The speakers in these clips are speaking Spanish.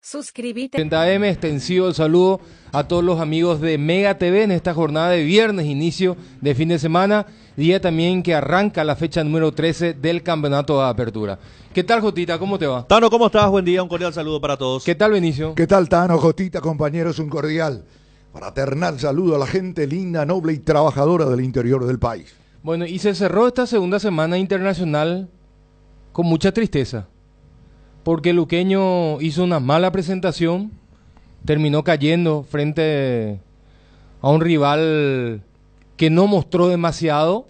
Suscríbete. 30M, extensivo el saludo a todos los amigos de Mega TV en esta jornada de viernes, inicio de fin de semana, día también que arranca la fecha número 13 del campeonato de apertura. ¿Qué tal, Jotita? ¿Cómo te va? Tano, ¿cómo estás? Buen día, un cordial saludo para todos. ¿Qué tal, Benicio? ¿Qué tal, Tano, Jotita, compañeros? Un cordial, fraternal saludo a la gente linda, noble y trabajadora del interior del país. Bueno, y se cerró esta segunda semana internacional con mucha tristeza, porque Luqueño hizo una mala presentación, terminó cayendo frente a un rival que no mostró demasiado,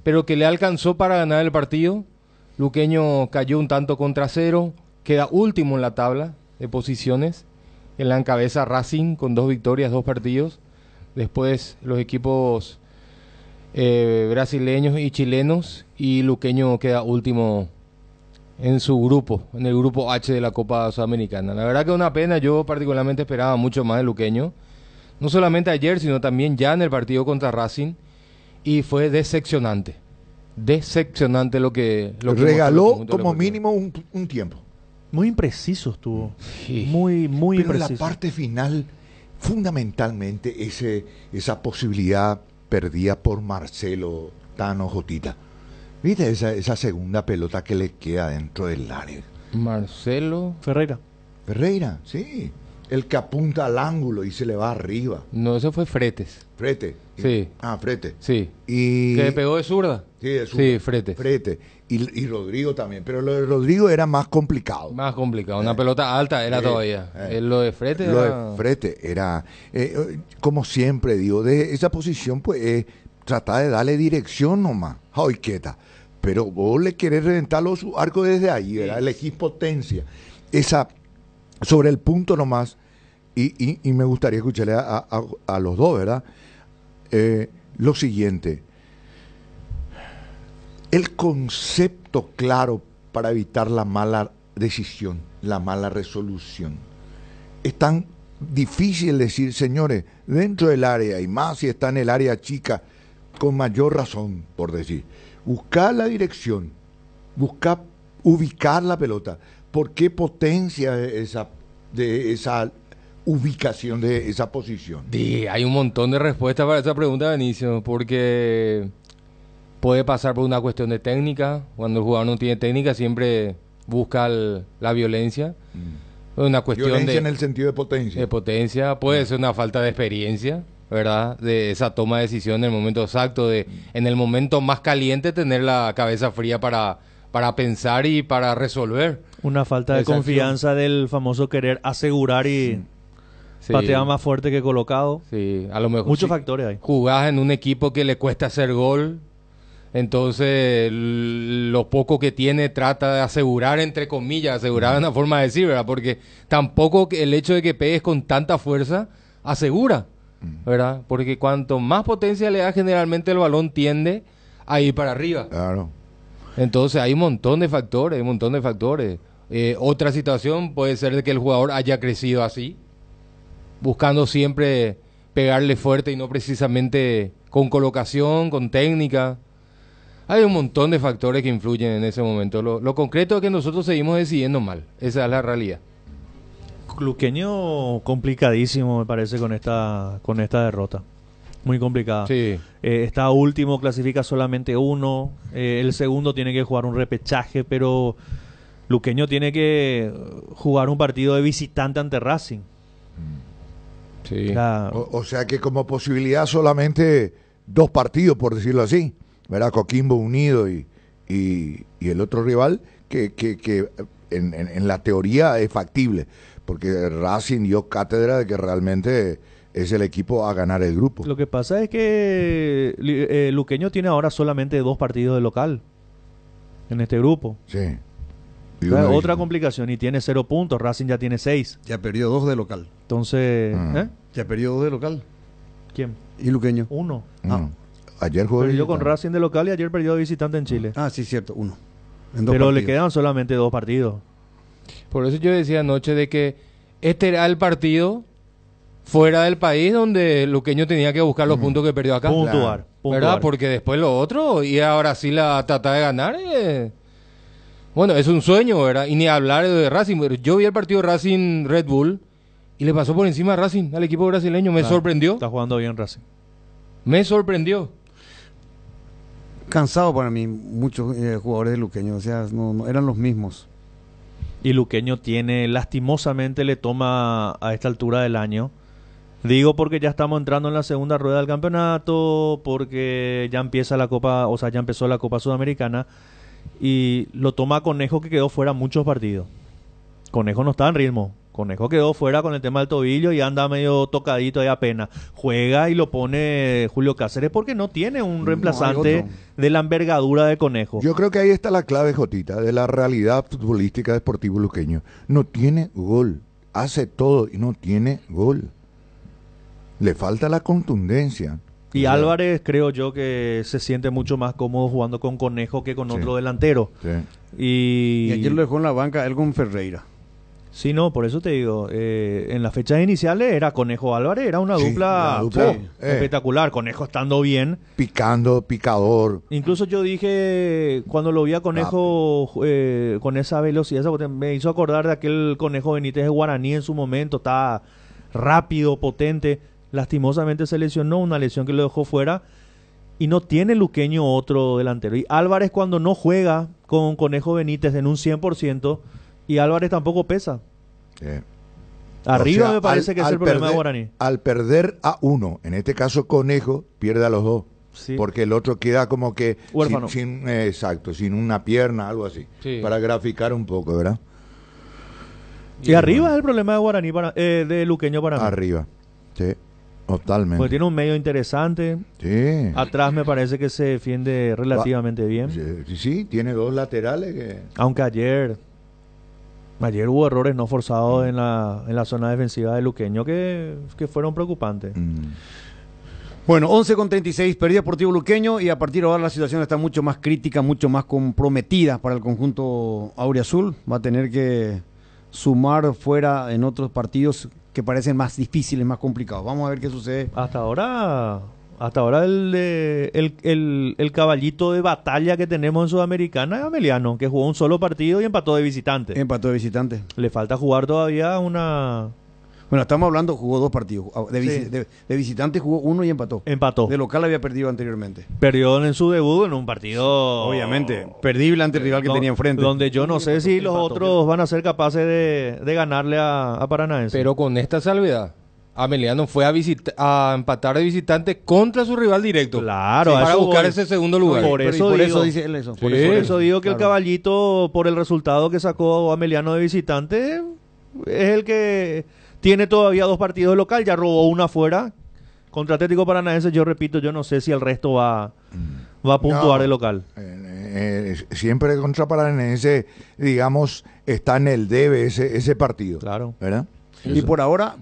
pero que le alcanzó para ganar el partido. Luqueño cayó un tanto contra cero, queda último en la tabla de posiciones, en la encabeza Racing con 2 victorias, 2 partidos. Después los equipos brasileños y chilenos, y Luqueño queda último en su grupo, en el grupo H de la Copa Sudamericana. La verdad que es una pena, yo particularmente esperaba mucho más de Luqueño, no solamente ayer, sino también ya en el partido contra Racing, y fue decepcionante lo que regaló como mínimo un tiempo. Muy impreciso estuvo, Sí. muy Pero impreciso. en la parte final, fundamentalmente, esa posibilidad perdida por Marcelo, Tano, Jotita. ¿Viste esa segunda pelota que le queda dentro del área? Marcelo, Ferreira. Ferreira, sí. El que apunta al ángulo y se le va arriba. no, eso fue Fretes, Frete. Sí. Frete. sí, Y... que le pegó de zurda. Sí, de zurda. Sí, Fretes. Frete. Y Rodrigo también. Pero lo de Rodrigo era más complicado. Más complicado, una pelota alta era todavía. Lo de Fretes Lo era... de Frete era, como siempre digo, de esa posición, pues, tratar de darle dirección nomás. ¡Ay, quieta! Pero vos le querés reventar los arcos desde ahí, ¿verdad? Elegís potencia. Esa, sobre el punto nomás, y me gustaría escucharle a los dos, ¿verdad? Lo siguiente. El concepto claro para evitar la mala decisión, la mala resolución. Es tan difícil decir, señores, dentro del área, y más si está en el área chica, con mayor razón, por decir, buscar la dirección, buscar ubicar la pelota. ¿Por qué potencia de esa ubicación, de esa posición? Sí, hay un montón de respuestas para esa pregunta, Benicio, porque puede pasar por una cuestión de técnica. Cuando el jugador no tiene técnica, siempre busca la violencia. Una cuestión Violencia en el sentido de potencia. de potencia, puede ser una falta de experiencia, ¿verdad? De esa toma de decisión en el momento exacto, en el momento más caliente, tener la cabeza fría para pensar y para resolver. Una falta de Esa confianza del famoso querer asegurar y Sí, patear más fuerte que colocado. sí, a lo mejor Muchos sí. factores hay. Jugás en un equipo que le cuesta hacer gol, entonces lo poco que tiene trata de asegurar, entre comillas, asegurar es una forma de decir, ¿verdad? Porque tampoco el hecho de que pegues con tanta fuerza asegura, ¿verdad? Porque cuanto más potencia le da, generalmente el balón tiende a ir para arriba. Claro. Entonces hay un montón de factores, otra situación puede ser de que el jugador haya crecido así, buscando siempre pegarle fuerte y no precisamente con colocación, con técnica. Hay un montón de factores que influyen en ese momento. Lo concreto es que nosotros seguimos decidiendo mal. Esa es la realidad. Luqueño complicadísimo, me parece, con esta derrota. Muy complicada. Sí. Está último, clasifica solamente uno. El segundo tiene que jugar un repechaje, pero Luqueño tiene que jugar un partido de visitante ante Racing. Sí. O sea que como posibilidad solamente 2 partidos, por decirlo así, ¿verdad? Coquimbo Unido y el otro rival que en la teoría es factible, porque Racing dio cátedra de que realmente es el equipo a ganar el grupo. Lo que pasa es que Luqueño tiene ahora solamente 2 partidos de local en este grupo. Sí. O sea, otra complicación, y tiene 0 puntos. Racing ya tiene 6. Ya perdió 2 de local. Entonces, Ya perdió 2 de local. ¿Quién? ¿Y Luqueño? 1. Ayer jugó Perdió con visitante. Racing de local y ayer perdió de visitante en Chile. Ah, sí, cierto, 1. Pero le quedan solamente 2 partidos. Por eso yo decía anoche de que este era el partido fuera del país donde Luqueño tenía que buscar los puntos que perdió acá. Puntuar. ¿Verdad? Porque después lo otro, y a Brasil a tratar de ganar, Bueno, es un sueño, ¿verdad? Y ni hablar de Racing. Yo vi el partido Racing Red Bull y le pasó por encima a Racing, al equipo brasileño. Me sorprendió. Está jugando bien Racing. Me sorprendió. Cansado para mí, muchos jugadores de Luqueño, o sea, no eran los mismos. Y Luqueño tiene, lastimosamente le toma a esta altura del año. Digo porque ya estamos entrando en la segunda rueda del campeonato, porque ya empieza la Copa, o sea, ya empezó la Copa Sudamericana y lo toma Conejo, que quedó fuera muchos partidos. Conejo no está en ritmo. Conejo quedó fuera con el tema del tobillo y anda medio tocadito ahí apenas. Juega y lo pone Julio Cáceres porque no tiene un reemplazante de la envergadura de Conejo. Yo creo que ahí está la clave, Jotita, de la realidad futbolística de Sportivo Luqueño. No tiene gol. Hace todo y no tiene gol. Le falta la contundencia. Y Álvarez creo yo que se siente mucho más cómodo jugando con Conejo que con otro delantero. Sí. Y ayer lo dejó en la banca él con Ferreira. Sí, no, por eso te digo, en las fechas iniciales era Conejo Álvarez, era una dupla, espectacular, Conejo estando bien. Picando, picador. Incluso yo dije, cuando lo vi a Conejo con esa velocidad, me hizo acordar de aquel Conejo Benítez de Guaraní en su momento, estaba rápido, potente, lastimosamente se lesionó, una lesión que lo dejó fuera, y no tiene Luqueño otro delantero. Y Álvarez cuando no juega con Conejo Benítez en un 100%, y Álvarez tampoco pesa. Arriba, o sea, me parece que es el problema de Guaraní. Al perder a uno, en este caso Conejo, pierde a los dos. Sí. Porque el otro queda como que huérfano. Sin una pierna, algo así. Sí. Para graficar un poco, ¿verdad? Y arriba es el problema de Guaraní, de Luqueño para mí. Arriba, sí, totalmente. Porque tiene un medio interesante. Sí. Atrás me parece que se defiende relativamente bien. Sí, tiene dos laterales que... Aunque ayer hubo errores no forzados en la zona defensiva de Luqueño que fueron preocupantes. Bueno, 11:36, perdía Sportivo Luqueño y a partir de ahora la situación está mucho más crítica, mucho más comprometida para el conjunto auriazul. Va a tener que sumar fuera en otros partidos que parecen más difíciles, más complicados. Vamos a ver qué sucede. Hasta ahora el caballito de batalla que tenemos en Sudamericana es Ameliano, que jugó un solo partido y empató de visitante. Empató de visitante. Le falta jugar todavía una... Bueno, estamos hablando, jugó dos partidos. De visitante jugó uno y empató. Empató. De local había perdido anteriormente. Perdió en su debut en un partido... Obviamente, perdible ante el rival que tenía enfrente. Donde yo no sé si los otros van a ser capaces de ganarle a Paranaense. Pero con esta salvedad, Ameliano fue a empatar de visitante contra su rival directo. Claro, sí, para buscar ese segundo lugar. Por eso dice él eso. Sí, por eso digo que el caballito, por el resultado que sacó Ameliano de visitante, es el que tiene todavía dos partidos de local. Ya robó una afuera contra Atlético Paranaense. Yo repito, yo no sé si el resto va a puntuar de local. Siempre contra Paranaense, digamos, está en el debe ese partido. Claro. ¿Verdad? Y por ahora,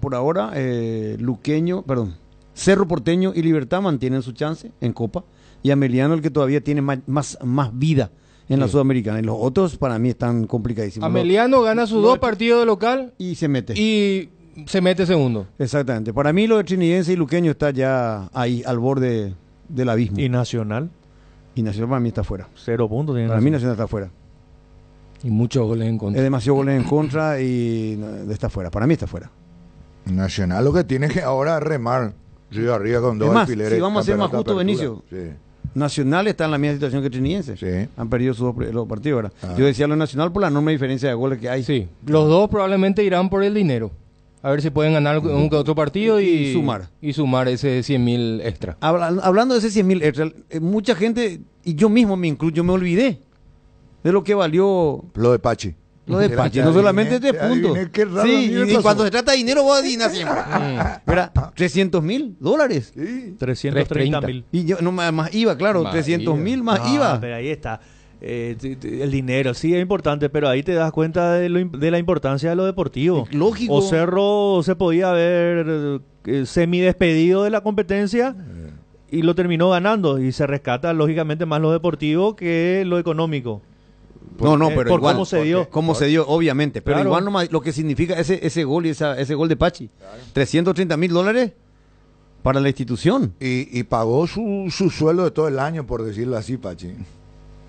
Cerro Porteño y Libertad mantienen su chance en Copa, y Ameliano el que todavía tiene más vida en la Sudamericana. Y los otros para mí están complicadísimos. Ameliano gana sus dos partidos de local y se mete. Y se mete segundo. Exactamente. Para mí lo de Trinidense y Luqueño está ya ahí al borde del abismo. ¿Y Nacional? Y Nacional para mí está fuera. 0 puntos tiene para mí Nacional está fuera. Y muchos goles en contra. Es demasiado goles en contra y está fuera. Para mí está fuera. Nacional lo que tiene que ahora remar río arriba con dos alfileres. Si vamos a ser más justo, Benicio. Sí. Nacional está en la misma situación que Trinidense. Sí. Han perdido sus dos partidos ahora. Yo decía lo Nacional por la enorme diferencia de goles que hay. Sí. Los dos probablemente irán por el dinero. A ver si pueden ganar un que otro partido y sumar. Y sumar ese 100.000 extra. Hablando de ese 100.000 extra, mucha gente, y yo mismo me incluyo, me olvidé de lo que valió lo de Pachi. Lo de Pachi, no solamente 3 puntos. Sí, y cuando se trata de dinero, vos adivinas siempre. Mira, $300.000. Sí. 330.000. Y yo, no más IVA, claro, 300.000 más IVA. Pero ahí está. El dinero sí es importante, pero ahí te das cuenta de la importancia de lo deportivo. Lógico. O Cerro se podía haber semi-despedido de la competencia y lo terminó ganando. Y se rescata, lógicamente, más lo deportivo que lo económico. Pero por igual, cómo se dio. Cómo se dio, obviamente. Pero claro. Igual nomás lo que significa ese gol y ese gol de Pachi. Claro. $330.000 para la institución. Y pagó su sueldo de todo el año, por decirlo así, Pachi.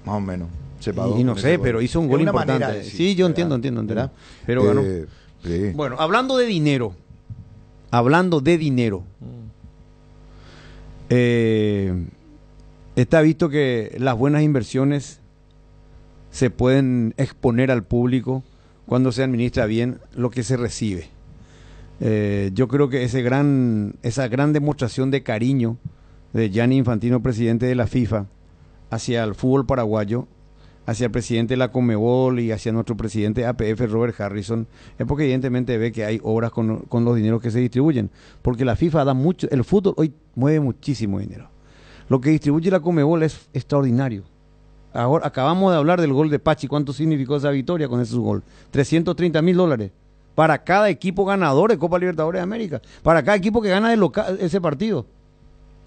Más o menos. Se pagó Y no con sé, ese gol. pero hizo un Es gol una manera importante. de decir, Sí, yo ¿verdad? entiendo, ¿verdad? Pero ganó. Sí. Bueno, hablando de dinero, está visto que las buenas inversiones se pueden exponer al público cuando se administra bien lo que se recibe. Yo creo que esa gran demostración de cariño de Gianni Infantino, presidente de la FIFA, hacia el fútbol paraguayo, hacia el presidente de la Conmebol y hacia nuestro presidente de APF, Robert Harrison, es porque evidentemente ve que hay obras con los dineros que se distribuyen. Porque la FIFA da mucho, el fútbol hoy mueve muchísimo dinero. Lo que distribuye la Conmebol es extraordinario. Ahora acabamos de hablar del gol de Pachi. ¿Cuánto significó esa victoria con ese gol? $330,000 para cada equipo ganador de Copa Libertadores de América, para cada equipo que gana de local ese partido.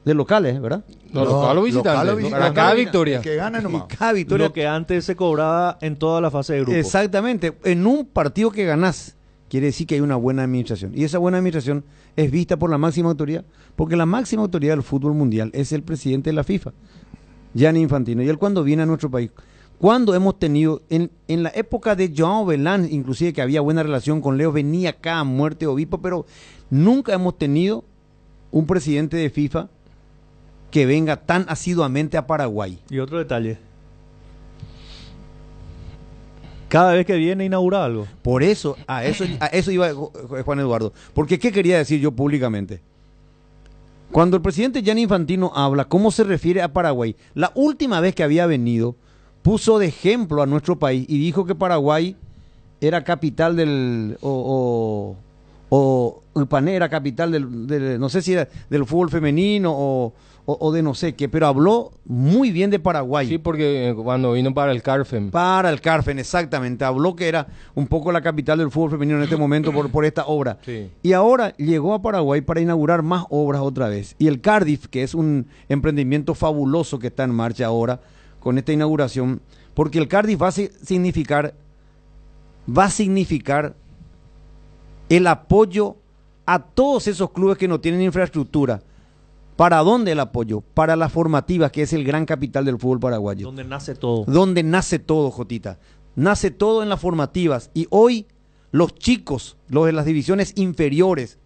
De locales, ¿verdad? No, local o visitante. Para cada victoria. El que gana nomás. Cada victoria. Lo que antes se cobraba en toda la fase de grupo. Exactamente. En un partido que ganás, quiere decir que hay una buena administración. Y esa buena administración es vista por la máxima autoridad, porque la máxima autoridad del fútbol mundial es el presidente de la FIFA, Gianni Infantino. Y él cuando viene a nuestro país, cuando hemos tenido, en la época de João Belán, inclusive que había buena relación con Leo, venía acá a muerte obispo, pero nunca hemos tenido un presidente de FIFA que venga tan asiduamente a Paraguay. Y otro detalle. Cada vez que viene inaugura algo. Por eso, a eso iba Juan Eduardo. Porque, ¿qué quería decir yo públicamente? Cuando el presidente Gianni Infantino habla, ¿cómo se refiere a Paraguay? La última vez que había venido, puso de ejemplo a nuestro país y dijo que Paraguay era capital o Ipané era capital no sé si era del fútbol femenino o de no sé qué, pero habló muy bien de Paraguay. Sí, porque cuando vino para el Carfen. Para el Carfen, exactamente. Habló que era un poco la capital del fútbol femenino en este momento por esta obra. Sí. Y ahora llegó a Paraguay para inaugurar más obras otra vez. Y el Cardiff, que es un emprendimiento fabuloso que está en marcha ahora con esta inauguración, porque el Cardiff va a significar el apoyo a todos esos clubes que no tienen infraestructura. ¿Para dónde el apoyo? Para las formativas, que es el gran capital del fútbol paraguayo. Donde nace todo. Donde nace todo, Jotita. Nace todo en las formativas. Y hoy los chicos, los de las divisiones inferiores,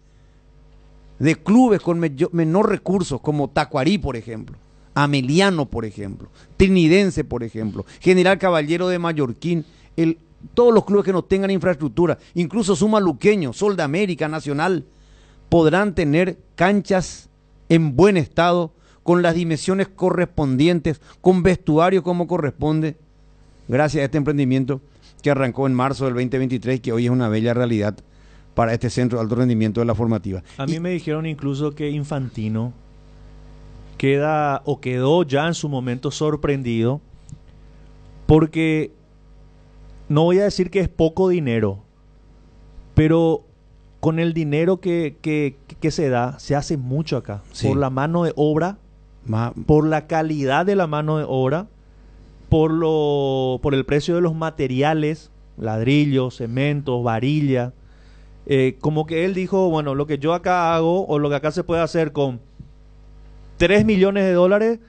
de clubes con menor recursos, como Tacuarí, por ejemplo, Ameliano, por ejemplo, Trinidense, por ejemplo, General Caballero de Mallorquín, todos los clubes que no tengan infraestructura, incluso Suma Luqueño, Sol de América, Nacional, podrán tener canchas en buen estado, con las dimensiones correspondientes, con vestuario como corresponde, gracias a este emprendimiento que arrancó en marzo del 2023, que hoy es una bella realidad para este centro de alto rendimiento de la formativa. A mí me dijeron incluso que Infantino quedó ya en su momento sorprendido, porque no voy a decir que es poco dinero, pero con el dinero que se da, se hace mucho acá. Sí. Por la mano de obra, por la calidad de la mano de obra, por el precio de los materiales, ladrillos, cementos, varilla. Como que él dijo, bueno, lo que yo acá hago, o lo que acá se puede hacer con $3 millones,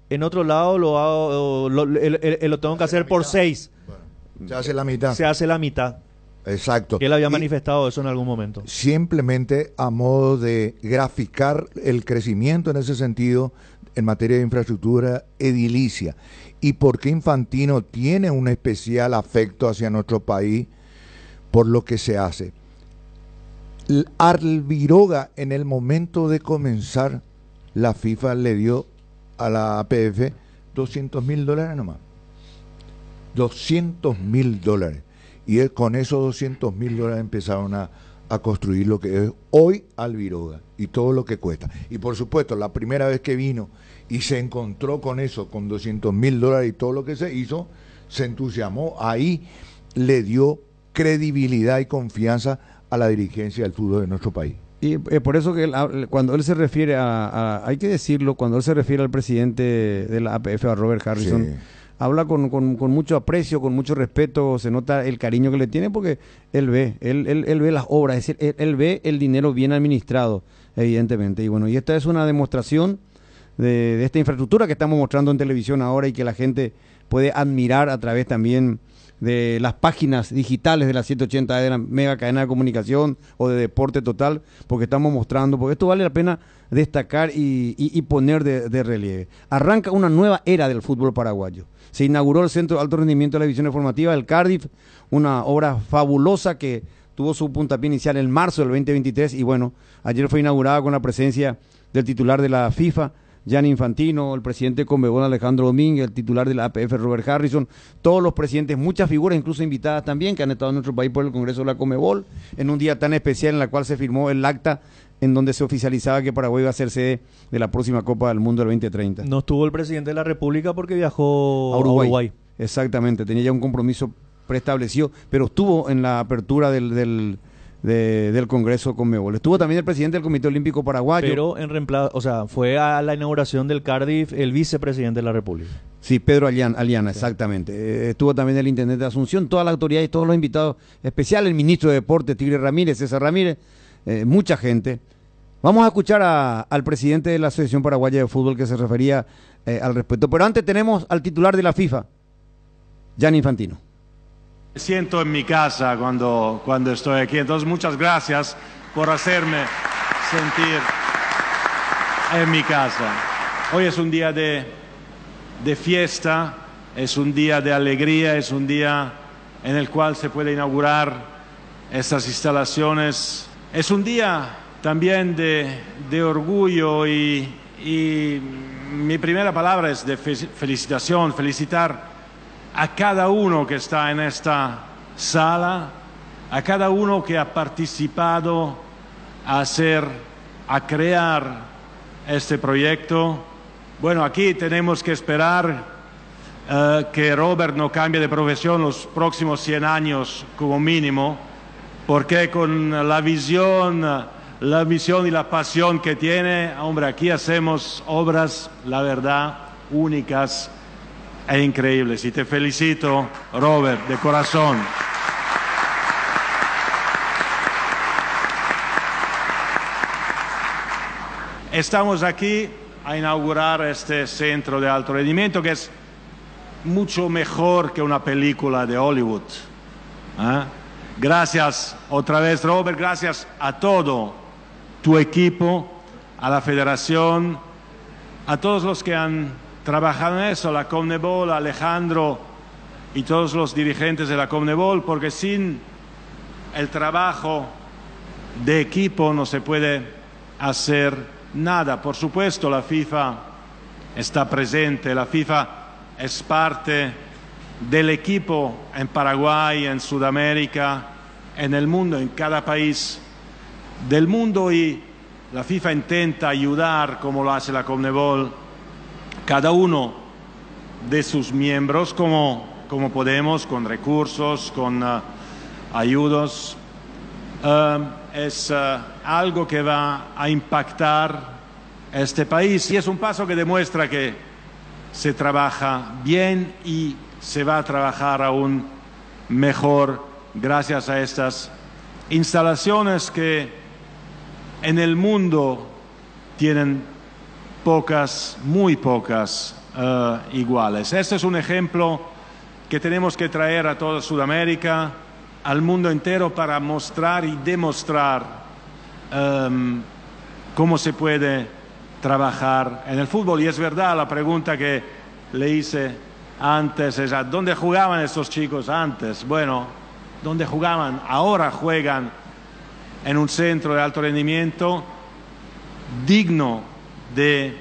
en otro lado lo tengo que hacer por 6. Bueno, se hace la mitad. Se hace la mitad. Exacto. Que él había Y manifestado eso en algún momento. simplemente a modo de graficar el crecimiento en ese sentido en materia de infraestructura edilicia. Y por qué Infantino tiene un especial afecto hacia nuestro país por lo que se hace. Albiroga, en el momento de comenzar, la FIFA le dio a la APF $200,000 nomás. $200,000. Y con esos $200,000 empezaron a construir lo que es hoy Albiroga y todo lo que cuesta. Y por supuesto, la primera vez que vino y se encontró con eso, con $200,000 y todo lo que se hizo, se entusiasmó. Ahí le dio credibilidad y confianza a la dirigencia del fútbol de nuestro país. Y por eso que cuando él se refiere hay que decirlo, cuando él se refiere al presidente de la APF, a Robert Harrison, Sí. habla con mucho aprecio, con mucho respeto, se nota el cariño que le tiene porque él ve las obras, es decir, él ve el dinero bien administrado, evidentemente. Y bueno, y esta es una demostración de esta infraestructura que estamos mostrando en televisión ahora y que la gente puede admirar a través también de las páginas digitales de la 780 de la mega cadena de comunicación o de Deporte Total, porque estamos mostrando, porque esto vale la pena destacar y poner de relieve. Arranca una nueva era del fútbol paraguayo. Se inauguró el Centro de Alto Rendimiento de la División Formativa del Cardiff, una obra fabulosa que tuvo su puntapié inicial en marzo del 2023 y bueno, ayer fue inaugurada con la presencia del titular de la FIFA, Gianni Infantino, el presidente de Conmebol, Alejandro Domínguez, el titular de la APF, Robert Harrison, todos los presidentes, muchas figuras, incluso invitadas también, que han estado en nuestro país por el Congreso de la Conmebol, en un día tan especial en la cual se firmó el acta en donde se oficializaba que Paraguay iba a ser sede de la próxima Copa del Mundo del 2030. No estuvo el presidente de la República porque viajó a Uruguay. Exactamente, tenía ya un compromiso preestablecido, pero estuvo en la apertura del Congreso Conmebol. Estuvo también el presidente del Comité Olímpico Paraguayo. Pero en reemplazo, o sea, fue a la inauguración del Cardiff el vicepresidente de la República. Sí, Pedro Aliana, exactamente. Estuvo también el intendente de Asunción, todas las autoridades, todos los invitados especiales, el ministro de Deportes, Tigre Ramírez, César Ramírez, mucha gente. Vamos a escuchar al presidente de la Asociación Paraguaya de Fútbol que se refería al respecto. Pero antes tenemos al titular de la FIFA, Gianni Infantino. Me siento en mi casa cuando estoy aquí, entonces muchas gracias por hacerme sentir en mi casa. Hoy es un día de fiesta, es un día de alegría, es un día en el cual se puede inaugurar estas instalaciones. Es un día también de orgullo y mi primera palabra es de felicitación, felicitar a cada uno que está en esta sala, a cada uno que ha participado a crear este proyecto. Bueno, aquí tenemos que esperar que Robert no cambie de profesión los próximos 100 años como mínimo, porque con la visión y la pasión que tiene, hombre, aquí hacemos obras, la verdad, únicas e increíbles. Y te felicito, Robert, de corazón. Estamos aquí a inaugurar este centro de alto rendimiento que es mucho mejor que una película de Hollywood. Gracias otra vez, Robert, gracias a todo tu equipo, a la federación, a todos los que han trabajado en eso, la Conmebol, Alejandro y todos los dirigentes de la Conmebol, porque sin el trabajo de equipo no se puede hacer nada. Por supuesto, la FIFA está presente, la FIFA es parte del equipo en Paraguay, en Sudamérica, en el mundo, en cada país del mundo, y la FIFA intenta ayudar, como lo hace la Conmebol, cada uno de sus miembros como podemos, con recursos, con ayudas. Es algo que va a impactar este país y es un paso que demuestra que se trabaja bien y se va a trabajar aún mejor gracias a estas instalaciones que en el mundo tienen muy pocas iguales. Este es un ejemplo que tenemos que traer a toda Sudamérica, al mundo entero, para mostrar y demostrar cómo se puede trabajar en el fútbol. Y es verdad, la pregunta que le hice antes es: ¿dónde jugaban estos chicos antes? Bueno, ¿dónde jugaban? Ahora juegan en un centro de alto rendimiento digno de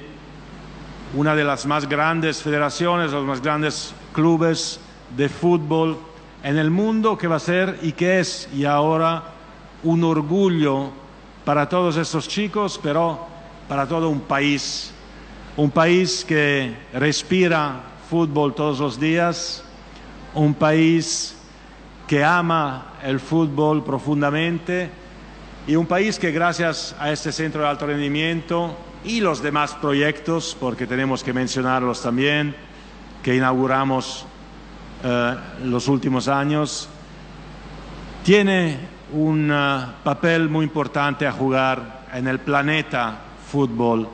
una de las más grandes federaciones, los más grandes clubes de fútbol en el mundo, que va a ser y que es y ahora un orgullo para todos estos chicos, pero para todo un país que respira fútbol todos los días, un país que ama el fútbol profundamente y un país que gracias a este centro de alto rendimiento y los demás proyectos, porque tenemos que mencionarlos también, que inauguramos los últimos años, tiene un papel muy importante a jugar en el planeta fútbol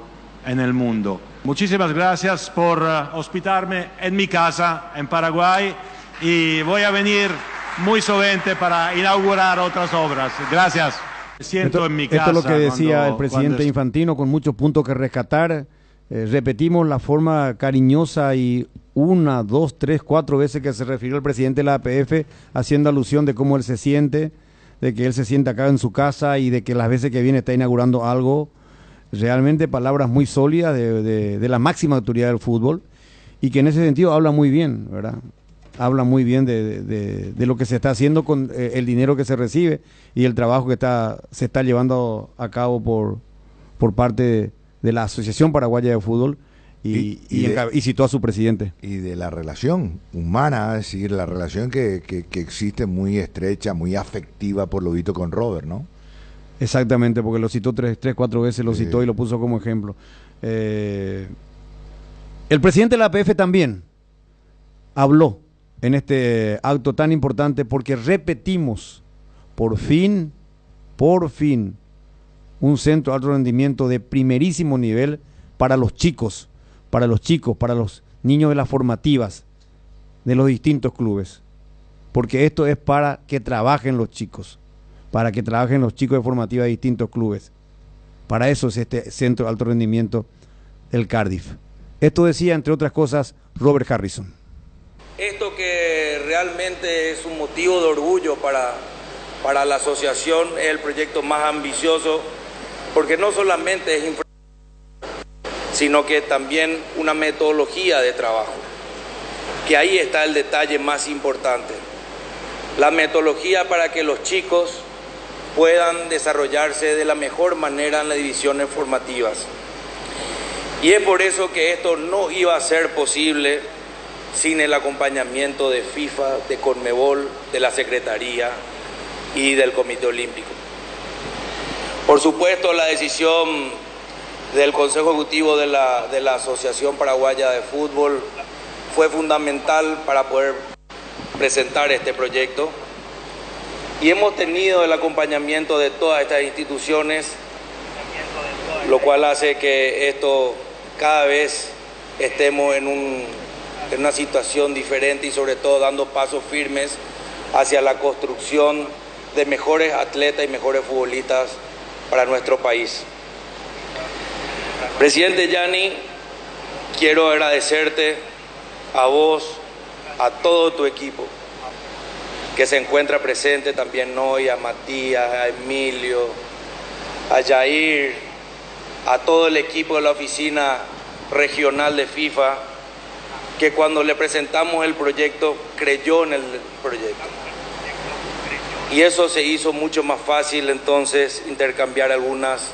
en el mundo. Muchísimas gracias por hospitarme en mi casa en Paraguay y voy a venir muy somente para inaugurar otras obras. Gracias. Me siento en mi casa. Esto es lo que decía cuando- el presidente cuando- Infantino, con muchos puntos que rescatar. Repetimos la forma cariñosa y 1, 2, 3, 4 veces que se refirió el presidente de la APF, haciendo alusión de cómo él se siente, de que él se siente acá en su casa y de que las veces que viene está inaugurando algo. Realmente palabras muy sólidas de la máxima autoridad del fútbol, y que en ese sentido habla muy bien, ¿verdad? Habla muy bien de lo que se está haciendo con el dinero que se recibe y el trabajo que se está llevando a cabo por parte de la Asociación Paraguaya de Fútbol y citó a su presidente. Y de la relación humana, es decir, la relación que existe muy estrecha, muy afectiva por lo visto con Robert, ¿no? Exactamente, porque lo citó 4 veces, lo citó y lo puso como ejemplo. El presidente de la APF también habló en este acto tan importante, porque repetimos, por fin, un centro de alto rendimiento de primerísimo nivel para los chicos, para los niños de las formativas de los distintos clubes, porque esto es para que trabajen los chicos, de formativa de distintos clubes. Para eso es este centro de alto rendimiento, el Cardiff. Esto decía, entre otras cosas, Robert Harrison. Esto que realmente es un motivo de orgullo para la asociación, es el proyecto más ambicioso, porque no solamente es infraestructura, sino que también una metodología de trabajo, que ahí está el detalle más importante. La metodología para que los chicos puedan desarrollarse de la mejor manera en las divisiones formativas. Y es por eso que esto no iba a ser posible sin el acompañamiento de FIFA, de Conmebol, de la Secretaría y del Comité Olímpico. Por supuesto, la decisión del Consejo Ejecutivo de la Asociación Paraguaya de Fútbol fue fundamental para poder presentar este proyecto, y hemos tenido el acompañamiento de todas estas instituciones, lo cual hace que esto cada vez estemos en una situación diferente y sobre todo dando pasos firmes hacia la construcción de mejores atletas y mejores futbolistas para nuestro país. Presidente Gianni, quiero agradecerte a vos, a todo tu equipo que se encuentra presente también hoy, a Matías, a Emilio, a Jair, a todo el equipo de la oficina regional de FIFA, que cuando le presentamos el proyecto creyó en el proyecto. Y eso se hizo mucho más fácil entonces intercambiar algunas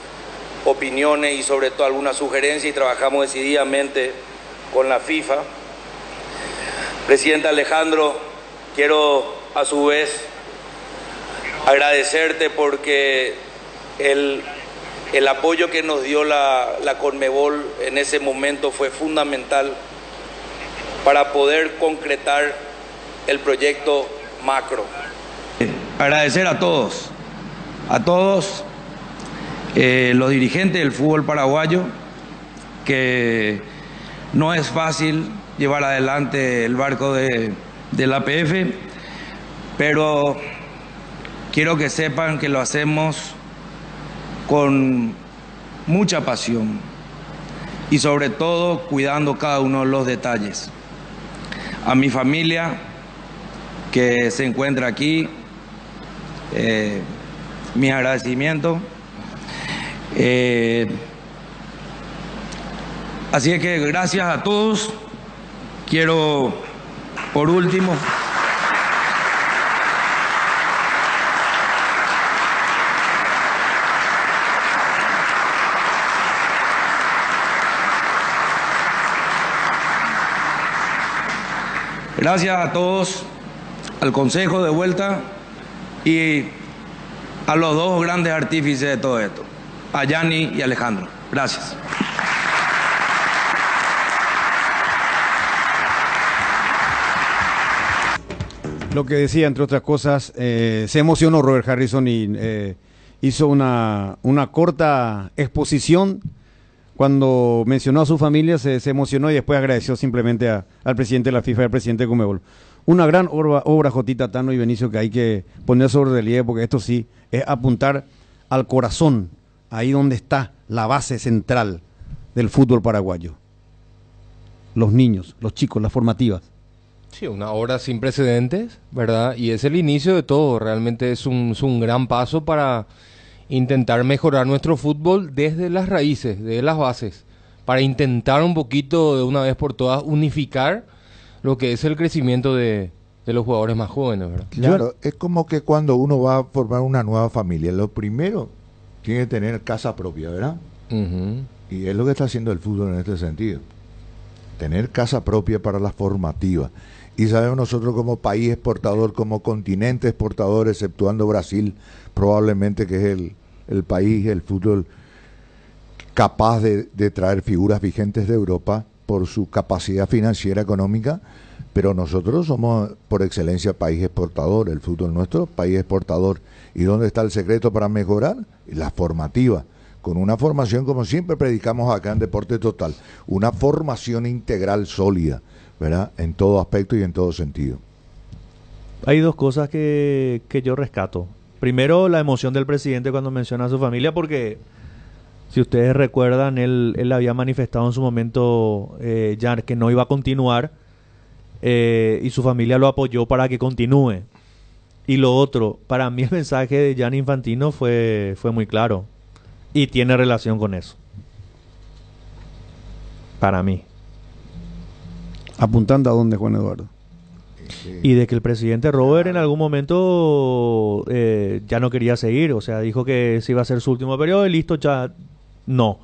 opiniones y sobre todo algunas sugerencias, y trabajamos decididamente con la FIFA. Presidente Alejandro, quiero a su vez agradecerte porque el apoyo que nos dio la Conmebol en ese momento fue fundamental para poder concretar el proyecto macro. Agradecer a todos los dirigentes del fútbol paraguayo, que no es fácil llevar adelante el barco del APF, pero quiero que sepan que lo hacemos con mucha pasión y sobre todo cuidando cada uno de los detalles. A mi familia que se encuentra aquí, mis agradecimientos. Así es que gracias a todos. Quiero, por último, gracias a todos, al Consejo de vuelta y a los dos grandes artífices de todo esto, a Gianni y Alejandro. Gracias. Lo que decía, entre otras cosas, se emocionó Robert Harrison y hizo una corta exposición cuando mencionó a su familia se emocionó y después agradeció simplemente al presidente de la FIFA y al presidente de Conmebol. Una gran obra, Jotita, Tano y Benicio, que hay que poner sobre relieve, porque esto sí es apuntar al corazón, ahí donde está la base central del fútbol paraguayo. Los niños, los chicos, las formativas. Sí, una obra sin precedentes, ¿verdad? Y es el inicio de todo. Realmente es un gran paso para intentar mejorar nuestro fútbol desde las raíces, desde las bases, para intentar un poquito de una vez por todas unificar lo que es el crecimiento de los jugadores más jóvenes, ¿verdad? Claro, es como que cuando uno va a formar una nueva familia, lo primero tiene que tener casa propia, ¿verdad? Uh-huh. Y es lo que está haciendo el fútbol en este sentido. Tener casa propia para las formativas. Y sabemos nosotros como país exportador, como continente exportador, exceptuando Brasil, probablemente que es el país, el fútbol capaz de traer figuras vigentes de Europa por su capacidad financiera, económica, pero nosotros somos por excelencia país exportador, el fútbol nuestro, país exportador. ¿Y dónde está el secreto para mejorar? La formativa, con una formación, como siempre predicamos acá en Deporte Total, una formación integral sólida, ¿verdad? En todo aspecto y en todo sentido. Hay dos cosas que yo rescato. Primero, la emoción del presidente cuando menciona a su familia, porque si ustedes recuerdan, él había manifestado en su momento ya que no iba a continuar, y su familia lo apoyó para que continúe. Y lo otro, para mí el mensaje de Gianni Infantino fue muy claro y tiene relación con eso. Para mí. ¿Apuntando a dónde, Juan Eduardo? Y de que el presidente Robert en algún momento ya no quería seguir, o sea, dijo que se iba a ser su último periodo y listo, ya no.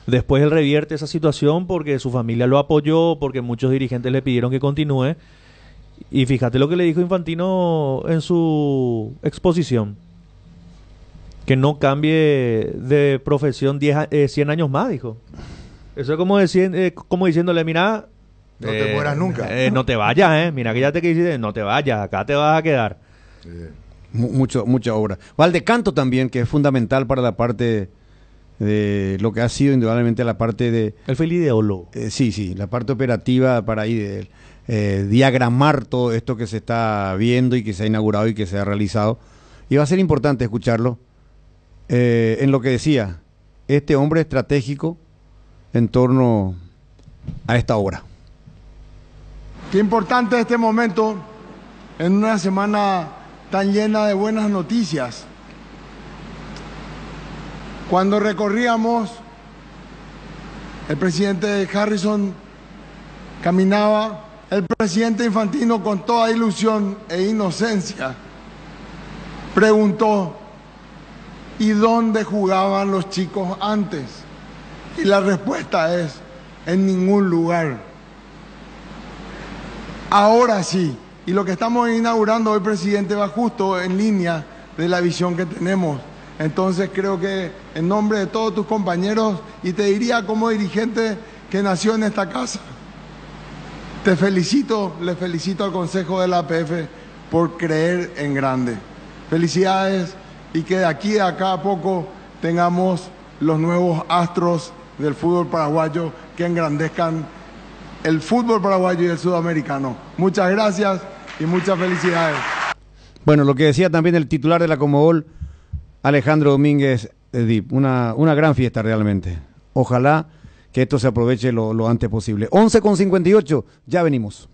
Después él revierte esa situación porque su familia lo apoyó, porque muchos dirigentes le pidieron que continúe. Y fíjate lo que le dijo Infantino en su exposición. Que no cambie de profesión 100 años más, dijo. Eso es como diciéndole, mira, no te mueras nunca. No te vayas, mira que ya te quisiste, no te vayas, acá te vas a quedar. Mucha obra. Valdecanto también, que es fundamental para la parte de lo que ha sido indudablemente la parte de... Él fue el ideólogo. Sí, la parte operativa para ahí diagramar todo esto que se está viendo y que se ha inaugurado y que se ha realizado. Y va a ser importante escucharlo en lo que decía este hombre estratégico en torno a esta obra. Qué importante este momento en una semana tan llena de buenas noticias. Cuando recorríamos, el presidente Harrison caminaba, el presidente Infantino con toda ilusión e inocencia preguntó: ¿y dónde jugaban los chicos antes? Y la respuesta es: en ningún lugar. Ahora sí, y lo que estamos inaugurando hoy, presidente, va justo en línea de la visión que tenemos. Entonces creo que en nombre de todos tus compañeros, y te diría como dirigente que nació en esta casa, te felicito, le felicito al Consejo de la APF por creer en grande. Felicidades, y que de aquí a acá a poco tengamos los nuevos astros del fútbol paraguayo que engrandezcan el fútbol paraguayo y el sudamericano. Muchas gracias y muchas felicidades. Bueno, lo que decía también el titular de la Conmebol, Alejandro Domínguez Dip, una gran fiesta realmente. Ojalá que esto se aproveche lo antes posible. 11:58, ya venimos.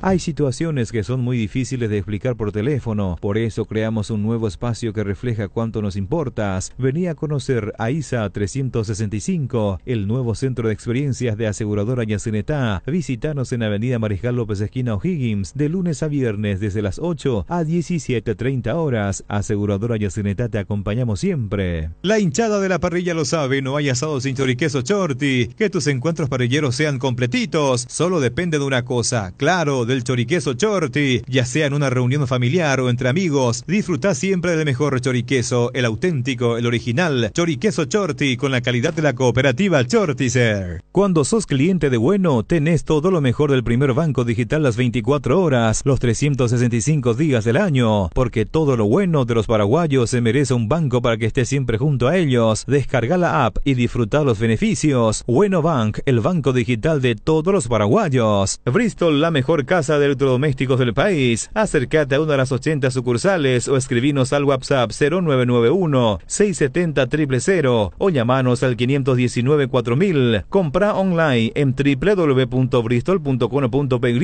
Hay situaciones que son muy difíciles de explicar por teléfono, por eso creamos un nuevo espacio que refleja cuánto nos importas. Vení a conocer a ISA 365, el nuevo centro de experiencias de Aseguradora Yacinetá. Visítanos en Avenida Mariscal López esquina O'Higgins, de lunes a viernes desde las 8 a 17:30 horas. Aseguradora Yacinetá, te acompañamos siempre. La hinchada de la parrilla lo sabe, no hay asado sin choriqueso Chorti. Que tus encuentros parrilleros sean completitos, solo depende de una cosa, claro, del choriqueso Chorti. Ya sea en una reunión familiar o entre amigos, disfruta siempre del mejor choriqueso, el auténtico, el original. Choriqueso Chorti, con la calidad de la cooperativa Chortizer. Cuando sos cliente de Bueno, tenés todo lo mejor del primer banco digital las 24 horas, los 365 días del año. Porque todo lo bueno de los paraguayos se merece un banco para que esté siempre junto a ellos. Descarga la app y disfruta los beneficios. Bueno Bank, el banco digital de todos los paraguayos. Bristol, la mejor casa de electrodomésticos del país. Acércate a una de las 80 sucursales o escribinos al WhatsApp 0991-670-000 o llamanos al 519-4000. Compra online en www.bristol.com.py.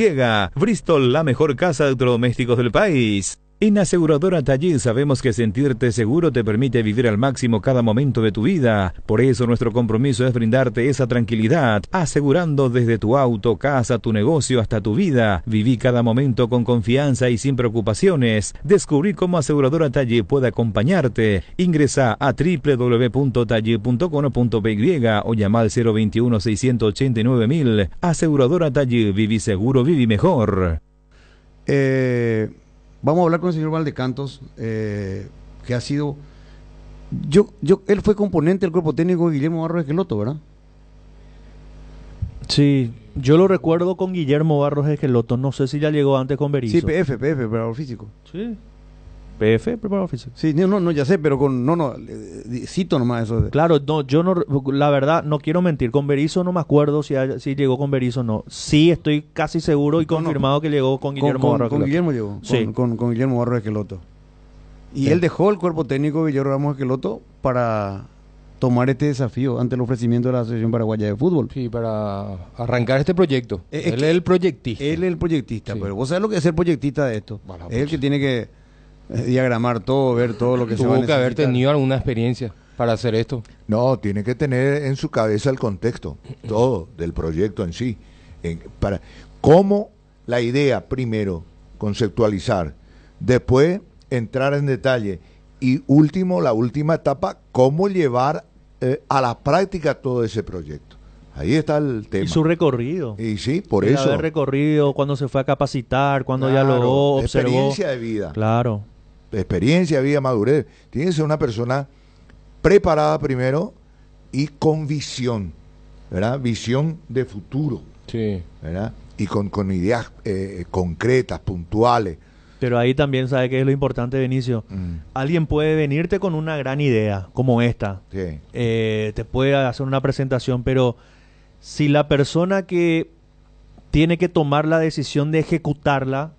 Bristol, la mejor casa de electrodomésticos del país. En Aseguradora Taller sabemos que sentirte seguro te permite vivir al máximo cada momento de tu vida. Por eso nuestro compromiso es brindarte esa tranquilidad, asegurando desde tu auto, casa, tu negocio hasta tu vida. Viví cada momento con confianza y sin preocupaciones. Descubrí cómo Aseguradora Taller puede acompañarte. Ingresa a www.taller.com.py o llama al 021-689-1000. Aseguradora Taller, viví seguro, viví mejor. Vamos a hablar con el señor Valdecantos, que ha sido... él fue componente del cuerpo técnico de Guillermo Barros Esqueloto, ¿verdad? Sí, yo lo recuerdo con Guillermo Barros Esqueloto. No sé si ya llegó antes con Berizzo. Sí, PF, preparador físico. Sí. PF, preparador físico. Sí, no, ya sé, pero cito nomás eso. Claro, no, yo no, la verdad, no quiero mentir. Con Berizzo no me acuerdo si llegó con Berizzo o no. Sí, estoy casi seguro y confirmado que llegó con Guillermo Barros Esqueloto. Con Guillermo llegó, sí. con Guillermo Barros Esqueloto. Y sí. Él dejó el cuerpo técnico de Guillermo Ramos Esqueloto para tomar este desafío ante el ofrecimiento de la Asociación Paraguaya de Fútbol. Sí, para arrancar este proyecto. Él es el proyectista. Él es el proyectista, Sí. Pero vos sabés lo que es el proyectista de esto. Bueno, es el que tiene que diagramar todo, ver todo lo que se va a Tuvo que haber necesitar. tenido alguna experiencia para hacer esto. No, tiene que tener en su cabeza el contexto, todo del proyecto en sí. Para cómo la idea, primero, conceptualizar, después entrar en detalle y último, la última etapa, cómo llevar a la práctica todo ese proyecto. Ahí está el tema. Y su recorrido. Y sí, por El eso. haber recorrido, cuando se fue a capacitar, cuando Claro, dialogó, observó. experiencia de vida. Claro. Experiencia de vida, madurez. Tiene que ser una persona preparada primero y con visión, ¿verdad? Visión de futuro, Sí. ¿verdad? Y con ideas concretas, puntuales. Pero ahí también sabe que es lo importante, Benicio. Alguien puede venirte con una gran idea, como esta. Sí. Te puede hacer una presentación, pero si la persona que tiene que tomar la decisión de ejecutarla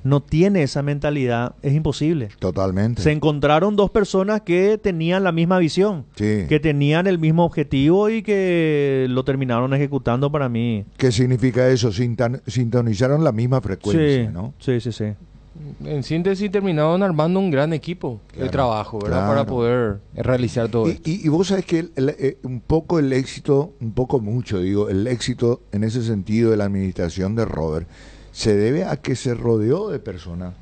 no tiene esa mentalidad, es imposible. Totalmente. Se encontraron dos personas que tenían la misma visión, Sí. que tenían el mismo objetivo y que lo terminaron ejecutando para mí. ¿Qué significa eso? Sintonizaron la misma frecuencia, Sí, ¿no? sí, sí, sí. En síntesis, terminaron armando un gran equipo de Claro, trabajo, ¿verdad? claro. Para poder realizar todo esto. Y vos sabés que un poco el éxito, un poco mucho, digo, el éxito en ese sentido de la administración de Robert se debe a que se rodeó de personas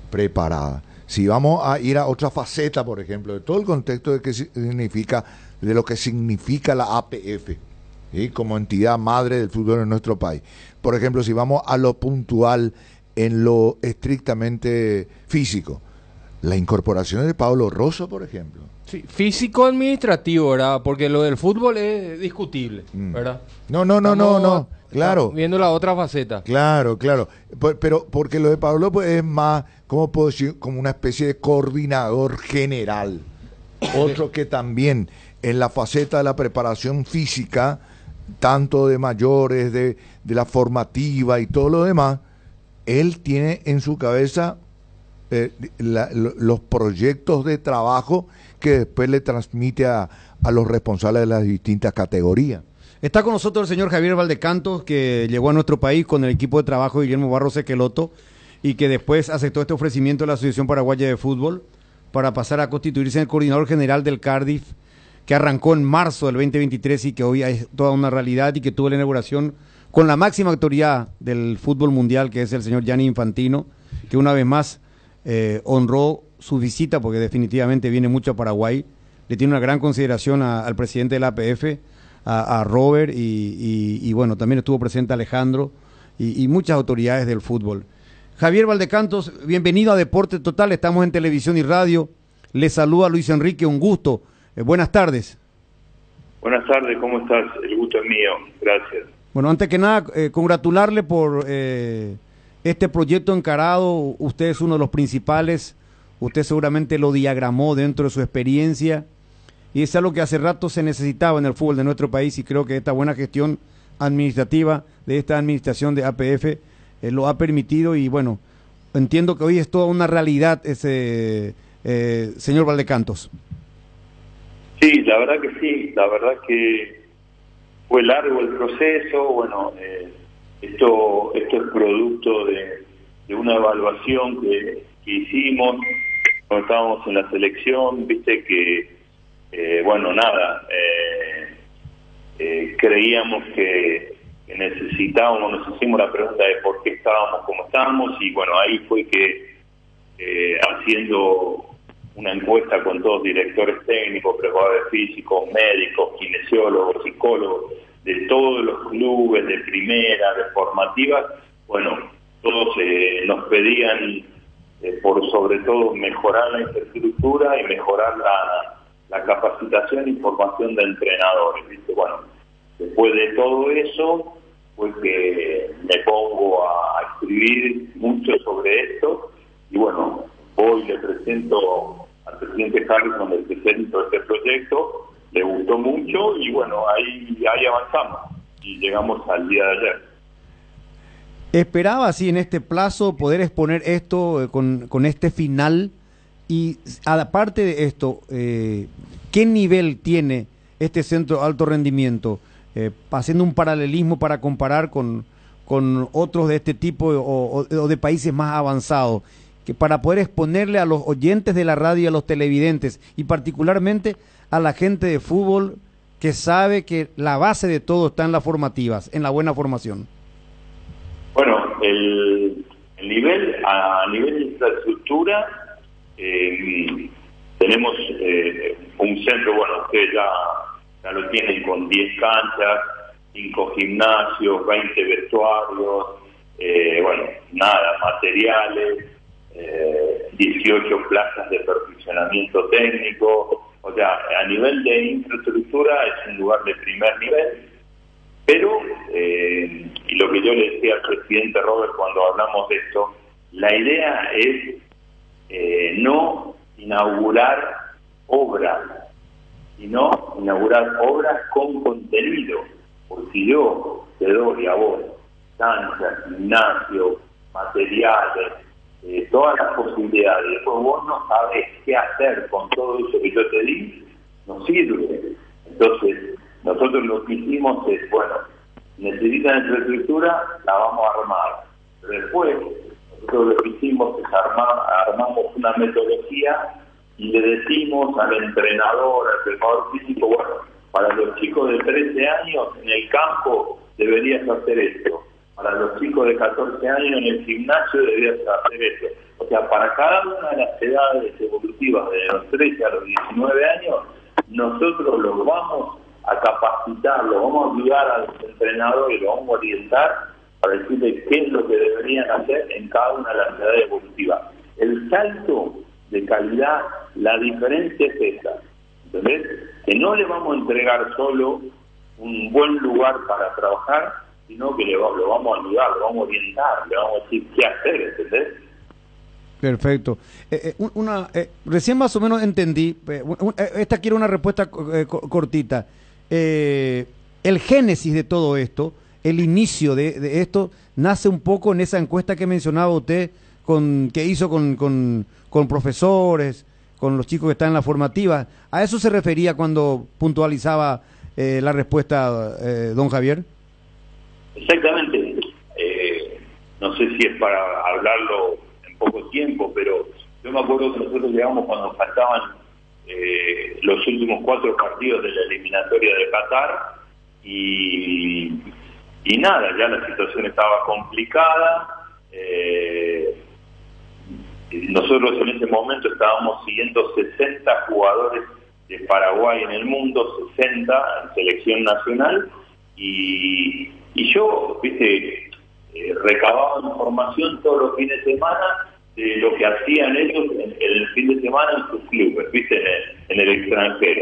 preparadas. Si vamos a ir a otra faceta, por ejemplo, de todo el contexto de de lo que significa la APF, ¿sí? Como entidad madre del fútbol en nuestro país. Por ejemplo, si vamos a lo puntual en lo estrictamente físico, la incorporación de Pablo Rosso, por ejemplo. Sí, físico-administrativo, ¿verdad? Porque lo del fútbol es discutible, ¿verdad? No, claro. Estamos viendo la otra faceta. Claro. Pero porque lo de Pablo pues, es más, ¿cómo puedo decir? Como una especie de coordinador general. Otro que también en la faceta de la preparación física, tanto de mayores, de la formativa y todo lo demás, él tiene en su cabeza los proyectos de trabajo que después le transmite a los responsables de las distintas categorías. Está con nosotros el señor Javier Valdecantos, que llegó a nuestro país con el equipo de trabajo de Guillermo Barros Esqueloto y que después aceptó este ofrecimiento de la Asociación Paraguaya de Fútbol para pasar a constituirse en el coordinador general del Cardiff, que arrancó en marzo del 2023 y que hoy es toda una realidad y que tuvo la inauguración con la máxima autoridad del fútbol mundial, que es el señor Gianni Infantino, que una vez más honró su visita porque definitivamente viene mucho a Paraguay. Le tiene una gran consideración al presidente de la APF, a Robert, y bueno, también estuvo presente Alejandro y muchas autoridades del fútbol. Javier Valdecantos, bienvenido a Deporte Total, estamos en televisión y radio. Le saluda Luis Enrique, un gusto. Buenas tardes. Buenas tardes, ¿cómo estás? El gusto es mío, gracias. Bueno, antes que nada, congratularle por este proyecto encarado. Usted es uno de los principales, usted seguramente lo diagramó dentro de su experiencia, y es algo que hace rato se necesitaba en el fútbol de nuestro país, y creo que esta buena gestión administrativa de esta administración de APF lo ha permitido, y bueno, entiendo que hoy es toda una realidad ese señor Valdecantos. Sí, la verdad que sí, la verdad que fue largo el proceso. Bueno, esto es producto de una evaluación que hicimos cuando estábamos en la selección, viste que, bueno, nada, creíamos que necesitábamos, nos hicimos la pregunta de por qué estábamos como estábamos, y bueno, ahí fue que haciendo una encuesta con todos directores técnicos, preparadores físicos, médicos, kinesiólogos, psicólogos, de todos los clubes de primera, de formativas, bueno, todos nos pedían, por sobre todo, mejorar la infraestructura y mejorar la capacitación y formación de entrenadores, ¿viste? Bueno, después de todo eso, pues que me pongo a escribir mucho sobre esto, y bueno, hoy le presento al presidente Harrison, el que hizo este proyecto, le gustó mucho, y bueno, ahí avanzamos y llegamos al día de ayer. ¿Esperaba así en este plazo poder exponer esto con este final? Y aparte de esto, ¿qué nivel tiene este centro de alto rendimiento? Haciendo un paralelismo para comparar con otros de este tipo o de países más avanzados, que para poder exponerle a los oyentes de la radio y a los televidentes, y particularmente a la gente de fútbol que sabe que la base de todo está en las formativas, en la buena formación. Bueno, el nivel, a nivel de infraestructura, tenemos un centro, bueno, ustedes ya lo tienen, con 10 canchas, 5 gimnasios, 20 vestuarios, bueno, nada, materiales, 18 plazas de perfeccionamiento técnico. O sea, a nivel de infraestructura es un lugar de primer nivel, pero, y lo que yo le decía al presidente Robert cuando hablamos de esto, la idea es no inaugurar obras, sino inaugurar obras con contenido. Porque si yo te doy a vos canchas, gimnasio, materiales, todas las posibilidades, después vos no sabés qué hacer con todo eso que yo te di, no sirve. Entonces, nosotros lo que hicimos es, bueno, necesitan infraestructura, la vamos a armar. Pero después, nosotros lo que hicimos es armamos una metodología y le decimos al entrenador, al preparador físico, bueno, para los chicos de 13 años en el campo deberías hacer esto. Para los chicos de 14 años en el gimnasio deberías hacer esto. O sea, para cada una de las edades evolutivas, de los 13 a los 19 años, nosotros los vamos a capacitar, los vamos a ayudar a los entrenadores, los vamos a orientar para decirles qué es lo que deberían hacer en cada una de las edades evolutivas. El salto de calidad, la diferencia es esa, ¿entendés? Que no le vamos a entregar solo un buen lugar para trabajar, sino que lo vamos a ayudar, lo vamos a orientar, le vamos a decir qué hacer, ¿entendés? Perfecto. Recién más o menos entendí, esta quiero una respuesta cortita. El génesis de todo esto, el inicio de esto, nace un poco en esa encuesta que mencionaba usted, que hizo con profesores, con los chicos que están en la formativa. ¿A eso se refería cuando puntualizaba la respuesta, don Javier? Exactamente. No sé si es para hablarlo en poco tiempo, pero yo me acuerdo que nosotros llegamos cuando faltaban los últimos 4 partidos de la eliminatoria de Qatar, y nada, ya la situación estaba complicada. Nosotros en ese momento estábamos siguiendo 60 jugadores de Paraguay en el mundo, 60 en selección nacional, y yo, viste, recababan información todos los fines de semana de lo que hacían ellos en el fin de semana en sus clubes, ¿viste? En el extranjero.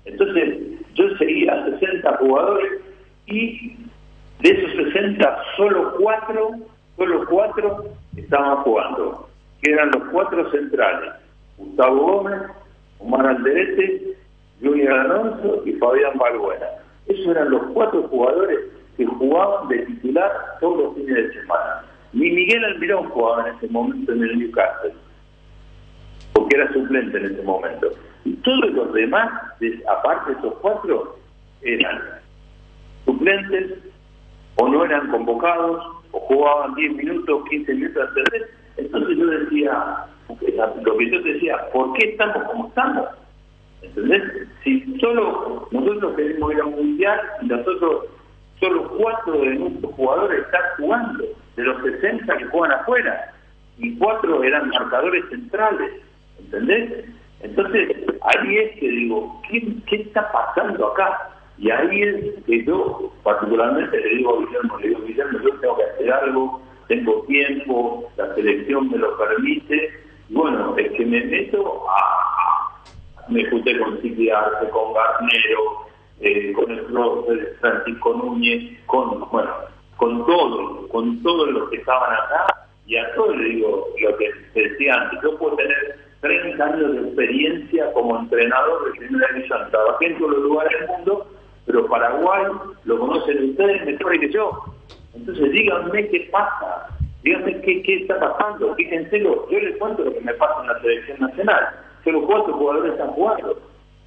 Entonces, yo seguía 60 jugadores y de esos 60, solo cuatro estaban jugando, que eran los 4 centrales: Gustavo Gómez, Omar Alderete, Junior Alonso y Fabián Balbuena. Esos eran los 4 jugadores que jugaban de titular todos los fines de semana. Ni Miguel Almirón jugaba en ese momento en el Newcastle, porque era suplente en ese momento. Y todos los demás, aparte de esos 4, eran suplentes, o no eran convocados, o jugaban 10 minutos, 15 minutos, ¿entendés? Entonces yo decía, lo que yo decía, ¿por qué estamos como estamos? ¿Entendés? Si solo nosotros queremos ir a un mundial y nosotros, solo 4 de nuestros jugadores están jugando, de los 60 que juegan afuera, y 4 eran marcadores centrales, ¿entendés? Entonces, ahí es que digo, ¿qué está pasando acá? Y ahí es que yo particularmente le digo a Guillermo, yo tengo que hacer algo, tengo tiempo, la selección me lo permite, y bueno, es que me meto me junté con Silvia Arce, con Garnero, con el profe Francisco Núñez, con todos los que estaban acá, y a todos le digo lo que decía antes, yo puedo tener 30 años de experiencia como entrenador de primera división, trabajé en todos los lugares del mundo, pero Paraguay lo conocen ustedes mejor que yo. Entonces díganme qué pasa, díganme qué está pasando, fíjenselo, yo les cuento lo que me pasa en la selección nacional, solo 4 jugadores están jugando.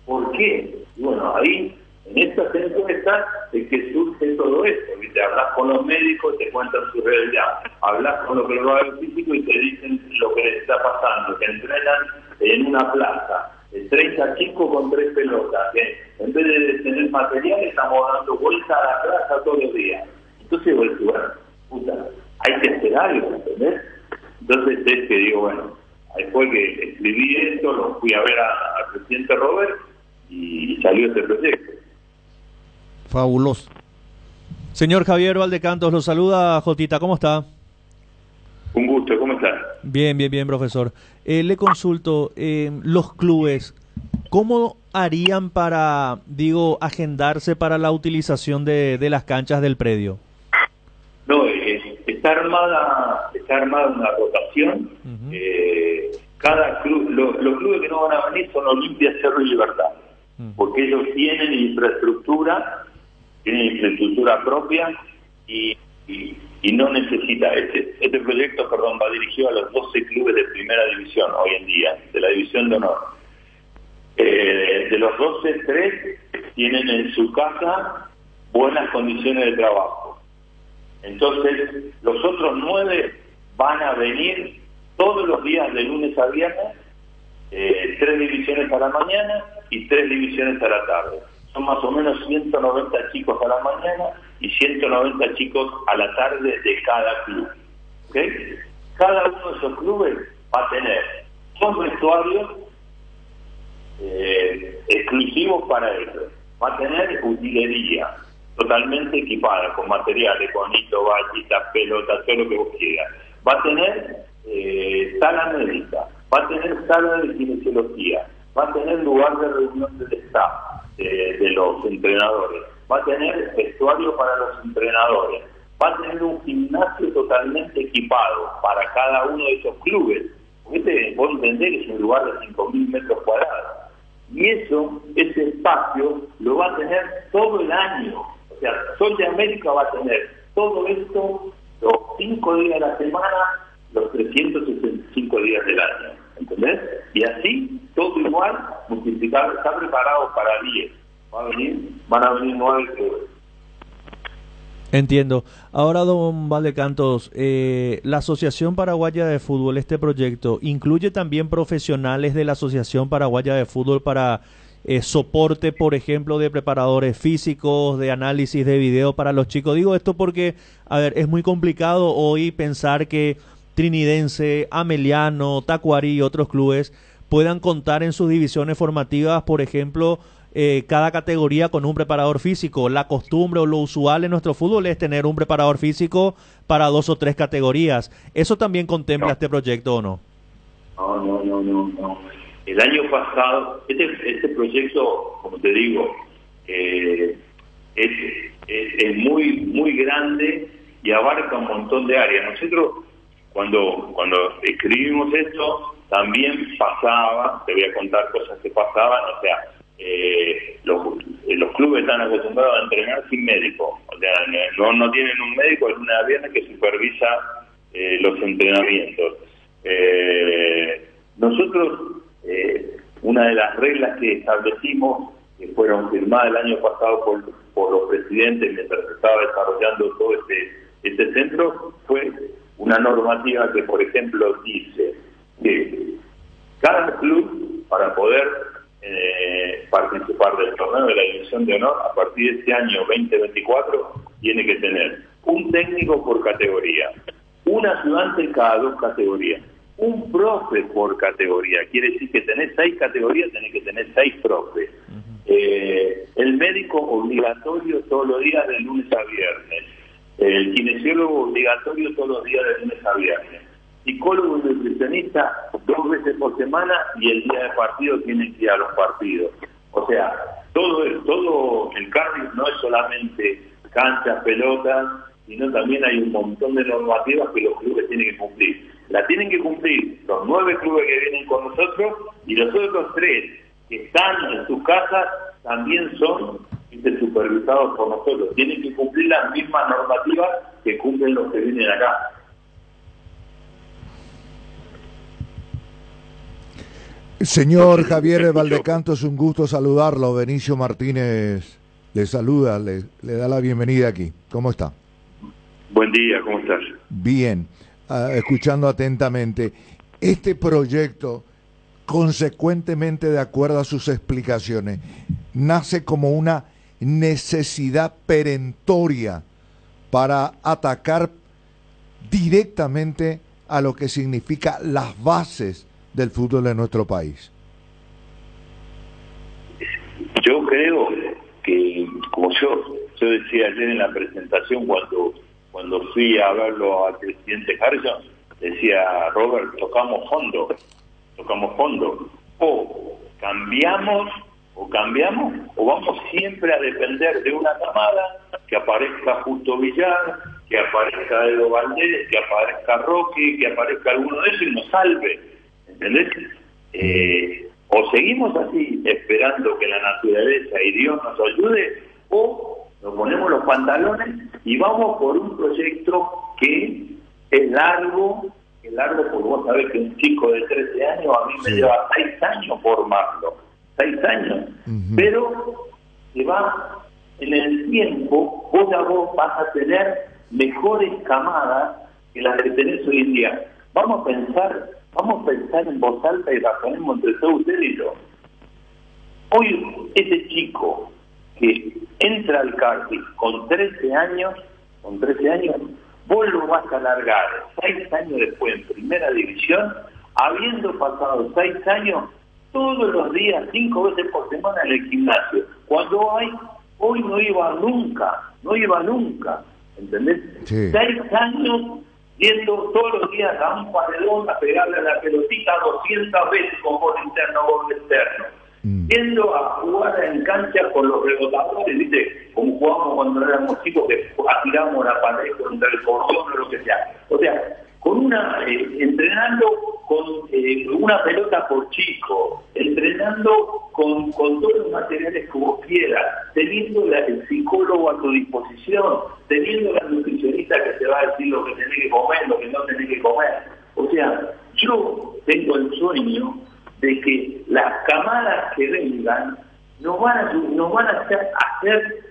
¿Por qué? Y bueno, ahí, en estas encuestas, es que surge todo esto, ¿viste? Hablas con los médicos, te cuentan su realidad, hablas con los preparadores físicos y te dicen lo que les está pasando, que entrenan en una plaza, 30 chicos con 3 pelotas, que en vez de tener material estamos dando vueltas a la plaza todos los días. Entonces, bueno, puta, hay que hacer algo, ¿entendés? Entonces es que digo, bueno, ahí fue que escribí esto, lo fui a ver al presidente Robert y salió este proyecto. Fabuloso. Señor Javier Valdecantos, lo saluda Jotita, ¿cómo está? Un gusto, ¿cómo estás? Bien, profesor. Le consulto, los clubes, ¿cómo harían para, agendarse para la utilización de las canchas del predio? No, está armada una rotación. Cada club, los clubes que no van a venir son Olimpia, Cerro y Libertad, porque ellos tienen infraestructura propia y no necesita. Este proyecto, va dirigido a los 12 clubes de primera división hoy en día, de la división de honor. De los 12, 3 tienen en su casa buenas condiciones de trabajo. Entonces, los otros 9 van a venir todos los días de lunes a viernes, 3 divisiones a la mañana y 3 divisiones a la tarde. Son más o menos 190 chicos a la mañana y 190 chicos a la tarde de cada club. ¿Okay? Cada uno de esos clubes va a tener 2 vestuarios exclusivos para ellos. Va a tener utilería totalmente equipada, con materiales, con hito, vallitas, pelotas, todo lo que vos quieras. Va a tener sala médica, va a tener sala de kinesiología, va a tener lugar de reunión del staff, de los entrenadores, va a tener vestuario para los entrenadores, va a tener un gimnasio totalmente equipado para cada uno de esos clubes. Vos entendés que es un lugar de 5.000 metros cuadrados. Y ese espacio lo va a tener todo el año. O sea, Sol de América va a tener todo esto los 5 días de la semana, los 365 días del año. ¿Entendés? Y así, todo igual, multiplicado, está preparado para 10. Van a venir 9 clubes. Entiendo. Ahora, don Valdecantos, la Asociación Paraguaya de Fútbol, este proyecto, ¿incluye también profesionales de la Asociación Paraguaya de Fútbol para soporte, por ejemplo, de preparadores físicos, de análisis de video para los chicos? Digo esto porque, es muy complicado hoy pensar que Trinidense, Ameliano, Tacuarí y otros clubes puedan contar en sus divisiones formativas, por ejemplo, cada categoría con un preparador físico. La costumbre o lo usual en nuestro fútbol es tener un preparador físico para 2 o 3 categorías. ¿Eso también contempla este proyecto o no? No. El año pasado, este proyecto, como te digo, es muy grande y abarca un montón de áreas. Nosotros, cuando escribimos esto, también pasaba, te voy a contar cosas que pasaban, o sea, los clubes están acostumbrados a entrenar sin médico, o sea, no tienen un médico de lunes a viernes que supervisa los entrenamientos. Nosotros, una de las reglas que establecimos, que fueron firmadas el año pasado por los presidentes mientras se estaba desarrollando todo este centro, fue una normativa que, por ejemplo, dice que cada club, para poder participar del torneo de la División de Honor, a partir de este año 2024, tiene que tener un técnico por categoría, un ayudante en cada 2 categorías, un profe por categoría. Quiere decir que tenés 6 categorías, tenés que tener 6 profes. El médico obligatorio todos los días de lunes a viernes. El kinesiólogo obligatorio todos los días de lunes a viernes. Psicólogo y nutricionista 2 veces por semana, y el día de partido tienen que ir a los partidos. O sea, todo el cardio no es solamente canchas, pelotas, sino también hay un montón de normativas que los clubes tienen que cumplir. La tienen que cumplir los 9 clubes que vienen con nosotros, y los otros 3 que están en sus casas también son supervisados por nosotros. Tienen que cumplir las mismas normativas que cumplen los que vienen acá. Señor Javier Valdecanto, es un gusto saludarlo. Benicio Martínez le saluda, le da la bienvenida aquí. ¿Cómo está? Buen día, ¿cómo estás? Bien, escuchando atentamente. Este proyecto, consecuentemente, de acuerdo a sus explicaciones, nace como una necesidad perentoria para atacar directamente a lo que significa las bases del fútbol de nuestro país. Yo creo que, como yo decía ayer en la presentación, cuando fui a verlo al presidente Harrison, decía: Robert, tocamos fondo, o cambiamos o vamos siempre a depender de una camada, que aparezca Justo Villar, que aparezca Edo Valdés, que aparezca Roque, que aparezca alguno de ellos y nos salve, ¿entendés? O seguimos así esperando que la naturaleza y Dios nos ayude, o nos ponemos los pantalones y vamos por un proyecto que es largo, porque vos sabés que un chico de 13 años a mí me lleva 6 años formarlo, 6 años, pero que va en el tiempo, vos vas a tener mejores camadas que las que tenés hoy en día. Vamos a pensar en voz alta y razonemos entre todos ustedes y yo. Hoy ese chico que entra al karting con 13 años, vos lo vas a largar 6 años después en primera división, habiendo pasado 6 años todos los días, 5 veces por semana en el gimnasio. Cuando hoy no iba nunca, ¿entendés? Sí. 6 años yendo todos los días a un paredón a pegarle a la pelotita 200 veces con gol interno, gol externo. Yendo a jugar en cancha con los rebotadores, ¿viste? Como jugábamos cuando éramos chicos, que tiramos la pared contra el cordón o lo que sea. O sea, entrenando con una pelota por chico, entrenando con todos los materiales que vos quieras, teniendo el psicólogo a tu disposición, teniendo la nutricionista que te va a decir lo que tenés que comer, lo que no tenés que comer. O sea, yo tengo el sueño de que las camadas que vengan nos van a hacer,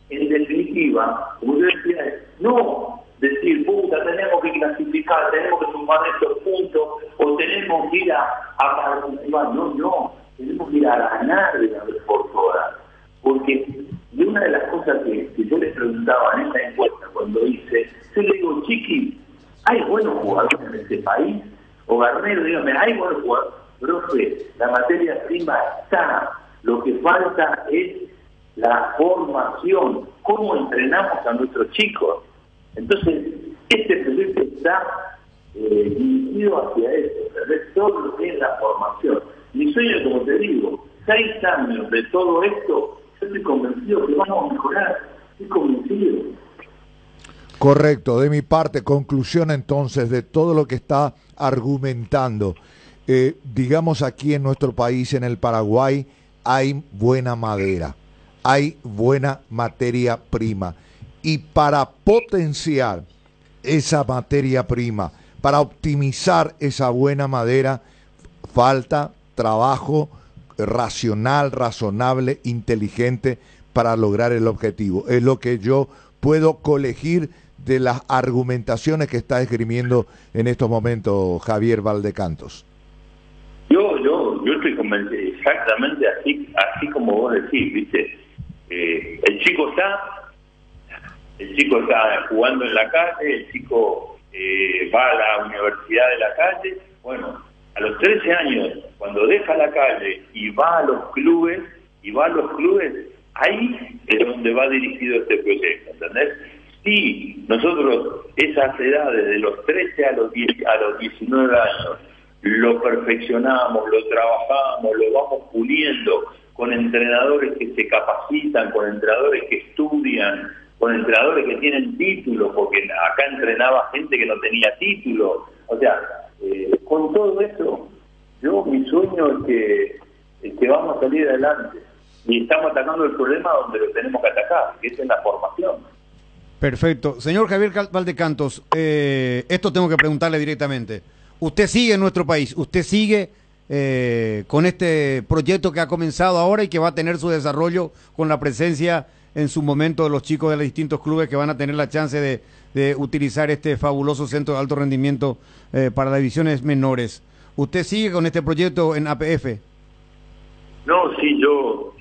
en definitiva, como yo decía, no decir, puta, tenemos que clasificar, tenemos que sumar estos puntos, o tenemos que ir a participar. No, tenemos que ir a ganar de una vez por todas. Porque de una de las cosas que yo les preguntaba en esta encuesta cuando hice, yo le digo: Chiqui, ¿hay buenos jugadores en este país? O Garnero, dígame, ¿hay buenos jugadores? Profe, la materia prima está. Lo que falta es la formación, cómo entrenamos a nuestros chicos. Entonces, este proyecto está dirigido hacia eso, ¿verdad? Todo lo que es la formación. Mi sueño, como te digo, 6 años de todo esto, yo estoy convencido que vamos a mejorar, estoy convencido. Correcto, de mi parte, conclusión entonces de todo lo que está argumentando. Digamos, aquí en nuestro país, en el Paraguay, hay buena madera, hay buena materia prima, y para potenciar esa materia prima, para optimizar esa buena madera, falta trabajo racional, razonable, inteligente para lograr el objetivo. Es lo que yo puedo colegir de las argumentaciones que está esgrimiendo en estos momentos Javier Valdecantos. Yo estoy convencido, exactamente así como vos decís, ¿viste? El chico está jugando en la calle, el chico va a la universidad de la calle. Bueno, a los 13 años, cuando deja la calle y va a los clubes, ahí es donde va dirigido este proyecto, ¿entendés? Si nosotros esas edades de los 13 a los 19 años lo perfeccionamos, lo trabajamos, lo vamos puliendo con entrenadores que se capacitan, con entrenadores que estudian, con entrenadores que tienen título, porque acá entrenaba gente que no tenía título. O sea, con todo eso, mi sueño es que vamos a salir adelante. Y estamos atacando el problema donde lo tenemos que atacar, que es en la formación. Perfecto. Señor Javier Valdecantos, esto tengo que preguntarle directamente. Usted sigue en nuestro país, usted sigue con este proyecto que ha comenzado ahora y que va a tener su desarrollo con la presencia en su momento de los chicos de los distintos clubes que van a tener la chance de utilizar este fabuloso centro de alto rendimiento para las divisiones menores. ¿Usted sigue con este proyecto en APF? No, sí, yo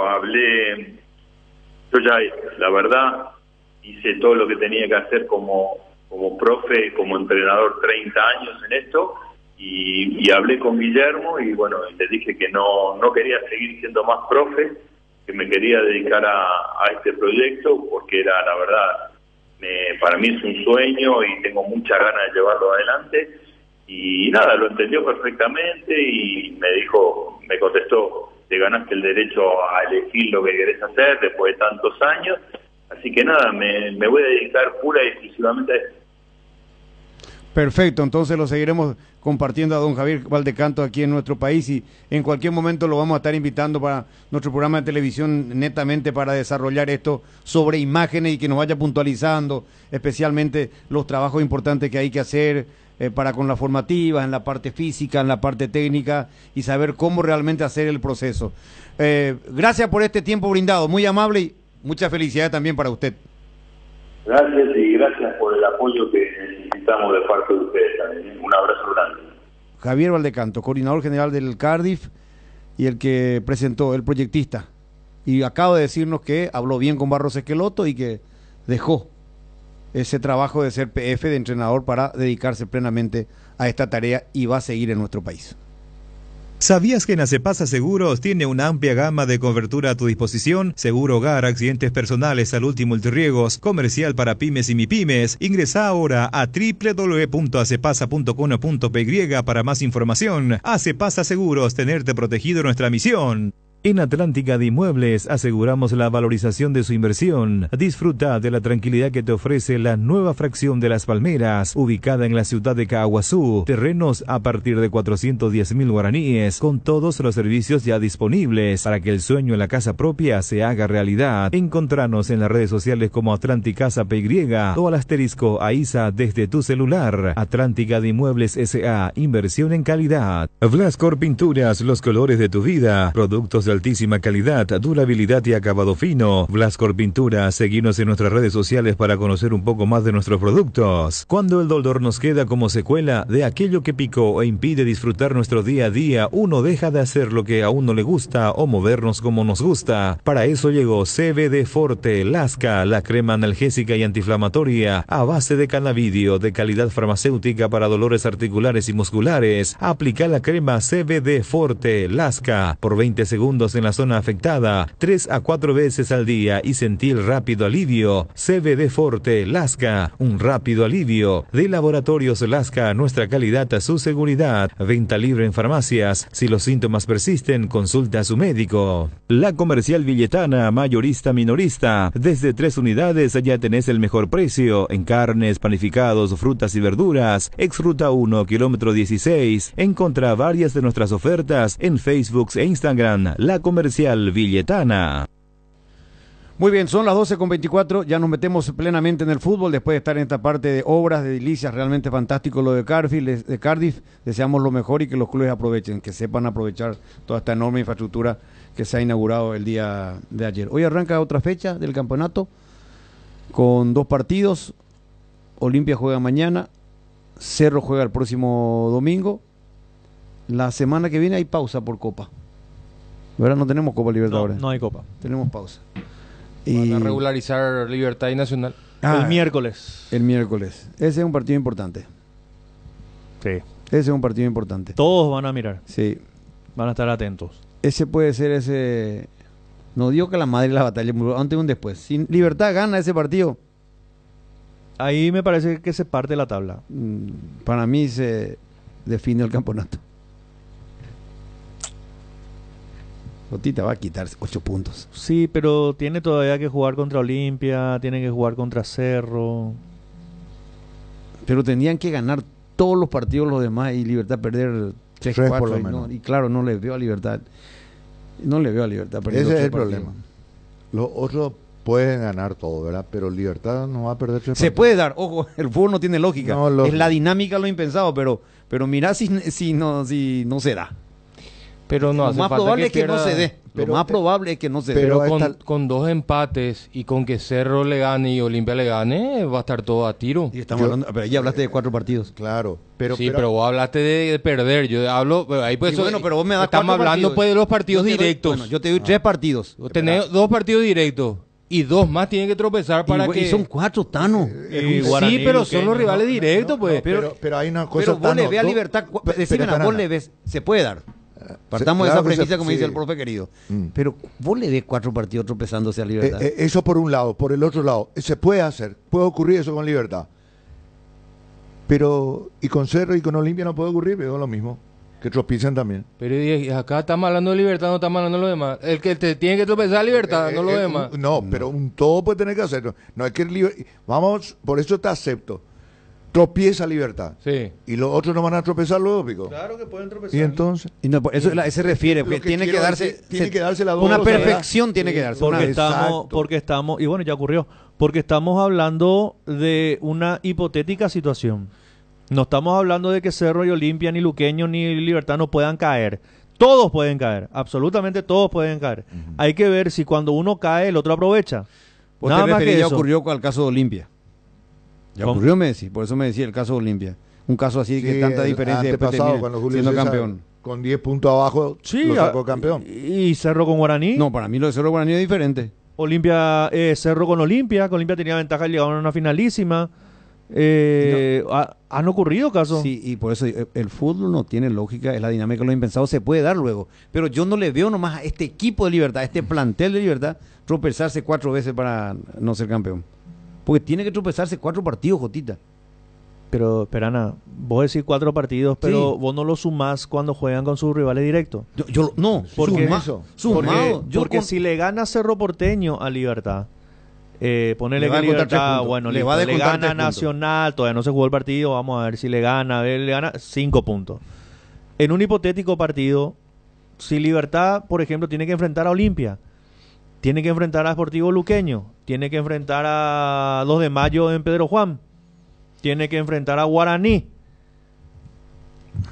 hablé, yo ya, la verdad, hice todo lo que tenía que hacer como profe, como entrenador, 30 años en esto, y hablé con Guillermo y bueno, le dije que no quería seguir siendo más profe, que me quería dedicar a este proyecto porque era, la verdad, para mí es un sueño y tengo muchas ganas de llevarlo adelante. Y nada, lo entendió perfectamente y me contestó, te ganaste el derecho a elegir lo que querés hacer después de tantos años, así que nada, me voy a dedicar pura y exclusivamente a esto. Perfecto, entonces lo seguiremos compartiendo a don Javier Valdecantos aquí en nuestro país y en cualquier momento lo vamos a estar invitando para nuestro programa de televisión netamente para desarrollar esto sobre imágenes y que nos vaya puntualizando especialmente los trabajos importantes que hay que hacer para con la formativa, en la parte física, en la parte técnica y saber cómo realmente hacer el proceso. Gracias por este tiempo brindado, muy amable y mucha felicidad también para usted. Gracias y gracias por el apoyo que necesitamos de parte de ustedes también. Un abrazo grande. Javier Valdecantos, coordinador general del Cardiff y el que presentó, el proyectista. Y acaba de decirnos que habló bien con Barros Esqueloto y que dejó ese trabajo de ser PF, de entrenador, para dedicarse plenamente a esta tarea y va a seguir en nuestro país. ¿Sabías que Nacepasa Seguros tiene una amplia gama de cobertura a tu disposición? Seguro hogar, accidentes personales, salud y multirriegos, comercial para pymes y mipymes. Ingresa ahora a www.acepasa.com.py para más información. Acepasa Seguros, tenerte protegido, nuestra misión. En Atlántica de Inmuebles aseguramos la valorización de su inversión. Disfruta de la tranquilidad que te ofrece la nueva fracción de Las Palmeras, ubicada en la ciudad de Caaguazú. Terrenos a partir de 410.000 guaraníes, con todos los servicios ya disponibles para que el sueño en la casa propia se haga realidad. Encontranos en las redes sociales como Atlántica PY o al asterisco AISA desde tu celular. Atlántica de Inmuebles S.A. Inversión en calidad. Blascor Pinturas, los colores de tu vida. Productos de altísima calidad, durabilidad y acabado fino. Blascor Pintura, seguinos en nuestras redes sociales para conocer un poco más de nuestros productos. Cuando el dolor nos queda como secuela de aquello que picó e impide disfrutar nuestro día a día, uno deja de hacer lo que a uno le gusta o movernos como nos gusta. Para eso llegó CBD Forte Lasca, la crema analgésica y antiinflamatoria a base de cannabidio de calidad farmacéutica para dolores articulares y musculares. Aplica la crema CBD Forte Lasca por 20 segundos segundos en la zona afectada, 3 a 4 veces al día y sentir rápido alivio. CBD Forte Lasca, un rápido alivio. De Laboratorios Lasca, nuestra calidad a su seguridad. Venta libre en farmacias. Si los síntomas persisten, consulta a su médico. La Comercial Villetana, mayorista minorista. Desde 3 unidades ya tenés el mejor precio en carnes, panificados, frutas y verduras. Ex Ruta 1, kilómetro 16. Encontrá varias de nuestras ofertas en Facebook e Instagram. La Comercial Villetana. Muy bien, son las 12:24, ya nos metemos plenamente en el fútbol después de estar en esta parte de obras, de edilicias, realmente fantástico lo de Cardiff. Deseamos lo mejor y que los clubes aprovechen, que sepan aprovechar toda esta enorme infraestructura que se ha inaugurado el día de ayer. Hoy arranca otra fecha del campeonato con 2 partidos. Olimpia juega mañana, Cerro juega el próximo domingo. La semana que viene hay pausa por Copa. ¿Verdad? No tenemos Copa Libertadores. No hay Copa. Tenemos pausa. Van a regularizar Libertad y Nacional. El miércoles. El miércoles. Ese es un partido importante. Sí. Ese es un partido importante. Todos van a mirar. Sí. Van a estar atentos. Ese puede ser ese... No digo que la madre de la batalla, antes y un después. Si Libertad gana ese partido... Ahí me parece que se parte la tabla. Para mí se define el campeonato. Botita va a quitar 8 puntos. Sí, pero tiene todavía que jugar contra Olimpia, tiene que jugar contra Cerro. Pero tendrían que ganar todos los partidos los demás y Libertad perder 3-4. por lo menos. Y claro, no le veo a Libertad. No le veo a Libertad perdiendo Ese es el 3 partidos. problema. Los otros pueden ganar todo, ¿verdad? Pero Libertad no va a perder 3 Se partidos. puede dar, ojo, el fútbol no tiene lógica. No, es lógica. la dinámica lo impensado, pero mirá si no se da. Pero no Lo hace más falta probable es que no pierda- se dé. pero- Lo más probable es que no se dé. Pero Pero con, esta- con 2 empates y con que Cerro le gane y Olimpia le gane, va a estar todo a tiro. Y estamos hablando, pero ya hablaste de 4 partidos. Claro, Sí, pero vos hablaste de perder. Yo hablo, pero ahí pues Y eso- bueno, pero vos me das estamos 4 hablando partidos. pues de los partidos Yo te doy- directos. bueno, yo te doy 3 partidos. Tenés 2 partidos directos y 2 más tienen que tropezar para Y que... son 4, Tano. Y Guaraní, sí, pero Luqueño, son los rivales directos, pues. pero hay una cosa... Pero vos le Tano, ves a do- Libertad, pe- decime, pero, vos Tana, le ves, se puede dar. Partamos de claro esa que premisa, se- como dice sí. el profe querido. Mm. Pero vos le ves 4 partidos tropezándose a Libertad. Eso por un lado. Por el otro lado, se puede hacer. Puede ocurrir eso con Libertad. Pero, y con Cerro y con Olimpia no puede ocurrir, pero es lo mismo. Que tropiecen también. Pero y acá estamos hablando de Libertad, no estamos hablando de lo demás. El que te tiene que tropezar es Libertad, no lo demás. No, pero un todo puede tener que hacerlo. No es que vamos, por eso te acepto. Tropieza Libertad. Sí. Y los otros no van a tropezar luego, Pico. Claro que pueden tropezar. Y entonces, Y no, por eso se refiere, Lo que que tiene que quiero darse, decir, tiene que darse la dos, una o sea, perfección tiene que darse. Porque Exacto. estamos, y bueno, ya ocurrió, porque estamos hablando de una hipotética situación. No estamos hablando de que Cerro y Olimpia, ni Luqueño, ni Libertad no puedan caer. Todos pueden caer, absolutamente todos pueden caer. Hay que ver si cuando uno cae, el otro aprovecha. Vos Nada te más referís, que ya eso. ocurrió con el caso de Olimpia. Ya ¿Cómo? ocurrió, me decís, por eso me decía el caso de Olimpia. Un caso así que sí, tanta el diferencia después antepasado, termina cuando Julio siendo César, campeón. con 10 puntos abajo, lo sacó campeón. Y Cerro con Guaraní. No, para mí lo de Cerro Guaraní es diferente. Olimpia, Cerro con Olimpia, que Olimpia tenía ventaja y llegaron a una finalísima. Han ocurrido casos. Sí, y por eso el fútbol no tiene lógica, es la dinámica, lo impensado se puede dar luego. Pero yo no le veo nomás a este equipo de Libertad, a este plantel de Libertad, tropezarse 4 veces para no ser campeón. Porque tiene que tropezarse 4 partidos, Jotita. Pero, Perana, vos decís 4 partidos, pero Sí. vos no lo sumás cuando juegan con sus rivales directos. No, Porque, sumado. porque si le gana Cerro Porteño a Libertad, ponele Le va que a descontar 3 Libertad, puntos. bueno, Le listo, va a le descontar gana 3 puntos. Nacional, todavía no se jugó el partido, vamos a ver si le gana, a ver, le gana 5 puntos. En un hipotético partido, si Libertad, por ejemplo, tiene que enfrentar a Olimpia, tiene que enfrentar a Sportivo Luqueño, tiene que enfrentar a 2 de Mayo en Pedro Juan, tiene que enfrentar a Guaraní.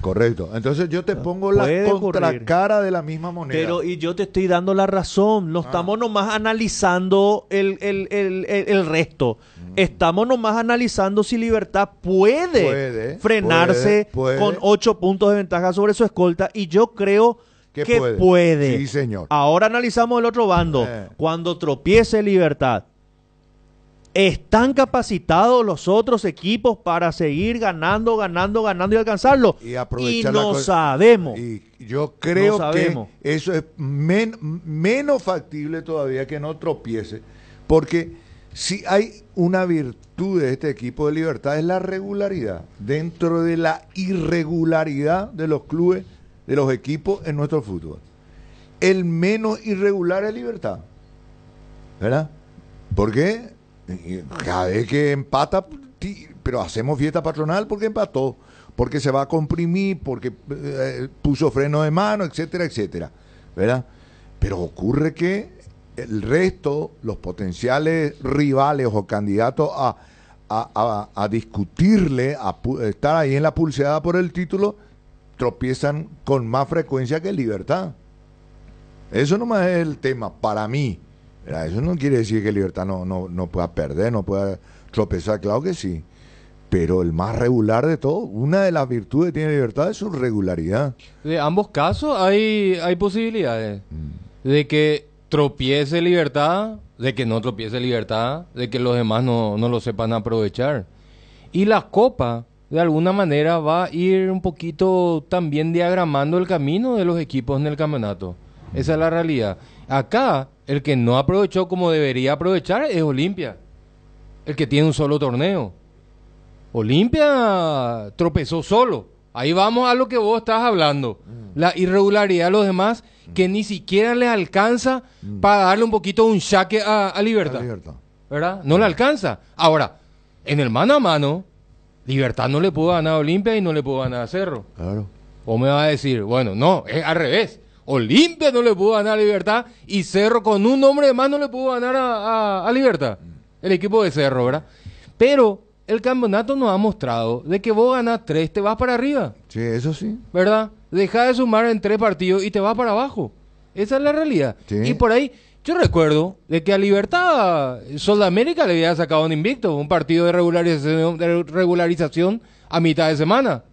Correcto. Entonces yo te pongo la Puede ocurrir. contracara de la misma moneda. Pero y yo te estoy dando la razón. No estamos nomás analizando el resto. Estamos nomás analizando si Libertad puede frenarse puede. con 8 puntos de ventaja sobre su escolta. Y yo creo Que que puede. puede. Sí, señor. Ahora analizamos el otro bando. Cuando tropiece Libertad ¿Están capacitados los otros equipos para seguir ganando y alcanzarlo? Y no sabemos. Y yo creo No que sabemos. eso es menos factible todavía que no tropiece, porque si hay una virtud de este equipo de Libertad es la regularidad, dentro de la irregularidad de los clubes, de los equipos en nuestro fútbol. El menos irregular es Libertad, ¿verdad? Porque cada vez que empata, pero hacemos fiesta patronal porque empató, porque se va a comprimir, porque puso freno de mano, etcétera, etcétera, ¿verdad? Pero ocurre que el resto, los potenciales rivales o candidatos a discutirle, a estar ahí en la pulseada por el título, tropiezan con más frecuencia que Libertad. Eso nomás es el tema, para mí. Eso no quiere decir que Libertad no pueda perder, no pueda tropezar, claro que sí. Pero el más regular de todo, una de las virtudes que tiene Libertad es su regularidad. De ambos casos hay posibilidades de que tropiece Libertad, de que no tropiece Libertad, de que los demás no lo sepan aprovechar. Y la Copa, de alguna manera, va a ir un poquito también diagramando el camino de los equipos en el campeonato. Esa es la realidad. Acá, el que no aprovechó como debería aprovechar es Olimpia, el que tiene un solo torneo. Olimpia tropezó solo. Ahí vamos a lo que vos estás hablando. La irregularidad de los demás, que ni siquiera les alcanza para darle un poquito un jaque a Libertad. ¿Verdad? No le alcanza. Ahora, en el mano a mano, Libertad no le pudo ganar a Olimpia y no le pudo ganar a Cerro. Claro. O me va a decir, bueno, no, es al revés. Olimpia no le pudo ganar a Libertad y Cerro con un hombre de más no le pudo ganar a Libertad. El equipo de Cerro, ¿verdad? Pero el campeonato nos ha mostrado de que vos ganás 3, te vas para arriba. Sí, eso sí. ¿Verdad? Deja de sumar en 3 partidos y te vas para abajo. Esa es la realidad. Sí. Y por ahí, yo recuerdo de que a Libertad, Sudamérica le había sacado un invicto, un partido de regularización a mitad de semana.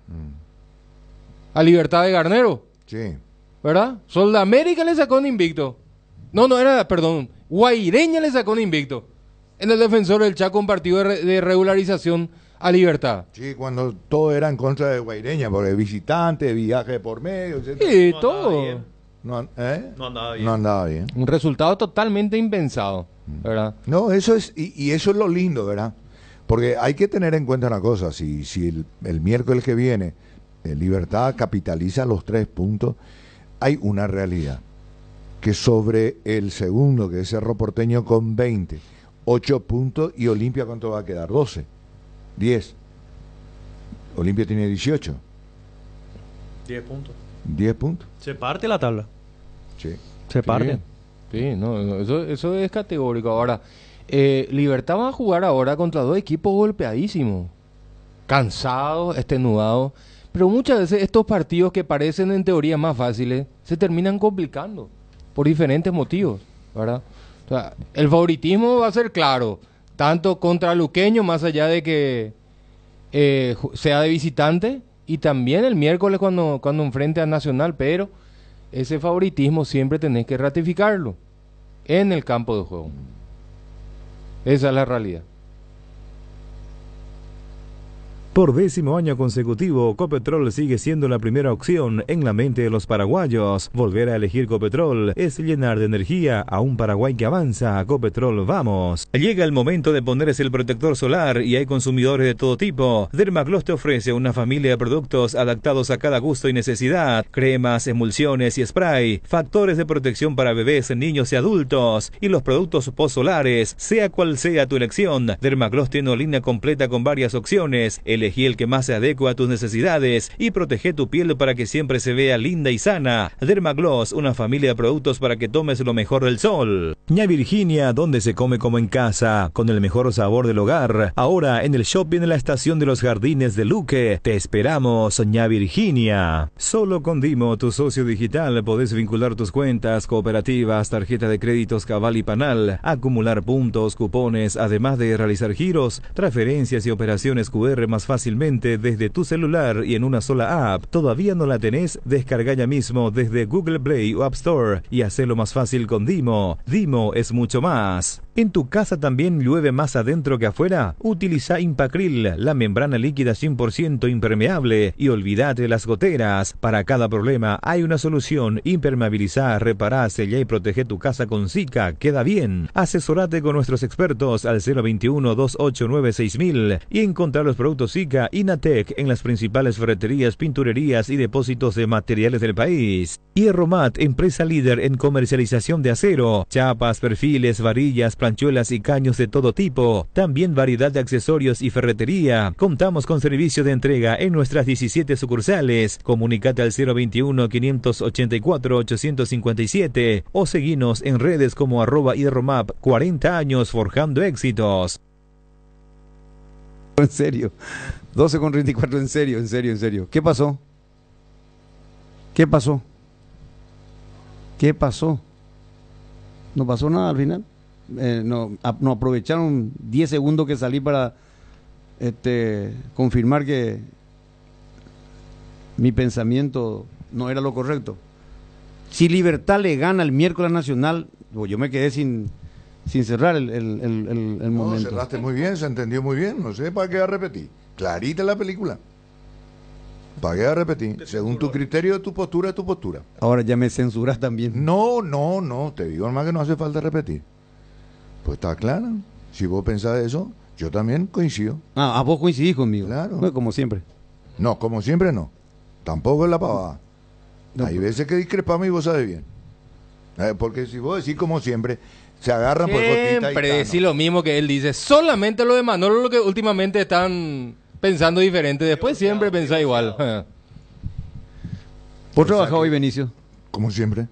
A Libertad de Garnero. Sí. ¿Verdad? Sudamérica le sacó un invicto. Guaireña le sacó un invicto. En el Defensor del Chaco, un partido de regularización a Libertad. Sí, cuando todo era en contra de Guaireña, porque visitante, viaje por medio, etc. Sí, todo. No andaba bien. No andaba bien. Un resultado totalmente impensado, ¿verdad? No, eso es, y eso es lo lindo, ¿verdad? Porque hay que tener en cuenta una cosa, si el miércoles que viene Libertad capitaliza los 3 puntos, hay una realidad, que sobre el segundo, que es Cerro Porteño con 20, 8 puntos, y Olimpia, ¿cuánto va a quedar? 12, 10. Olimpia tiene 18. 10 puntos. 10 puntos. Se parte la tabla. Sí. Se parte. Sí, no, eso es categórico. Ahora, Libertad va a jugar ahora contra 2 equipos golpeadísimos, cansados, extenuados, pero muchas veces estos partidos que parecen en teoría más fáciles se terminan complicando por diferentes motivos, ¿verdad? O sea, el favoritismo va a ser claro, tanto contra Luqueño, más allá de que sea de visitante, y también el miércoles cuando enfrente a Nacional, pero ese favoritismo siempre tenés que ratificarlo en el campo de juego. Esa es la realidad. Por 10º año consecutivo, Copetrol sigue siendo la primera opción en la mente de los paraguayos. Volver a elegir Copetrol es llenar de energía a un Paraguay que avanza. Copetrol, vamos. Llega el momento de ponerse el protector solar y hay consumidores de todo tipo. Dermagloss te ofrece una familia de productos adaptados a cada gusto y necesidad. Cremas, emulsiones y spray. Factores de protección para bebés, niños y adultos. Y los productos post-solares, sea cual sea tu elección. Dermagloss tiene una línea completa con varias opciones. Elegí el que más se adecua a tus necesidades y protege tu piel para que siempre se vea linda y sana. Dermagloss, una familia de productos para que tomes lo mejor del sol. Ña Virginia, donde se come como en casa, con el mejor sabor del hogar. Ahora en el shopping en la estación de los Jardines de Luque. Te esperamos, Ña Virginia. Solo con Dimo, tu socio digital, podés vincular tus cuentas, cooperativas, tarjeta de créditos Cabal y Panal, acumular puntos, cupones, además de realizar giros, transferencias y operaciones QR más fácil fácilmente desde tu celular y en una sola app. ¿Todavía no la tenés? Descarga ya mismo desde Google Play o App Store y hacelo más fácil con Dimo. Dimo es mucho más. ¿En tu casa también llueve más adentro que afuera? Utiliza Impacril, la membrana líquida 100% impermeable, y olvídate de las goteras. Para cada problema hay una solución. Impermeabilizá, repará, sellá y protege tu casa con Sika. Queda bien. Asesorate con nuestros expertos al 021-289-6000 y encontrar los productos Sika Inatec en las principales ferreterías, pinturerías y depósitos de materiales del país. Hierromat, empresa líder en comercialización de acero, chapas, perfiles, varillas, planchuelas y caños de todo tipo. También variedad de accesorios y ferretería. Contamos con servicio de entrega en nuestras 17 sucursales. Comunicate al 021-584-857 o seguinos en redes como @hierromap. 40 años forjando éxitos. En serio. 12:34, en serio. ¿Qué pasó? No pasó nada al final. No aprovecharon 10 segundos que salí para confirmar que mi pensamiento no era lo correcto. Si Libertad le gana el miércoles a Nacional, yo me quedé sin cerrar el momento. Cerraste muy bien, se entendió muy bien. No sé para qué repetir. Clarita la película. ¿Para qué repetir? Según tu criterio, tu postura es tu postura. Ahora ya me censuras también. No. Te digo nomás que no hace falta repetir. Pues está claro. Si vos pensás eso, yo también coincido. ¿A vos coincidís conmigo? Claro. No, como siempre. No, como siempre no. Tampoco es la pavada. No, hay veces que discrepamos y vos sabés bien. Porque si vos decís como siempre, se agarran por gotita y Siempre cano. decís lo mismo que él dice. Solamente lo de Manolo lo que últimamente están pensando diferente. Después siempre pensá igual. ¿Vos trabajás hoy, Benicio? Como siempre.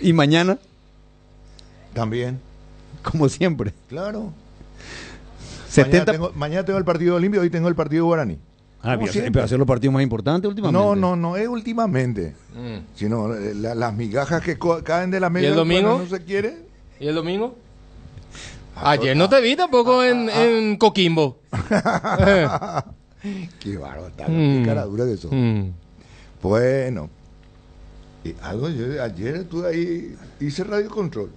¿Y mañana? También. Como siempre. Claro. 70... Mañana tengo el partido Olimpia, hoy tengo el partido Guaraní. Pero hacer los partidos más importantes últimamente. No es últimamente. Sino las migajas que caen de la mesa. ¿Y el domingo? No se quiere. ¿Y el domingo? Ayer no te vi tampoco en Coquimbo. Qué bárbaro, qué cara dura que son. Bueno. Yo ayer estuve ahí, hice radio control.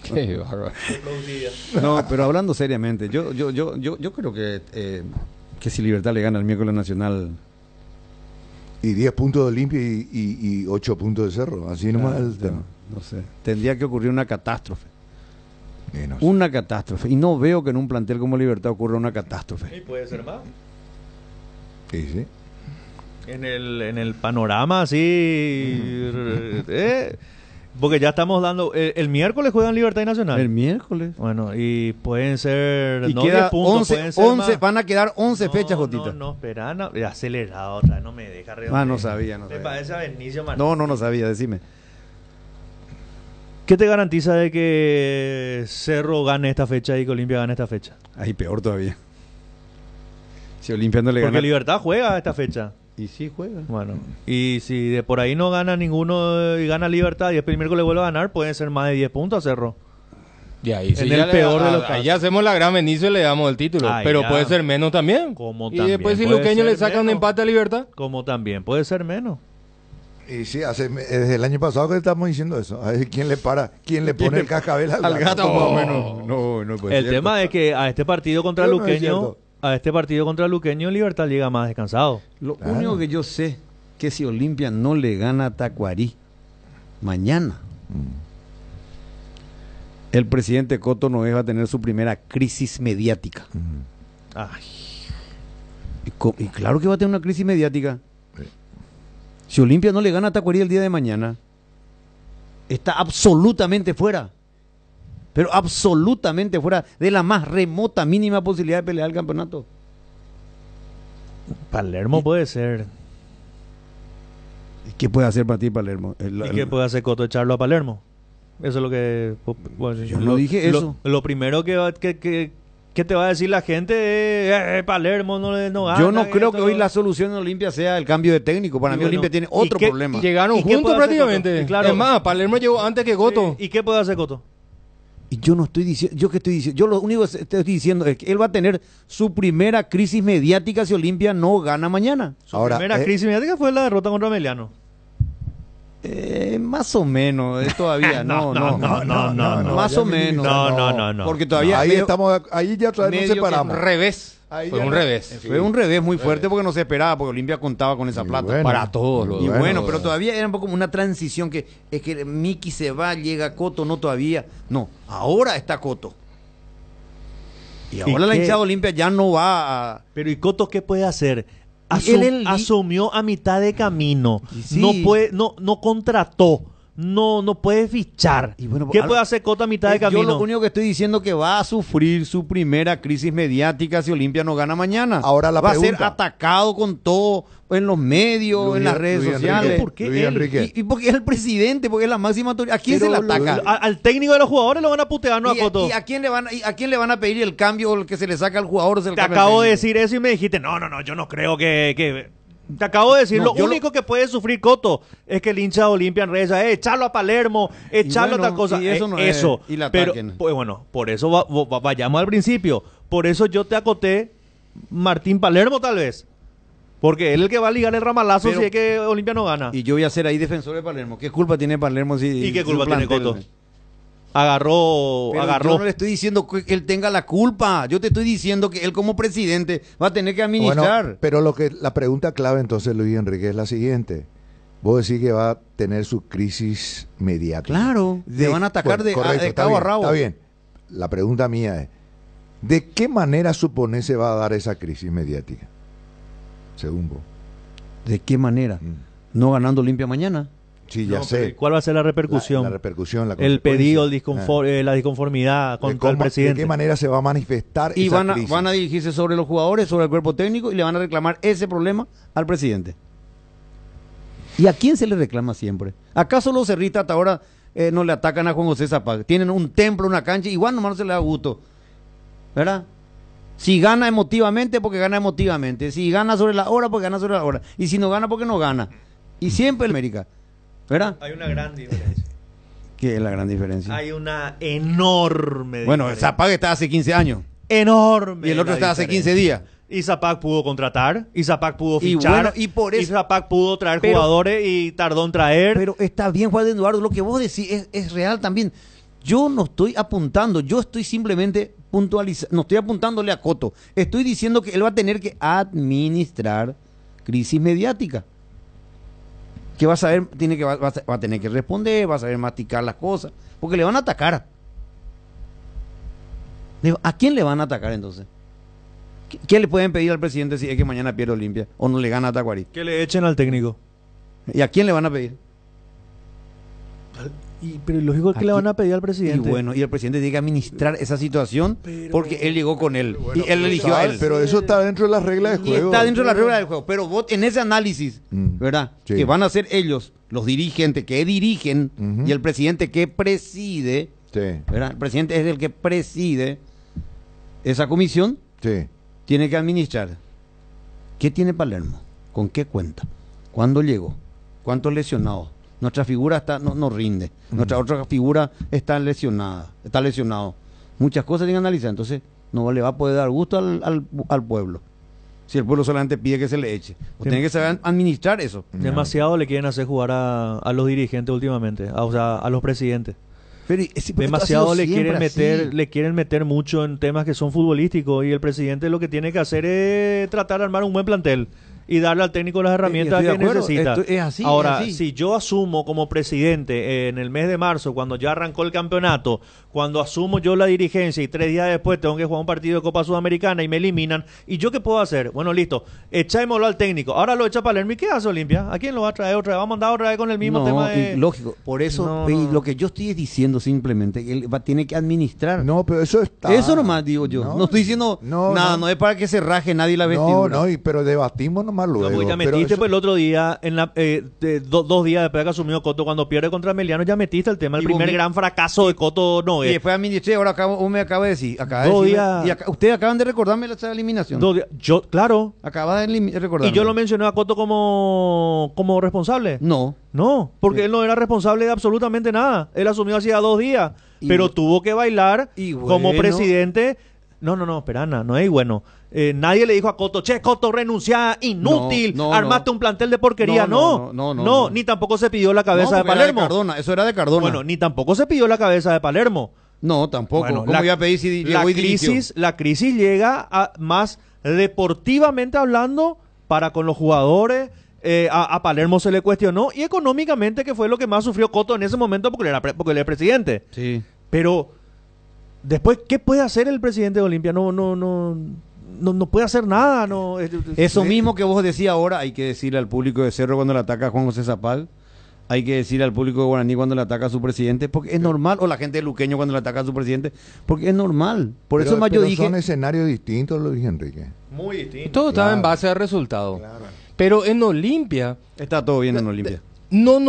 Qué bárbaro. No, pero hablando seriamente, yo creo que si Libertad le gana el miércoles Nacional. Y 10 puntos de Olimpia y 8 puntos de Cerro. Así nomás el tema. No sé. Tendría que ocurrir una catástrofe. No sé. Una catástrofe. Y no veo que en un plantel como Libertad ocurra una catástrofe. ¿Y puede ser más? Sí. En el panorama así... porque ya estamos dando... El miércoles juegan Libertad y Nacional. El miércoles. Bueno, y pueden ser... Y no queda 10 puntos, 11, pueden ser 11 más. van a quedar 11 fechas, Jotita. No, espera, acelerado otra vez, no me deja redondear. No sabía. Me parece a Benicio Martínez. No sabía, decime. ¿Qué te garantiza de que Cerro gane esta fecha y que Olimpia gane esta fecha? Ahí peor todavía. Si Olimpia no le Porque gana... Libertad juega esta fecha. Y sí juega. Bueno, y si de por ahí no gana ninguno y gana Libertad y después el miércoles vuelve a ganar, pueden ser más de 10 puntos a Cerro. Y ahí En el peor de los casos. Ahí hacemos la gran Benicio y le damos el título. Ah, pero ya. puede ser menos también. Como y también después si puede Luqueño ser le saca un menos. empate a Libertad. Como también puede ser menos. Y sí, desde el año pasado que estamos diciendo eso. A ver quién le pone el cascabel al gato. más o menos. No, pues El cierto. tema es que a este partido contra No, no es Luqueño, cierto. Libertad llega más descansado. Lo único que yo sé que si Olimpia no le gana a Tacuarí mañana, el presidente Coto Noé va a tener su primera crisis mediática. Ay, Y claro que va a tener una crisis mediática. Si Olimpia no le gana a Tacuarí el día de mañana, está absolutamente fuera. Pero absolutamente fuera de la más remota, mínima posibilidad de pelear el campeonato. Palermo puede ser. ¿Qué puede hacer para ti Palermo? ¿Y qué puede hacer Coto? ¿Echarlo a Palermo? Eso es lo que... Bueno, Yo no dije eso. Lo primero que te va a decir la gente es Palermo no gana. Yo no creo que hoy la solución en Olimpia sea el cambio de técnico. Para Y mí bueno, Olimpia tiene ¿y otro qué- problema. Llegaron ¿Y qué juntos puede hacer prácticamente. Coto? Y claro. Es más, Palermo llegó antes que Goto. ¿Y qué puede hacer Coto? Y yo no estoy diciendo, ¿yo qué estoy diciendo? Yo lo único que estoy diciendo es que él va a tener su primera crisis mediática si Olimpia no gana mañana. Su primera crisis mediática fue la derrota contra Meliano. Más o menos, todavía, no. Más o menos. No. Porque todavía... Ahí ya otra vez nos separamos. Revés. Fue un revés. Fue un revés muy fuerte porque no se esperaba, porque Olimpia contaba con esa plata. bueno, para todos. muy Y bueno. bueno, pero todavía era un poco como una transición que es que Miki se va, llega Coto, no todavía. No, ahora está Coto. Y ahora la hinchada de Olimpia ya no va a... Pero ¿y Coto qué puede hacer? Y él Asumió a mitad de camino. Sí. No contrató. No puede fichar. Y bueno, ¿Qué puede hacer Coto a mitad de camino? Yo lo único que estoy diciendo es que va a sufrir su primera crisis mediática si Olimpia no gana mañana. Ahora la va pregunta. a ser atacado con todo en los medios, en las redes sociales. ¿Por qué Luis él? Enrique. Y porque es el presidente, porque es la máxima autoridad. ¿A quién se le ataca? Al técnico de los jugadores lo van a putear, ¿no? A ¿Y Coto. a quién le van a pedir el cambio o el que se le saca al jugador? Te acabo de decir eso y me dijiste, no, yo no creo que... Te acabo de decir, No, lo único que puede sufrir Coto es que el hincha de Olimpia en redes, echarlo a Palermo, echarlo a tal cosa. y eso no es, y la pero, ataquen. pues bueno, por eso vayamos al principio. Por eso yo te acoté Martín Palermo tal vez. Porque él es el que va a ligar el ramalazo Pero- si es que Olimpia no gana. Y yo voy a ser ahí defensor de Palermo. ¿Qué culpa tiene Palermo si ¿Y qué su culpa tiene plantel? Coto? Agarró. Yo no le estoy diciendo que él tenga la culpa. Yo te estoy diciendo que él como presidente va a tener que administrar. Bueno, pero la pregunta clave entonces, Luis Enrique, es la siguiente. Vos decís que va a tener su crisis mediática. Claro, le van a atacar de correcto, está cabo a bien, rabo. Está bien. La pregunta mía es, ¿de qué manera supone se va a dar esa crisis mediática? Según vos. ¿De qué manera? No ganando Olimpia mañana. Sí, ya No, sé. pero ¿cuál va a ser la repercusión? La repercusión, la El pedido, consecuencia. la disconformidad ¿De contra el cómo- presidente. ¿De qué manera se va a manifestar Y esa van crisis? a dirigirse sobre los jugadores, sobre el cuerpo técnico y le van a reclamar ese problema al presidente. ¿Y a quién se le reclama siempre? ¿Acaso los cerristas hasta ahora no le atacan a Juan José Zapag? Tienen un templo, una cancha, igual nomás no se le da gusto. ¿Verdad? Si gana emotivamente, porque gana emotivamente. Si gana sobre la hora, porque gana sobre la hora. Y si no gana, porque no gana. Y siempre el América. ¿Verdad? Hay una gran diferencia. ¿Qué es la gran diferencia? Hay una enorme Bueno, diferencia. Zapag está hace 15 años. Enorme. Y el otro la está hace diferencia. 15 días. Y Zapag pudo contratar, y Zapag pudo Y fichar, bueno, y por eso- Zapag pudo traer pero- jugadores y tardó en traer. Pero está bien, Juan Eduardo, lo que vos decís es real también. Yo no estoy apuntando, yo estoy simplemente puntualizando, no estoy apuntándole a Coto. Estoy diciendo que él va a tener que administrar crisis mediática. Que va a saber, va a tener que responder, va a saber masticar las cosas, porque le van a atacar. Digo, ¿a quién le van a atacar entonces? ¿Qué le pueden pedir al presidente si es que mañana pierde Olimpia o no le gana a Tacuarí? Que le echen al técnico. ¿Y a quién le van a pedir? Pero lógico que le Aquí- van a pedir al presidente. Y bueno, y el presidente tiene que administrar esa situación porque él llegó con él y él eligió a ¿Sabes? él. Pero eso está dentro de las reglas de Y juego. está dentro de la regla del juego. Pero vos, en ese análisis, Mm. ¿verdad? Sí. Que van a ser ellos, los dirigentes que dirigen Ujú. y el presidente que preside, Sí, ¿verdad? El presidente es el que preside esa comisión, sí. tiene que administrar. ¿Qué tiene Palermo? ¿Con qué cuenta? ¿Cuándo llegó? ¿Cuántos lesionados? Nuestra figura no rinde. Nuestra otra figura está lesionada, está lesionado. Muchas cosas tienen que analizar. Entonces, no le va a poder dar gusto al pueblo. Si el pueblo solamente pide que se le eche. Vos tenés que saber administrar eso. Demasiado le quieren hacer jugar a los dirigentes últimamente, o sea, a los presidentes. Pero, porque esto ha Demasiado sido le quieren siempre así. le quieren meter mucho en temas que son futbolísticos y el presidente lo que tiene que hacer es tratar de armar un buen plantel y darle al técnico las herramientas estoy de que acuerdo. necesita. Esto es así, Ahora, es así. si yo asumo como presidente en el mes de marzo, cuando ya arrancó el campeonato, cuando asumo yo la dirigencia y 3 días después tengo que jugar un partido de Copa Sudamericana y me eliminan, ¿y yo qué puedo hacer? Bueno, listo, echémoslo al técnico. Ahora lo echa Palermo. ¿Y qué hace Olimpia? ¿A quién lo va a traer otra vez? ¿Va a mandar otra vez con el mismo No, tema de...? y lógico. Por eso, No, y no. lo que yo estoy diciendo simplemente, que él tiene que administrar. No, pero eso está. Eso nomás digo yo. No, estoy diciendo nada, no es para que se raje nadie la vestidura. No, pero debatimos nomás. nomás No, luego. porque ya pero metiste eso- pues, el otro día, dos días después de que asumió Coto, cuando pierde contra Meliano, ya metiste el tema, el Y vos primer gran fracaso de Coto no Y es. después administré, ahora vos me acaba de decir. Acaba de Dos decirme- días- y ustedes acaban de recordarme esa eliminación. Yo, claro. Acaba de recordarme. Y yo lo mencioné a Coto como responsable. No. No, porque él no era responsable de absolutamente nada. Él asumió hacía 2 días, Y pero bu- tuvo que bailar y como bueno. presidente. No, espera, Ana, no es bueno. Nadie le dijo a Coto, che, Coto, renuncia, inútil, No, armaste no. un plantel de porquería. No, ni tampoco se pidió la cabeza No, de porque era Palermo. Cardona, eso era de Cardona. Bueno, ni tampoco se pidió la cabeza de Palermo. no, tampoco. Bueno, ¿Cómo iba a pedir si llegó y dirigió? la crisis llega más deportivamente hablando para con los jugadores. A Palermo se le cuestionó y económicamente, que fue lo que más sufrió Coto en ese momento porque él era presidente. Sí. Pero después, ¿qué puede hacer el presidente de Olimpia? No puede hacer nada. Eso mismo que vos decías ahora, hay que decirle al público de Cerro cuando le ataca a Juan José Zapag. Hay que decirle al público de Guaraní cuando le ataca a su presidente, porque es normal. O la gente de Luqueño cuando le ataca a su presidente, porque es normal. Por eso más yo pero dije. son escenarios distintos, lo dije Enrique. Muy distinto. Todo estaba en base al resultado. Pero en Olimpia, Está todo bien en Olimpia. no.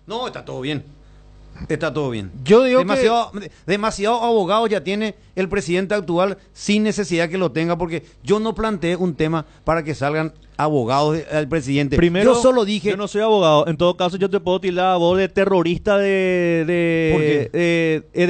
No, está todo bien. Está todo bien. Yo digo demasiado abogados ya tiene el presidente actual sin necesidad que lo tenga, porque yo no planteé un tema para que salgan abogados al presidente. Primero, yo solo dije. yo no soy abogado. En todo caso, yo te puedo tildar a vos de terrorista de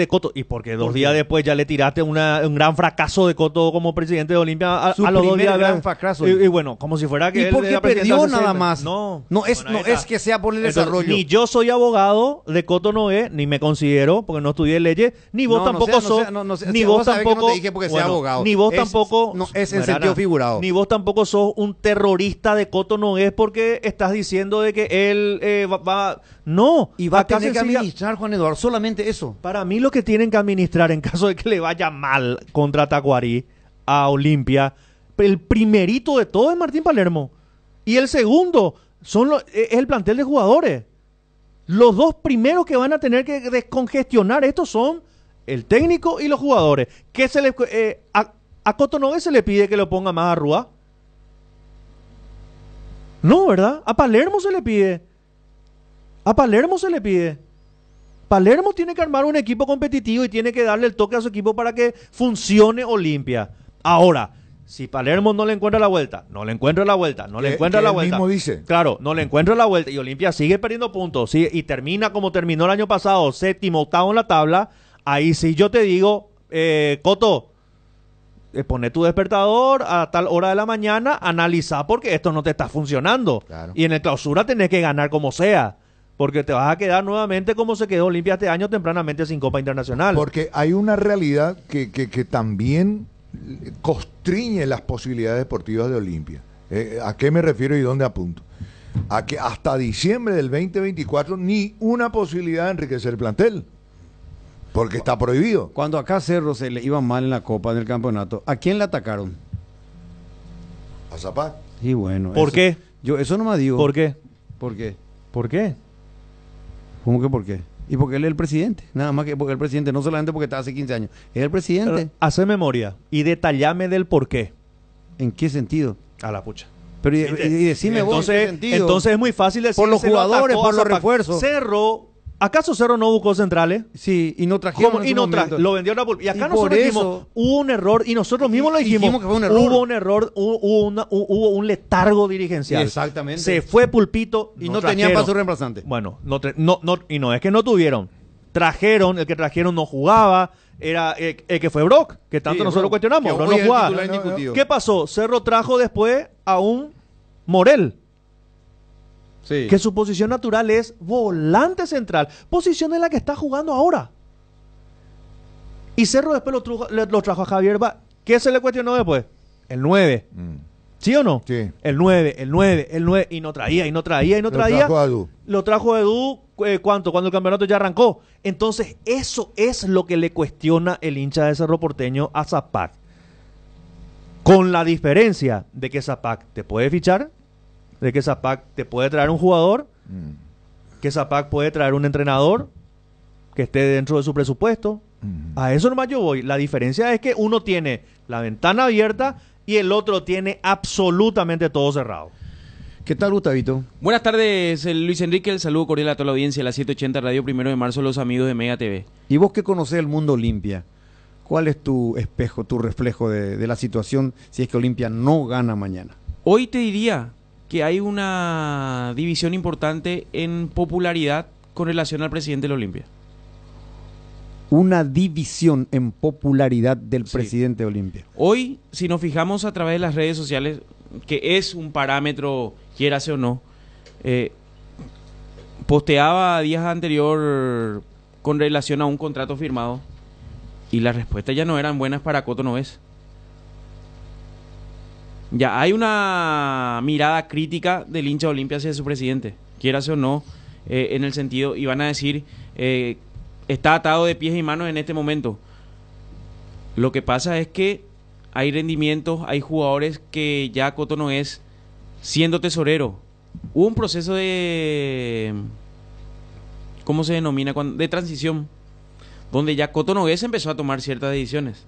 Coto. Y porque 2 días después ya le tiraste un gran fracaso de Coto como presidente de Olimpia Su a los 2 primer días. gran fracaso. Y bueno, como si fuera que Y él porque era presidente perdió hace nada 6 más. No, No es que sea por el Entonces, desarrollo. ni yo soy abogado de Coto Noé, ni me considero, porque no estudié leyes, ni vos tampoco sos. Ni vos tampoco. No te dije porque sea abogado. Ni vos Es- tampoco. No, es en Verana, sentido figurado. Ni vos tampoco sos un terrorista de Coto Noé porque estás diciendo de que él va. No. Y va a acá tener que sencilla- administrar, Juan Eduardo, solamente eso. Para mí lo que tienen que administrar en caso de que le vaya mal contra Tacuarí a Olimpia, el primerito de todo es Martín Palermo. Y el segundo es el plantel de jugadores. Los 2 primeros que van a tener que descongestionar esto son el técnico y los jugadores. ¿Qué se le, a Coto Noé se le pide que lo ponga más a Rúa? No, ¿verdad? A Palermo se le pide. Palermo tiene que armar un equipo competitivo y tiene que darle el toque a su equipo para que funcione Olimpia. Ahora, si Palermo no le encuentra la vuelta, no le encuentra la vuelta, Que él mismo dice. Claro, no le encuentra la vuelta y Olimpia sigue perdiendo puntos, ¿sí? Y termina como terminó el año pasado, 7º, 8º en la tabla. Ahí sí yo te digo, Coto, pone tu despertador a tal hora de la mañana, analiza porque esto no te está funcionando. Claro. Y en el clausura tenés que ganar como sea. Porque te vas a quedar nuevamente como se quedó Olimpia este año tempranamente sin Copa Internacional. Porque hay una realidad que también constriñe las posibilidades deportivas de Olimpia. ¿A qué me refiero y dónde apunto? A que hasta diciembre del 2024 ni una posibilidad de enriquecer el plantel. Porque está prohibido. Cuando acá a Cerro se le iba mal en la Copa, en el campeonato, ¿a quién le atacaron? A Zapata. Y bueno. ¿Por eso- qué? Yo eso no me digo. ¿Por qué? ¿Por qué? ¿Por qué? ¿Cómo que por qué? Y porque él es el presidente. Nada más que porque el presidente, no solamente porque está hace 15 años. Es el presidente. Hace memoria y detallame del por qué. ¿En qué sentido? A la pucha. Pero y decime vos en qué sentido. Entonces es muy fácil decir. Por los se lo jugadores, atacó por a los Zapac. refuerzos. ¿Acaso Cerro no buscó centrales? Sí, y no trajeron. ¿Cómo? en Y su no momento. lo vendió a la. Y acá Y por nosotros dijimos, eso- hubo un error, y nosotros mismos lo dijimos. que fue un error. Hubo un error, hubo un letargo dirigencial. Exactamente. Se fue Pulpito. Y no tenían para su reemplazante. Bueno, y no es que no tuvieron. Trajeron, el que trajeron no jugaba, era el que fue Brock, que tanto Sí, nosotros Brock, cuestionamos. que Brock hoy no es el jugaba. titular indiscutido. ¿Qué pasó? Cerro trajo después a un Morel, Sí. que su posición natural es volante central, posición en la que está jugando ahora. Y Cerro después lo trajo a Javier ¿Qué se le cuestionó después? El 9. ¿Sí o no? Sí. El 9, y no traía. Lo trajo a Edu. Lo trajo Edu, ¿cuánto? Cuando el campeonato ya arrancó. Entonces, eso es lo que le cuestiona el hincha de Cerro Porteño a Zapac. Con la diferencia de que Zapac te puede fichar, de que Zapac te puede traer un jugador, que Zapac puede traer un entrenador que esté dentro de su presupuesto. A eso nomás yo voy. La diferencia es que uno tiene la ventana abierta y el otro tiene absolutamente todo cerrado. ¿Qué tal, Gustavito? Buenas tardes, Luis Enrique. El saludo cordial a toda la audiencia de la 780 Radio 1 de marzo, los amigos de Mega TV. Y vos que conocés el mundo Olimpia, ¿cuál es tu espejo, tu reflejo de la situación si es que Olimpia no gana mañana? Hoy te diría que hay una división importante en popularidad con relación al presidente de la Olimpia. Una división en popularidad del Sí. presidente de Olimpia. Hoy, si nos fijamos a través de las redes sociales, que es un parámetro, quierase o no, posteaba días anterior con relación a un contrato firmado y las respuestas ya no eran buenas para Coto Nogués. Ya hay una mirada crítica del hincha de Olimpia hacia su presidente, quierase o no, en el sentido, y van a decir, está atado de pies y manos en este momento. Lo que pasa es que hay rendimientos, hay jugadores que ya Coto Nogués, siendo tesorero, hubo un proceso de, ¿cómo se denomina? De transición, donde ya Coto Nogués empezó a tomar ciertas decisiones,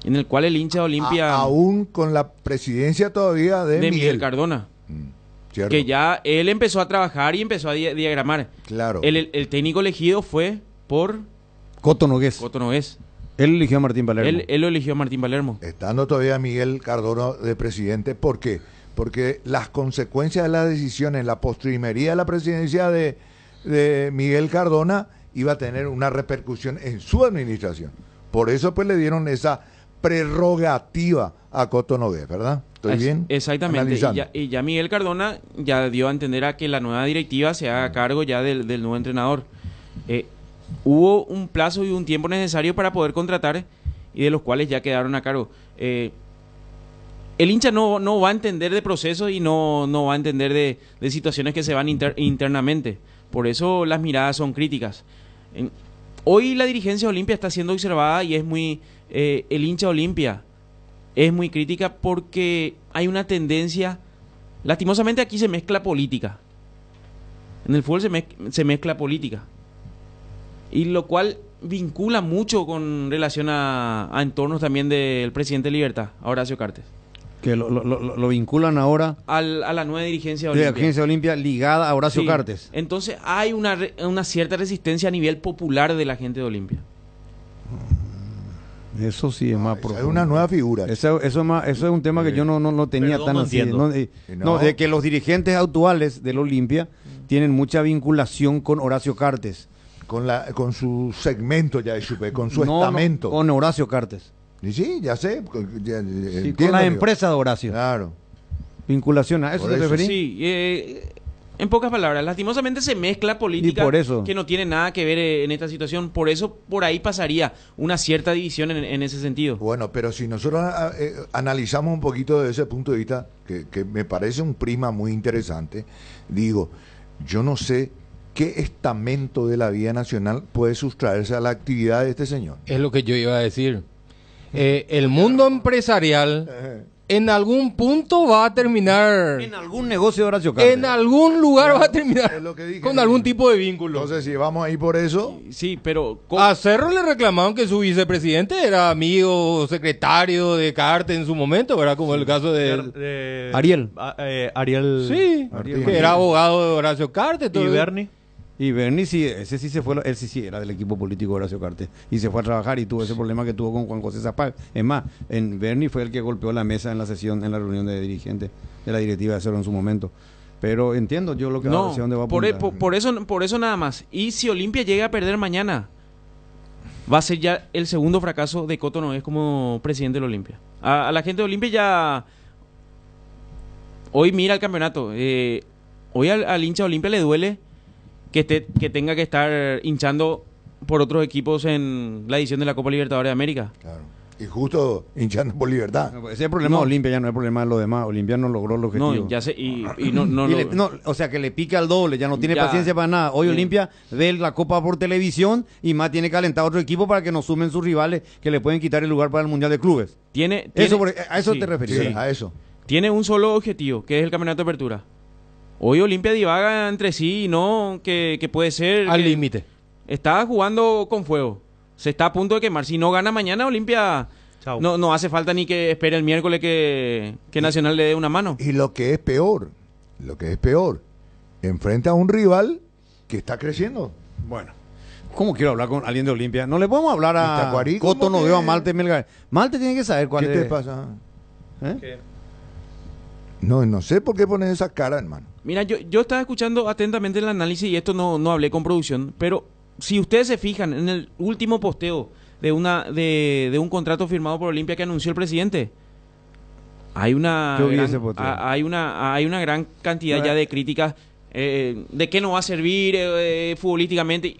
en el cual el hincha de Olimpia, Aún con la presidencia todavía de Miguel Cardona, ¿cierto? que ya él empezó a trabajar y empezó a diagramar. Claro. El técnico elegido fue por Coto Nogués. Coto Nogués. Él eligió a Martín Palermo. Él lo eligió a Martín Palermo. Estando todavía Miguel Cardona de presidente, ¿por qué? Porque las consecuencias de las decisiones, la postrimería de la presidencia de Miguel Cardona iba a tener una repercusión en su administración. Por eso pues le dieron esa prerrogativa a Coto Nogués, ¿verdad? ¿Estoy bien? Exactamente. Analizando. Y ya Miguel Cardona ya dio a entender a que la nueva directiva se haga cargo ya del nuevo entrenador. Hubo un plazo y un tiempo necesario para poder contratar y de los cuales ya quedaron a cargo. El hincha no va a entender de procesos y no va a entender de situaciones que se van internamente. Por eso las miradas son críticas. Hoy la dirigencia de Olimpia está siendo observada y es muy... el hincha de Olimpia es muy crítica porque hay una tendencia... Lastimosamente aquí se mezcla política. En el fútbol se mezcla política. Y lo cual vincula mucho con relación a entornos también del presidente de Libertad, a Horacio Cartes. Que lo vinculan ahora A la nueva dirigencia de de la Olimpia. Agencia Olimpia ligada a Horacio Sí. Cartes. Entonces hay una cierta resistencia a nivel popular de la gente de Olimpia. Eso sí es más Esa profundo. es una nueva figura. Eso es un tema que yo no tenía Perdón, tan no así. entiendo. No, de que los dirigentes actuales del Olimpia tienen mucha vinculación con Horacio Cartes. Con su segmento ya de Chupe, con su No, estamento. con Horacio Cartes. Y sí, ya sé. Sí, con la empresa de Horacio. Claro. Vinculación a eso Por te eso. referís. Sí, en pocas palabras, lastimosamente se mezcla política Y por eso. que no tiene nada que ver en esta situación. Por eso, por ahí pasaría una cierta división en ese sentido. Bueno, pero si nosotros analizamos un poquito desde ese punto de vista, que me parece un prisma muy interesante, digo, yo no sé qué estamento de la vida nacional puede sustraerse a la actividad de este señor. Es lo que yo iba a decir. El mundo empresarial en algún punto va a terminar, En algún negocio de Horacio Cartes. en algún lugar va a terminar Es lo que dije. con algún tipo de vínculo. Entonces, si vamos ahí por eso, Sí, pero... A Cerro le reclamaron que su vicepresidente era amigo secretario de Cartes en su momento, ¿verdad? Como el caso de... Ariel. Ariel. Sí, Martín. que era abogado de Horacio Cartes. todo Y eso. Bernie. Y Bernie sí, ese sí se fue, él sí era del equipo político de Horacio Cartes y se fue a trabajar y tuvo ese problema que tuvo con Juan José Zapag. Es más, Bernie fue el que golpeó la mesa en la sesión, en la reunión de dirigentes de la directiva de Cerro en su momento. Pero entiendo yo lo que No, hacia dónde va a por apuntar. eso nada más. Y si Olimpia llega a perder mañana, va a ser ya el segundo fracaso de Coto Nogués como presidente del Olimpia. A la gente de Olimpia ya... Hoy mira el campeonato. Hoy al hincha de Olimpia le duele que tenga que estar hinchando por otros equipos en la edición de la Copa Libertadores de América. claro. Y justo hinchando por Libertad. Ese es el problema de Olimpia, ya no es el problema de los demás. Olimpia no logró el objetivo. No, ya sé, y no, O sea, que le pica al doble, ya no tiene Ya. paciencia para nada. Hoy Sí. Olimpia ve la Copa por televisión y más tiene calentado otro equipo para que nos sumen sus rivales que le pueden quitar el lugar para el Mundial de Clubes. A eso sí, te referís. Sí, a eso. Tiene un solo objetivo, que es el campeonato de apertura. Hoy Olimpia divaga entre sí y no que puede ser... Al que límite. Está jugando con fuego. Se está a punto de quemar. Si no gana mañana, Olimpia Chau. No hace falta ni que espere el miércoles que Nacional le dé una mano. Y lo que es peor, enfrenta a un rival que está creciendo. Bueno, ¿cómo quiero hablar con alguien de Olimpia? No le podemos hablar a Tacuarí, Coto, ¿cómo no que? veo a Malte Melgar. Malte tiene que saber cuál ¿Qué es. te pasa? ¿Eh? No sé por qué pones esa cara, hermano. Mira, yo estaba escuchando atentamente el análisis y esto no hablé con producción, pero si ustedes se fijan en el último posteo de un contrato firmado por Olimpia que anunció el presidente, hay una Yo vi gran, ese posteo. hay una gran cantidad Bueno. ya de críticas de qué nos va a servir futbolísticamente.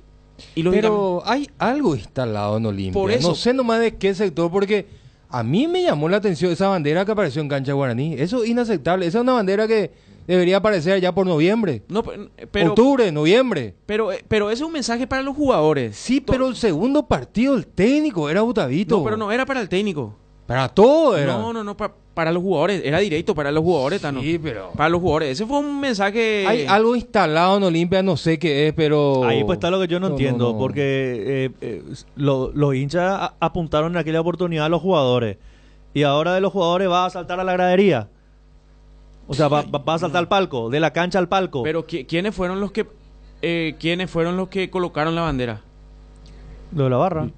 Y Pero hay algo instalado en Olimpia. Por eso. No sé nomás de qué sector, porque a mí me llamó la atención esa bandera que apareció en Cancha Guaraní. Eso es inaceptable. Esa es una bandera que debería aparecer ya por noviembre. No, pero, Octubre, noviembre. pero ese es un mensaje para los jugadores. Sí, pero el segundo partido, el técnico, era Butavito. No, pero no era para el técnico. Para todo era. No, para los jugadores. Era directo para los jugadores, Tano. Sí, pero... Para los jugadores. Ese fue un mensaje... Hay algo instalado en Olimpia, no sé qué es, pero... Ahí pues está lo que yo no entiendo, no. porque los hinchas apuntaron en aquella oportunidad a los jugadores, y ahora de los jugadores va a saltar a la gradería. O sea, va a saltar al palco, de la cancha al palco. Pero ¿quiénes fueron los que colocaron la bandera? Lo de la barra.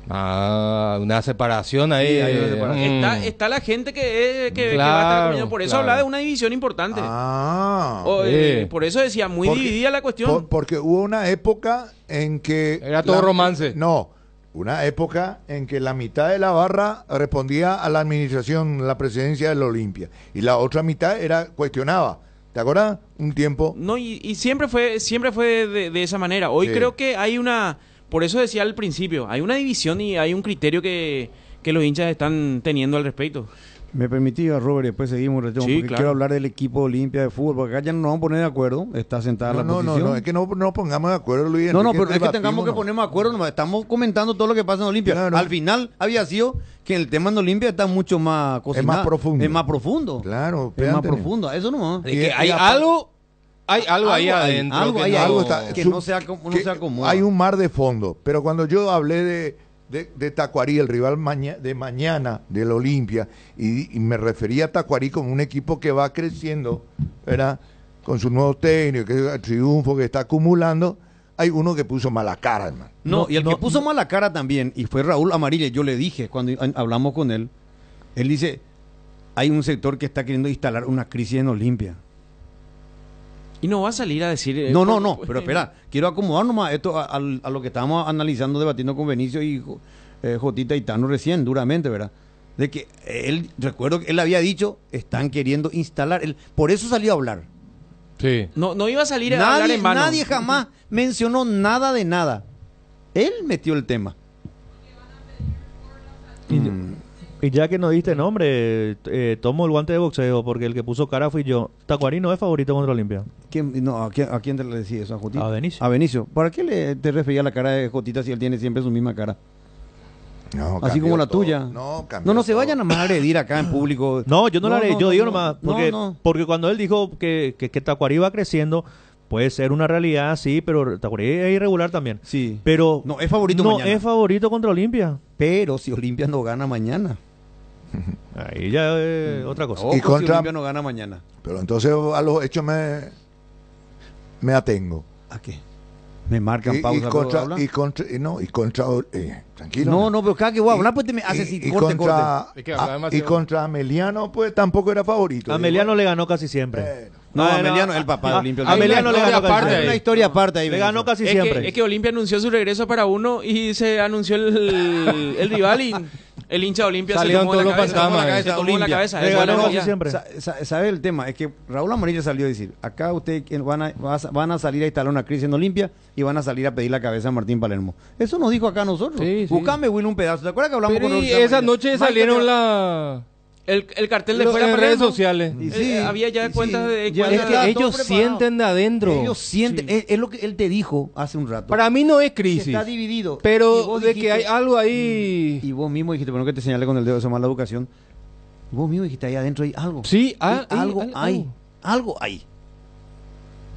Una separación ahí. Sí, hay una separación. Está la gente que va a estar Claro, acompañando. Por eso claro. hablaba de una división importante. Sí. Por eso decía, muy Porque- dividida la cuestión. Porque hubo una época en que... Era todo romance. No, una época en que la mitad de la barra respondía a la administración, la presidencia del Olimpia, y la otra mitad cuestionaba. ¿Te acuerdas? Un tiempo... No, y siempre fue de esa manera. Hoy Sí. creo que hay una... Por eso decía al principio, hay una división y hay un criterio que los hinchas están teniendo al respecto. Me permitía, Robert, y después seguimos, Sí, porque claro. quiero hablar del equipo Olimpia de fútbol, porque acá ya no nos vamos a poner de acuerdo, está sentada la posición. es que no pongamos de acuerdo, Luis. No, Enrique, pero es que debatimos, tengamos que ¿no? ponernos de acuerdo, nomás estamos comentando todo lo que pasa en Olimpia. Claro. Al final había sido que el tema en Olimpia está mucho más cocinado. más profundo. Es más profundo. Claro, Es más espérate. profundo, eso nomás. Es que Y hay aparte- algo ahí adentro. algo que ahí, no- algo está- que su- no se acomoda. que hay un mar de fondo, pero cuando yo hablé de Tacuarí, el rival de mañana del Olimpia, y me refería a Tacuarí como un equipo que va creciendo, ¿verdad? Con su nuevo técnico, que es el triunfo que está acumulando, hay uno que puso mala cara, hermano. No, y el que puso mala cara también, y fue Raúl Amarilla, yo le dije cuando hablamos con él dice, hay un sector que está queriendo instalar una crisis en Olimpia. Y no va a salir a decir... No, pero espera, quiero acomodar nomás esto a lo que estábamos analizando, debatiendo con Benicio y Jotita y Tano recién, duramente, ¿verdad? De que recuerdo que él había dicho, están queriendo instalar, por eso salió a hablar. Sí. No iba a salir a hablar en vano. Nadie jamás mencionó nada de nada. Él metió el tema. Y ya que no diste nombre, tomo el guante de boxeo, porque el que puso cara fui yo. Tacuarí no es favorito contra Olimpia. ¿A quién te le decía eso? ¿A Jotita? A Benicio. A Benicio. ¿Para qué te refería a la cara de Jotita si él tiene siempre su misma cara? No, Así cambió como la todo. tuya. Cambió No se todo. vayan a más agredir acá en público. No, yo no la haré, yo digo nomás, porque, no. porque cuando él dijo que Tacuarí va creciendo, puede ser una realidad, sí, pero Tacuarí es irregular también. Sí. Pero No, es favorito no mañana. es favorito contra Olimpia. Pero si Olimpia no gana mañana. Ahí ya es otra cosa. Ojo, Y contra- si Olimpia no gana mañana. Pero entonces a los hechos me atengo. ¿A qué? Me marcan Y pausa. contra, ¿pero y contra, tranquilo. no, pero cada que voy a hablar, pues te me hace así, corte. Es que habla y demasiado. contra Ameliano, pues tampoco era favorito. Ameliano le ganó casi siempre. Bueno. No, Ah, Ameliano, no, el papá de a- Olimpia. Ameliano le ganó aparte casi Hay siempre. una historia aparte ahí. Le ganó casi Es siempre. que Olimpia anunció su regreso para uno y se anunció el rival y el hincha de Olimpia se Salieron tomó la todos los cabeza. fantasmas, Se tomó la Olimpia. cabeza. Le Eso ganó no, casi ya. siempre. ¿Sabe el tema? Es que Raúl Amarilla salió a decir, acá ustedes van a salir a instalar una crisis en Olimpia y van a salir a pedir la cabeza a Martín Palermo. Eso nos dijo acá a nosotros. Sí, sí. Buscame, Will, un pedazo. ¿Te acuerdas que hablamos Pero con y Raúl esa Amarilla? noche Mike, salieron te- El cartel de los- fuera en Palermo. redes sociales. Y sí, Había ya y cuentas sí, de... ya Es cuentas- que todo ellos preparado. sienten de adentro. Ellos sienten, es lo que él te dijo hace un rato. Para mí no es que crisis. está dividido. Y Pero vos de que dijiste- hay algo ahí. Y vos mismo dijiste, bueno, que te señalé con el dedo, esa mala educación. Vos mismo dijiste, ahí adentro hay algo. Sí, Algo hay. Algo hay.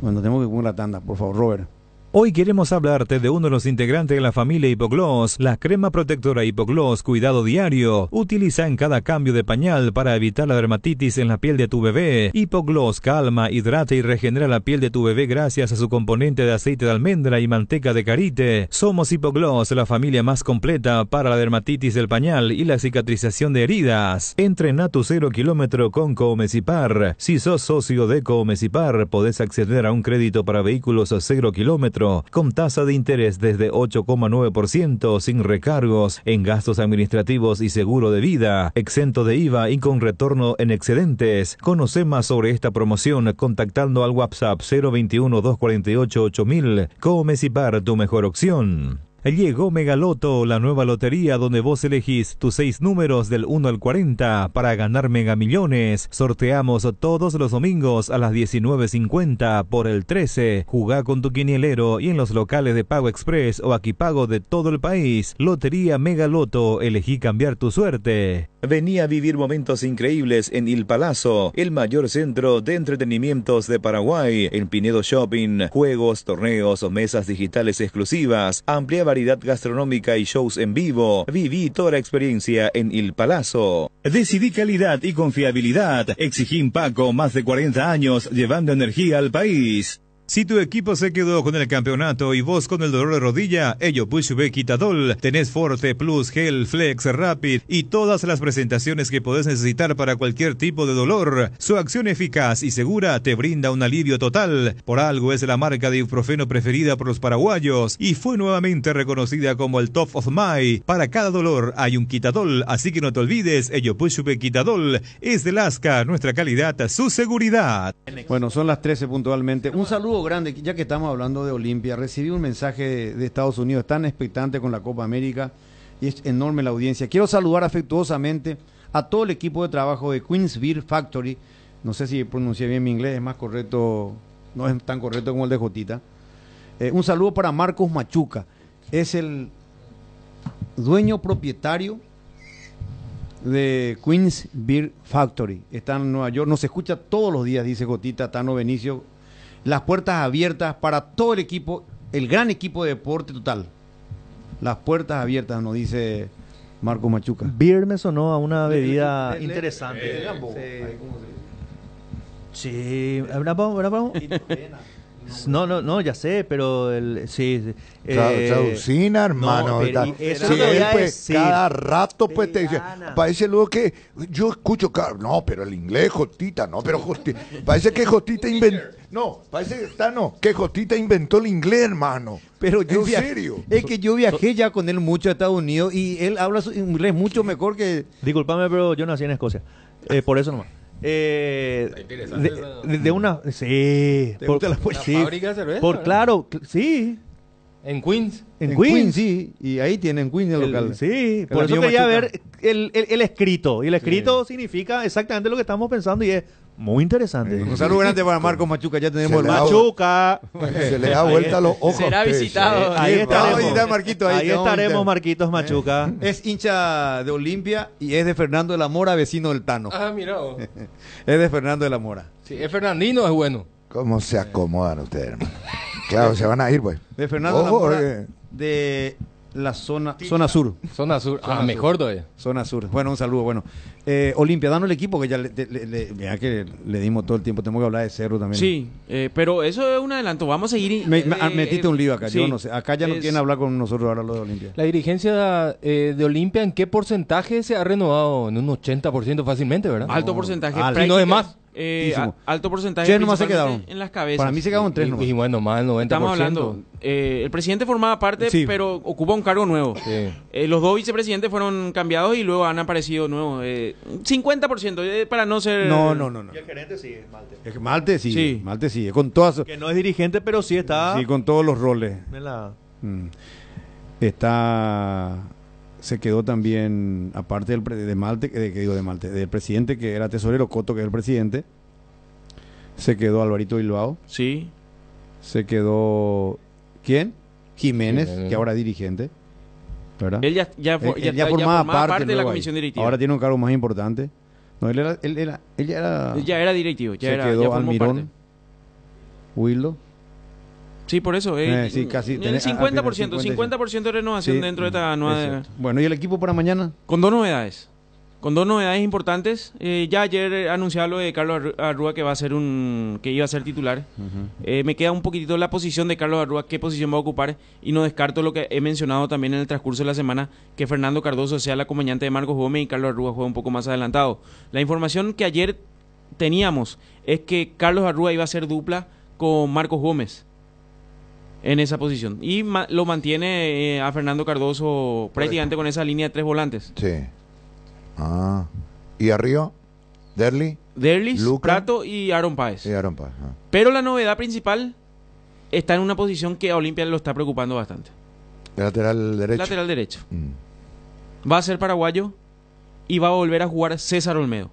Bueno, tenemos que poner la tanda, por favor, Robert. Hoy queremos hablarte de uno de los integrantes de la familia Hipogloss, la crema protectora Hipogloss Cuidado Diario. Utiliza en cada cambio de pañal para evitar la dermatitis en la piel de tu bebé. Hipogloss calma, hidrata y regenera la piel de tu bebé gracias a su componente de aceite de almendra y manteca de karité. Somos Hipogloss, la familia más completa para la dermatitis del pañal y la cicatrización de heridas. Entrena tu 0 kilómetro con Comecipar. Si sos socio de Comecipar, podés acceder a un crédito para vehículos a 0 kilómetros con tasa de interés desde 8,9% sin recargos en gastos administrativos y seguro de vida, exento de IVA y con retorno en excedentes. Conoce más sobre esta promoción contactando al WhatsApp 021-248-8000. Comecipar, tu mejor opción. Llegó Megaloto, la nueva lotería donde vos elegís tus 6 números del 1 al 40 para ganar megamillones. Sorteamos todos los domingos a las 19:50 por el 13. Jugá con tu quinielero y en los locales de Pago Express o Aquipago de todo el país. Lotería Megaloto, elegí cambiar tu suerte. Vení a vivir momentos increíbles en Il Palazzo, el mayor centro de entretenimientos de Paraguay. En Pinedo Shopping, juegos, torneos o mesas digitales exclusivas, amplia variedad gastronómica y shows en vivo. Viví toda la experiencia en Il Palazzo. Decidí calidad y confiabilidad. Exigí Paco, más de 40 años llevando energía al país. Si tu equipo se quedó con el campeonato y vos con el dolor de rodilla, ello Pushbe Quitadol, tenés Forte Plus, Gel, Flex, Rapid y todas las presentaciones que podés necesitar para cualquier tipo de dolor. Su acción eficaz y segura te brinda un alivio total. Por algo es la marca de ibuprofeno preferida por los paraguayos y fue nuevamente reconocida como el Top of Mind. Para cada dolor hay un Quitadol, así que no te olvides, ello Pushbe Quitadol es de Lasca, nuestra calidad, su seguridad. Bueno, son las 13 puntualmente. Un saludo grande, ya que estamos hablando de Olimpia. Recibí un mensaje de Estados Unidos, tan expectante con la Copa América y es enorme la audiencia. Quiero saludar afectuosamente a todo el equipo de trabajo de Queen's Beer Factory. No sé si pronuncié bien mi inglés, es más correcto, no es tan correcto como el de Jotita. Un saludo para Marcos Machuca, es el dueño propietario de Queen's Beer Factory. Está en Nueva York, nos escucha todos los días, dice Jotita, Tano Benicio. Las puertas abiertas para todo el equipo, el gran equipo de deporte total. Las puertas abiertas, nos dice Marco Machuca. Beer me sonó a una bebida interesante. Sí, no, ya sé, pero sí. Traducina, hermano. No, eso sí, lo voy a pues, decir. cada rato pues te dice, parece luego que yo escucho, no, pero el inglés, Jotita, no, pero Jotita, parece que Jotita inventó, no, parece que que Jotita inventó el inglés, hermano. Pero yo ¿En serio? Es que yo viajé ya con él mucho a Estados Unidos y él habla su inglés mucho mejor que... Disculpame, pero yo nací en Escocia. Por eso nomás. De una... Sí. ¿Te gusta la sí, fábrica de cerveza? Claro, sí. En Queens. En Queens, sí. Y ahí tienen Queens el local. Sí, por eso quería ver el escrito. Y el escrito significa exactamente lo que estamos pensando y es muy interesante. Un saludo grande para Marco Machuca. Ya tenemos el Machuca. Se le da vuelta los ojos. Será visitado. Ahí estaremos, Marquito, ahí estaremos, Marquitos Machuca. Es hincha de Olimpia y es de Fernando de la Mora, vecino del Tano. Ah, mira vos. Es de Fernando de la Mora. Sí, es Fernandino, es bueno. ¿Cómo se acomodan ustedes, hermano? Claro, se van a ir, pues. De Fernando de la Mora, de la zona sur. Zona sur. Mejor todavía. Zona sur. Bueno, un saludo. Bueno, Olimpia, danos el equipo que ya ya que le dimos todo el tiempo. Tenemos que hablar de Cerro también. Sí, pero eso es un adelanto. Vamos a seguir. Metiste un lío acá. Sí, yo no sé. Acá ya no quieren hablar con nosotros ahora lo de Olimpia. La dirigencia de Olimpia, ¿en qué porcentaje se ha renovado? En un 80% fácilmente, ¿verdad? Alto porcentaje. Y no es más. Alto porcentaje. Tres nomás se quedaron. En las cabezas. Para mí se quedaron 3 nomás. Y bueno, más del 90%. Estamos hablando. El presidente formaba parte, Sí. pero ocupa un cargo nuevo. Sí. Los 2 vicepresidentes fueron cambiados y luego han aparecido nuevos. 50%, para no ser... No. Y el gerente sigue, Malte. Es que Malte sí. Sí. Malte sí. Con todas. Que no es dirigente, pero sí está... Sí, con todos los roles. Se quedó también, aparte de Malte, del presidente que era tesorero, Coto, que es el presidente. Se quedó Alvarito Bilbao. Sí. Se quedó... ¿Quién? Jiménez, que ahora es dirigente. ¿Verdad? Él ya formaba parte de la luego comisión ahí. directiva. Ahora tiene un cargo más importante. No, él ya era... Ya era directivo. Se quedó formó Almirón, parte. Wildo. Sí, por eso. Sí, casi. El 50% de renovación Sí, dentro de esta nueva... Bueno, ¿y el equipo para mañana? Con dos novedades. Con dos novedades importantes. Ya ayer anunciaba lo de Carlos Arrúa que iba a ser titular. Me queda un poquitito la posición de Carlos Arrúa, qué posición va a ocupar, y no descarto lo que he mencionado también en el transcurso de la semana, que Fernando Cardoso sea el acompañante de Marcos Gómez y Carlos Arrúa juega un poco más adelantado. La información que ayer teníamos es que Carlos Arrúa iba a ser dupla con Marcos Gómez en esa posición, y lo mantiene a Fernando Cardoso prácticamente con esa línea de 3 volantes. Sí. ¿Y arriba? Derlis, Prato y Aaron Páez. Pero la novedad principal está en una posición que a Olimpia lo está preocupando bastante. Lateral derecho. Va a ser paraguayo y va a volver a jugar César Olmedo.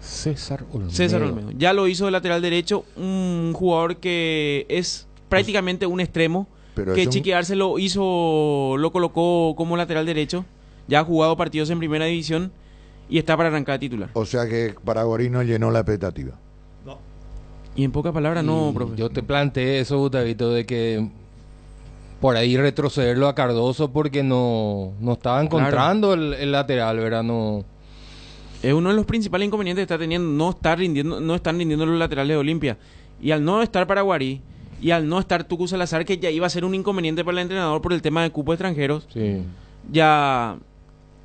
César Olmedo. Ya lo hizo de lateral derecho, un jugador que es prácticamente un extremo, que Chiqui Arce lo colocó como lateral derecho. Ya ha jugado partidos en primera división y está para arrancar titular. O sea que Paraguarino llenó la expectativa. No. Y en pocas palabras, no, profe. Yo te planteé eso, Gustavito, de que por ahí retrocederlo a Cardoso porque no estaba encontrando el lateral, ¿verdad? No. Es uno de los principales inconvenientes que está teniendo. No están rindiendo los laterales de Olimpia. Y al no estar Paraguarí y al no estar Tucu Salazar, que ya iba a ser un inconveniente para el entrenador por el tema de cupo de extranjeros, ya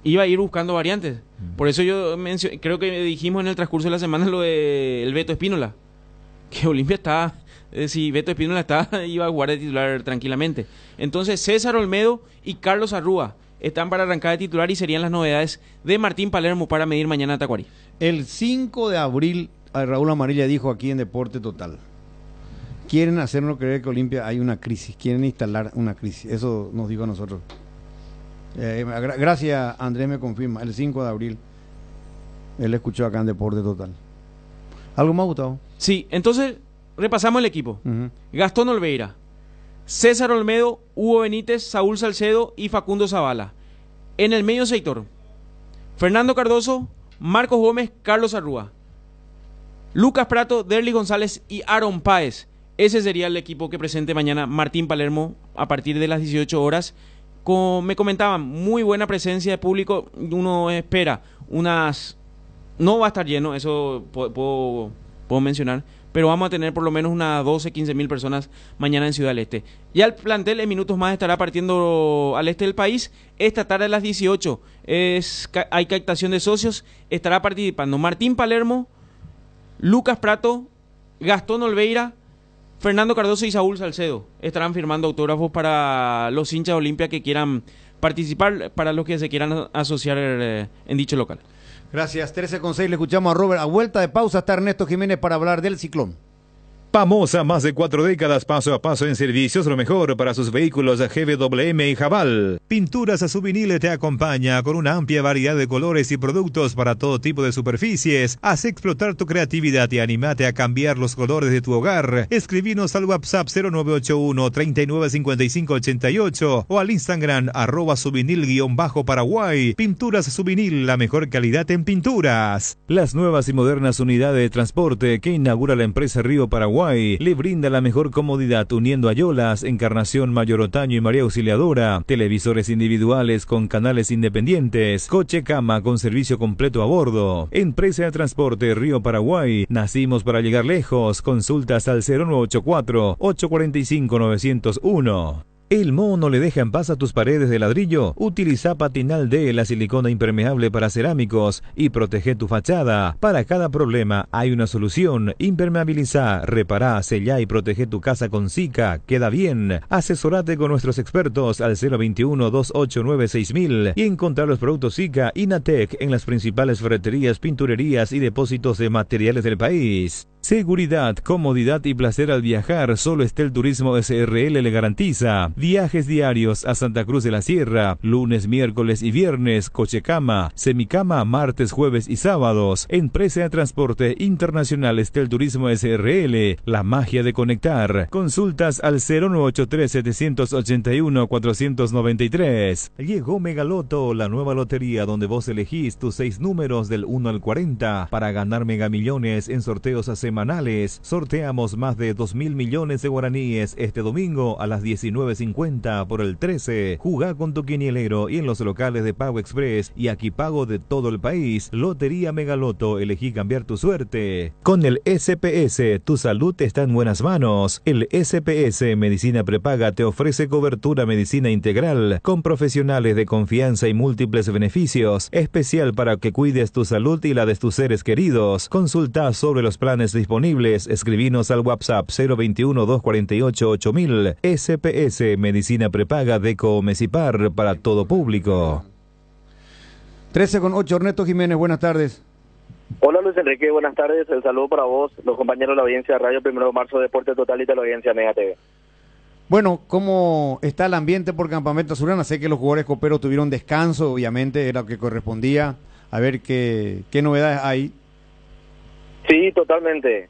iba a ir buscando variantes. Por eso yo creo que dijimos en el transcurso de la semana lo de el Beto Espínola, que Olimpia está, si Beto Espínola iba a jugar de titular tranquilamente. Entonces César Olmedo y Carlos Arrúa están para arrancar de titular y serían las novedades de Martín Palermo para medir mañana a Tacuarí. El 5 de abril Raúl Amarilla dijo aquí en Deporte Total: quieren hacernos creer que Olimpia hay una crisis, quieren instalar una crisis. Eso nos dijo a nosotros. Gracias, Andrés me confirma, el 5 de abril él escuchó acá en Deporte Total. ¿Algo más, Gustavo? Sí, entonces repasamos el equipo. Gastón Olveira, César Olmedo, Hugo Benítez, Saúl Salcedo y Facundo Zavala. En el medio sector, Fernando Cardoso, Marcos Gómez, Carlos Arrúa, Lucas Prato, Derlis González y Aaron Páez. Ese sería el equipo que presente mañana Martín Palermo a partir de las 18 horas. Me comentaban, muy buena presencia de público. Uno espera no va a estar lleno, eso puedo mencionar, pero vamos a tener por lo menos unas 12-15 mil personas mañana en Ciudad del Este. Ya el plantel en minutos más estará partiendo al este del país. Esta tarde a las 18 hay captación de socios. Estará participando Martín Palermo, Lucas Prato, Gastón Olveira, Fernando Cardoso y Saúl Salcedo. Estarán firmando autógrafos para los hinchas de Olimpia que quieran participar, para los que se quieran asociar en dicho local. Gracias, 13:06, le escuchamos a Robert. A vuelta de pausa está Ernesto Jiménez para hablar del Ciclón. Famosa, más de 4 décadas, paso a paso en servicios, lo mejor para sus vehículos GWM y Jabal. Pinturas Subvinil te acompaña con una amplia variedad de colores y productos para todo tipo de superficies. Haz explotar tu creatividad y anímate a cambiar los colores de tu hogar. Escribinos al WhatsApp 0981 395588 o al Instagram @subvinil_Paraguay. Pinturas Subvinil, la mejor calidad en pinturas. Las nuevas y modernas unidades de transporte que inaugura la empresa Río Paraguay le brinda la mejor comodidad uniendo Ayolas, Encarnación, Mayor Otaño y María Auxiliadora, televisores individuales con canales independientes, coche cama con servicio completo a bordo. Empresa de Transporte Río Paraguay, nacimos para llegar lejos. Consultas al 0984 845 901. ¿El moho no le deja en paz a tus paredes de ladrillo? Utiliza Patinal D, la silicona impermeable para cerámicos, y protege tu fachada. Para cada problema hay una solución. Impermeabiliza, repará, sellá y protege tu casa con Sika. Queda bien. Asesorate con nuestros expertos al 021-289-6000 y encontrar los productos Sika y Natec en las principales ferreterías, pinturerías y depósitos de materiales del país. Seguridad, comodidad y placer al viajar, solo Estel Turismo SRL le garantiza. Viajes diarios a Santa Cruz de la Sierra, lunes, miércoles y viernes, cochecama, semicama, martes, jueves y sábados. Empresa de Transporte Internacional Estel Turismo SRL, la magia de conectar. Consultas al 0983-781-493. Llegó Megaloto, la nueva lotería donde vos elegís tus 6 números del 1 al 40 para ganar megamillones en sorteos a semana semanales. Sorteamos más de 2.000 millones de guaraníes este domingo a las 19:50 por el 13. Jugá con tu quinielero y en los locales de Pago Express y Aquí Pago de todo el país. Lotería Megaloto, elegí cambiar tu suerte. Con el SPS, tu salud está en buenas manos. El SPS Medicina Prepaga te ofrece cobertura medicina integral con profesionales de confianza y múltiples beneficios, especial para que cuides tu salud y la de tus seres queridos. Consulta sobre los planes disponibles. Escribinos al WhatsApp 021-248-8000. SPS Medicina Prepaga de Comesipar para todo público. 13:08, Ernesto Jiménez, buenas tardes. Hola Luis Enrique, buenas tardes. El saludo para vos, los compañeros de la audiencia de Radio 1 de Marzo, Deporte Total y de la audiencia Mega TV. Bueno, ¿cómo está el ambiente por Campamento Azulgrana? Sé que los jugadores coperos tuvieron descanso, obviamente, era lo que correspondía. A ver qué novedades hay. Sí, totalmente.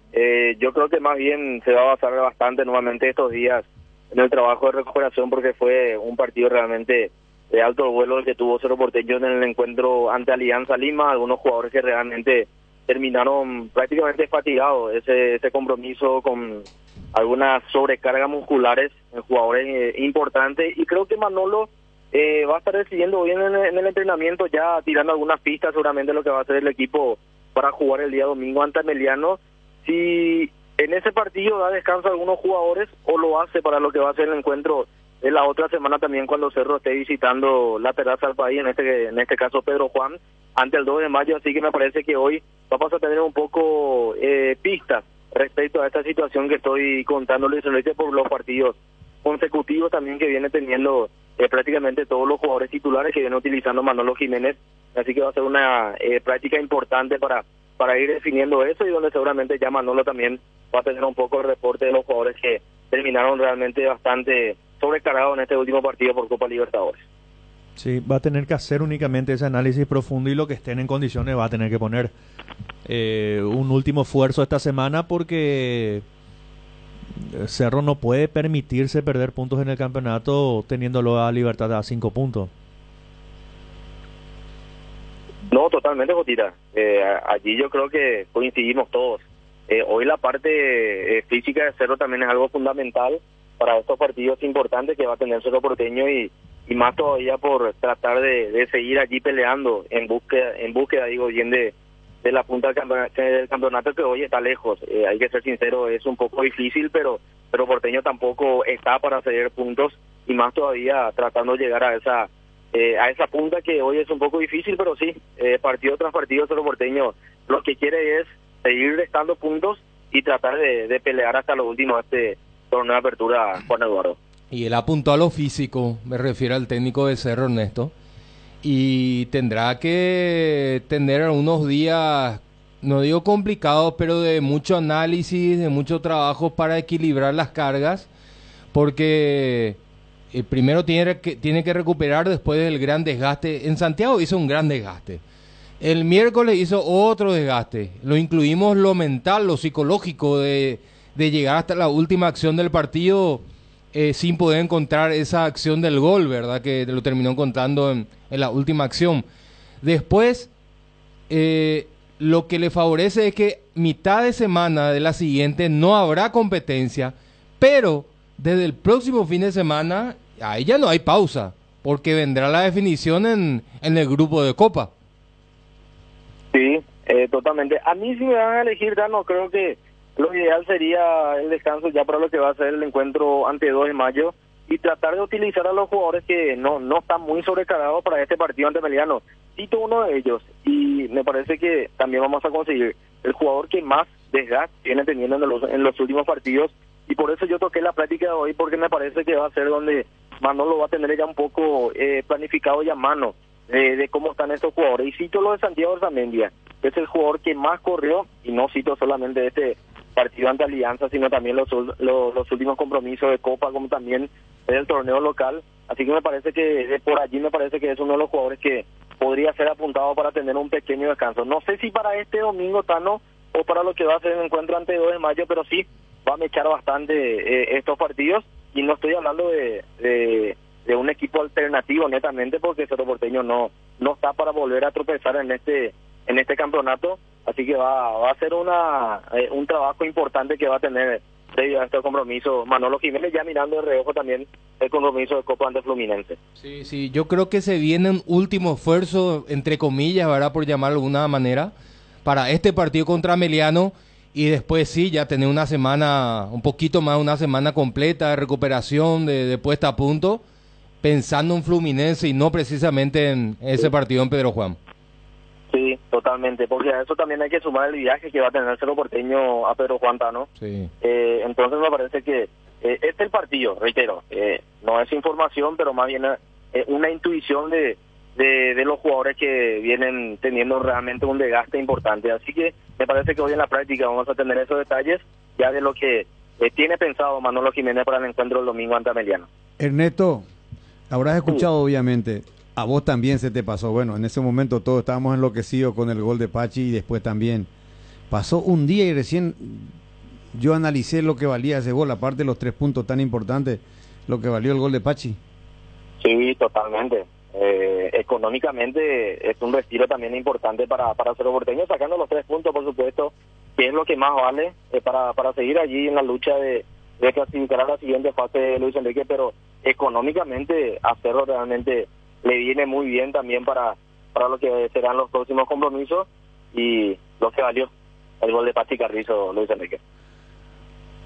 Yo creo que más bien se va a basar bastante nuevamente estos días en el trabajo de recuperación, porque fue un partido realmente de alto vuelo el que tuvo Cerro Porteño en el encuentro ante Alianza Lima. Algunos jugadores que realmente terminaron prácticamente fatigados ese compromiso, con algunas sobrecargas musculares en jugadores importantes, y creo que Manolo va a estar decidiendo bien en el entrenamiento, ya tirando algunas pistas seguramente lo que va a hacer el equipo para jugar el día domingo ante Ameliano. Si en ese partido da descanso a algunos jugadores o lo hace para lo que va a ser el encuentro de la otra semana también, cuando Cerro esté visitando la terraza del país, en este caso Pedro Juan, ante el 2 de mayo, así que me parece que hoy vamos a tener un poco pistas respecto a esta situación que estoy contando, Luis Enrique, por los partidos consecutivos también que viene teniendo prácticamente todos los jugadores titulares que viene utilizando Manolo Jiménez, así que va a ser una práctica importante para ir definiendo eso, y donde seguramente ya Manolo también va a tener un poco el reporte de los jugadores que terminaron realmente bastante sobrecargados en este último partido por Copa Libertadores. Sí, va a tener que hacer únicamente ese análisis profundo, y lo que estén en condiciones va a tener que poner un último esfuerzo esta semana, porque Cerro no puede permitirse perder puntos en el campeonato teniéndolo a Libertad a 5 puntos. No, totalmente, Jotita. Allí yo creo que coincidimos todos. Hoy la parte física de Cerro también es algo fundamental para estos partidos importantes que va a tener Cerro Porteño, y más todavía por tratar de seguir allí peleando en búsqueda digo bien, de la punta del campeonato, que hoy está lejos. Hay que ser sincero, es un poco difícil, pero Porteño tampoco está para ceder puntos, y más todavía tratando de llegar a esa punta, que hoy es un poco difícil, pero sí, partido tras partido Cerro Porteño lo que quiere es seguir restando puntos y tratar de pelear hasta lo último este torneo de apertura, Juan Eduardo. Y él apuntó a lo físico, me refiero al técnico de Cerro, Ernesto, y tendrá que tener unos días, no digo complicados, pero de mucho análisis, de mucho trabajo para equilibrar las cargas, porque primero tiene que recuperar después del gran desgaste. En Santiago hizo un gran desgaste. El miércoles hizo otro desgaste. Lo incluimos lo mental, lo psicológico de llegar hasta la última acción del partido sin poder encontrar esa acción del gol, ¿verdad? Que lo terminó encontrando en la última acción. Después, lo que le favorece es que mitad de semana de la siguiente no habrá competencia, pero desde el próximo fin de semana ahí ya no hay pausa, porque vendrá la definición en el grupo de Copa. Sí, totalmente. A mí, si me van a elegir, no creo que lo ideal sería el descanso ya para lo que va a ser el encuentro ante 2 de mayo, y tratar de utilizar a los jugadores que no están muy sobrecargados para este partido ante Ameliano. Cito uno de ellos, y me parece que también vamos a conseguir el jugador que más desgaste viene teniendo en los últimos partidos, y por eso yo toqué la práctica de hoy, porque me parece que va a ser donde Manolo va a tener ya un poco planificado ya a mano de cómo están estos jugadores. Y cito lo de Santiago Arzamendia, que es el jugador que más corrió, y no cito solamente este partido ante Alianza, sino también los últimos compromisos de Copa, como también del torneo local. Así que me parece que por allí me parece que es uno de los jugadores que podría ser apuntado para tener un pequeño descanso. No sé si para este domingo, Tano, o para lo que va a ser el encuentro ante 2 de mayo, pero sí va a mechar bastante estos partidos, y no estoy hablando de un equipo alternativo netamente, porque Cerro Porteño no está para volver a tropezar en este campeonato, Así que va a ser un trabajo importante que va a tener debido a este compromiso Manolo Jiménez, ya mirando de reojo también el compromiso de Copa ante Fluminense. Sí, yo creo que se viene un último esfuerzo, entre comillas, ¿verdad?, por llamarlo de alguna manera, para este partido contra Ameliano, y después sí, ya tener una semana, un poquito más, una semana completa de recuperación, de puesta a punto, pensando en Fluminense y no precisamente en ese partido en Pedro Juan. Sí, totalmente, porque a eso también hay que sumar el viaje que va a tener el Cerro Porteño a Pedro Juan Tano. Sí. Entonces me parece que este es el partido, reitero, no es información, pero más bien una intuición de los jugadores que vienen teniendo realmente un desgaste importante. Así que me parece que hoy en la práctica vamos a tener esos detalles ya de lo que tiene pensado Manolo Jiménez para el encuentro del domingo ante Ameliano. Ernesto, habrás escuchado obviamente, a vos también se te pasó, bueno, en ese momento todos estábamos enloquecidos con el gol de Pachi y después también pasó un día y recién yo analicé lo que valía ese gol, aparte de los 3 puntos tan importantes, lo que valió el gol de Pachi. Sí, totalmente. Económicamente es un respiro también importante para Cerro Porteño, sacando los 3 puntos, por supuesto, que es lo que más vale para seguir allí en la lucha de clasificar a la siguiente fase de Luis Enrique, pero económicamente a Cerro realmente le viene muy bien también para lo que serán los próximos compromisos y lo que valió el gol de Pachi Carrizo, Luis Enrique.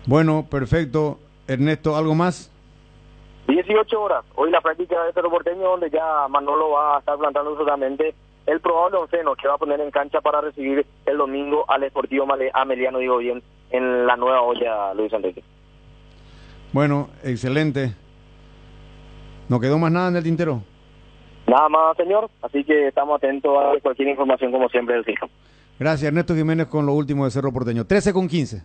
Bueno, perfecto. Ernesto, ¿algo más? 18 horas, hoy la práctica de Cerro Porteño, donde ya Manolo va a estar plantando solamente el probable onceno que va a poner en cancha para recibir el domingo al Sportivo Ameliano, digo bien, en la nueva olla, Luis Enrique. Bueno, excelente. ¿No quedó más nada en el tintero? Nada más, señor, así que estamos atentos a cualquier información como siempre del fijo. Gracias, Ernesto Jiménez, con lo último de Cerro Porteño. 13:15.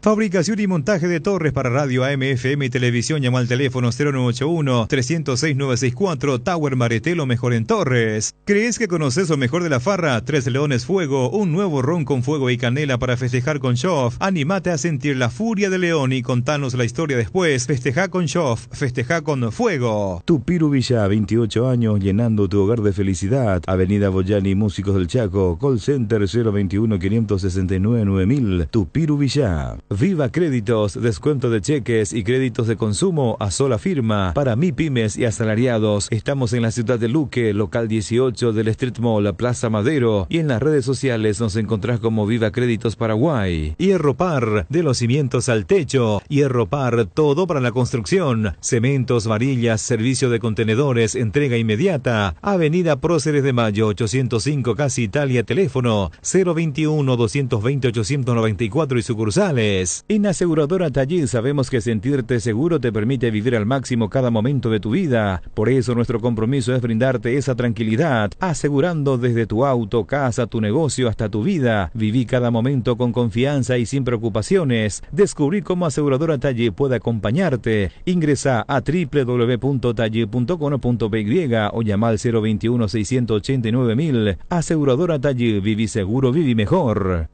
Fabricación y montaje de torres para radio AM, FM y televisión. Llama al teléfono 0981-306-964. Tower Mareté, lo mejor en torres. ¿Crees que conoces lo mejor de la farra? Tres Leones Fuego, un nuevo ron con fuego y canela para festejar con Shoff. Anímate a sentir la furia de León y contanos la historia después. Festeja con Shoff, festeja con fuego. Tupiru Villa, 28 años, llenando tu hogar de felicidad. Avenida Boyani, Músicos del Chaco. Call Center 021-569-9000. Tupiru Villa. Viva Créditos, descuento de cheques y créditos de consumo a sola firma para MIPYMES y asalariados. Estamos en la ciudad de Luque, local 18 del Street Mall, Plaza Madero, y en las redes sociales nos encontrás como Viva Créditos Paraguay. Hierro Par, de los cimientos al techo. Hierro Par, todo para la construcción. Cementos, varillas, servicio de contenedores, entrega inmediata. Avenida Próceres de Mayo, 805, Casi Italia, teléfono 021-220-894 y sucursales. En Aseguradora Tallí sabemos que sentirte seguro te permite vivir al máximo cada momento de tu vida. Por eso nuestro compromiso es brindarte esa tranquilidad, asegurando desde tu auto, casa, tu negocio hasta tu vida. Viví cada momento con confianza y sin preocupaciones. Descubrí cómo Aseguradora Tallí puede acompañarte. Ingresa a www.tallí.com.py o llama al 021-689-1000. Aseguradora Tallí, viví seguro, viví mejor.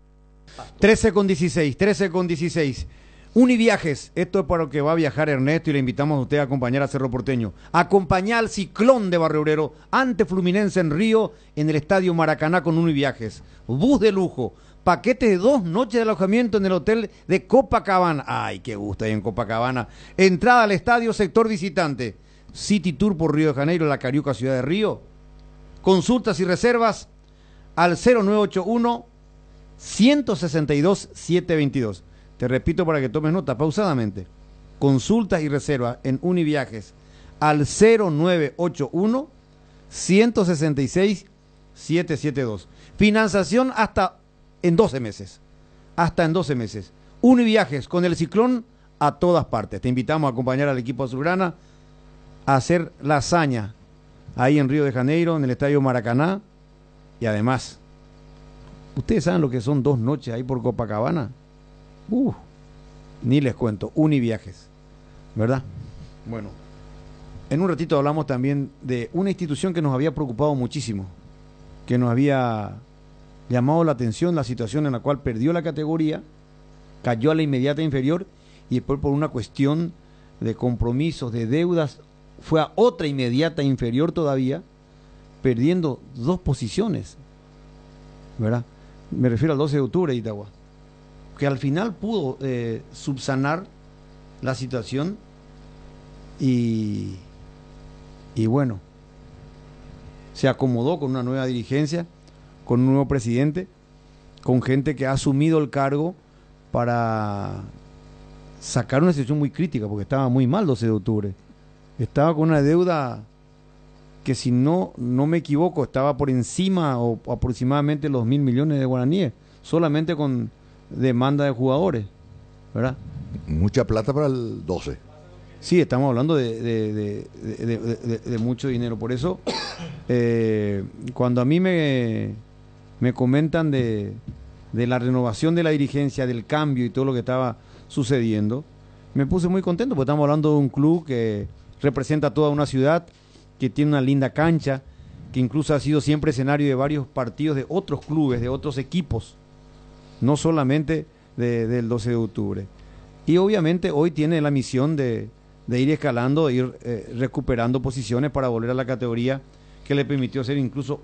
13:16. Univiajes, esto es para lo que va a viajar Ernesto y le invitamos a usted a acompañar a Cerro Porteño. Acompañar al Ciclón de Barrio Obrero ante Fluminense en Río en el Estadio Maracaná con Univiajes. Bus de lujo, paquete de 2 noches de alojamiento en el hotel de Copacabana. Ay, qué gusto ahí en Copacabana. Entrada al estadio, sector visitante. City Tour por Río de Janeiro, La Carioca, Ciudad de Río. Consultas y reservas al 0981-162-722. Te repito para que tomes nota pausadamente. Consultas y reservas en Univiajes al 0981-166-772. Financiación hasta en 12 meses. Hasta en 12 meses. Univiajes con el Ciclón a todas partes. Te invitamos a acompañar al equipo azulgrana a hacer la hazaña ahí en Río de Janeiro, en el Estadio Maracaná. Y además, ¿ustedes saben lo que son 2 noches ahí por Copacabana? Ni les cuento. Univiajes, ¿verdad? Bueno, en un ratito hablamos también de una institución que nos había preocupado muchísimo, que nos había llamado la atención la situación en la cual perdió la categoría, cayó a la inmediata inferior y después por una cuestión de compromisos, de deudas, fue a otra inmediata inferior todavía, perdiendo 2 posiciones, ¿verdad? me refiero al 12 de octubre de Itagua, que al final pudo subsanar la situación y bueno, se acomodó con una nueva dirigencia, con un nuevo presidente, con gente que ha asumido el cargo para sacar una situación muy crítica, porque estaba muy mal 12 de octubre. Estaba con una deuda que, si no me equivoco, estaba por encima o aproximadamente los 1.000 millones de guaraníes, solamente con demanda de jugadores, ¿verdad? Mucha plata para el 12. Sí, estamos hablando de mucho dinero. Por eso, cuando a mí me comentan de la renovación de la dirigencia, del cambio y todo lo que estaba sucediendo, me puse muy contento, porque estamos hablando de un club que representa toda una ciudad, que tiene una linda cancha, que incluso ha sido siempre escenario de varios partidos de otros clubes, de otros equipos, no solamente del 12 de octubre. Y obviamente hoy tiene la misión de ir escalando, de ir recuperando posiciones para volver a la categoría que le permitió ser incluso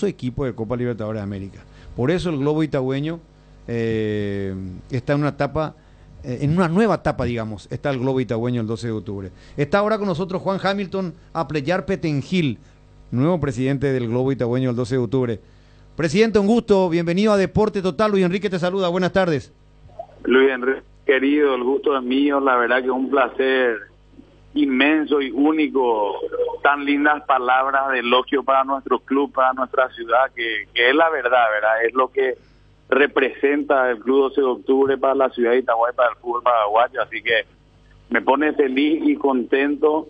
equipo de Copa Libertadores de América. Por eso el Globo Itagüeño está en una etapa, en una nueva etapa, digamos, está el Globo Itagüeño el 12 de octubre. Está ahora con nosotros Juan Hamilton Appleyard Petengil, nuevo presidente del Globo Itagüeño el 12 de octubre. Presidente, un gusto, bienvenido a Deporte Total. Luis Enrique te saluda, buenas tardes. Luis Enrique, querido, el gusto es mío, la verdad que es un placer inmenso y único, tan lindas palabras de elogio para nuestro club, para nuestra ciudad, que es la verdad, es lo que representa el Club 12 de Octubre para la ciudad de Itagua y para el fútbol paraguayo, así que me pone feliz y contento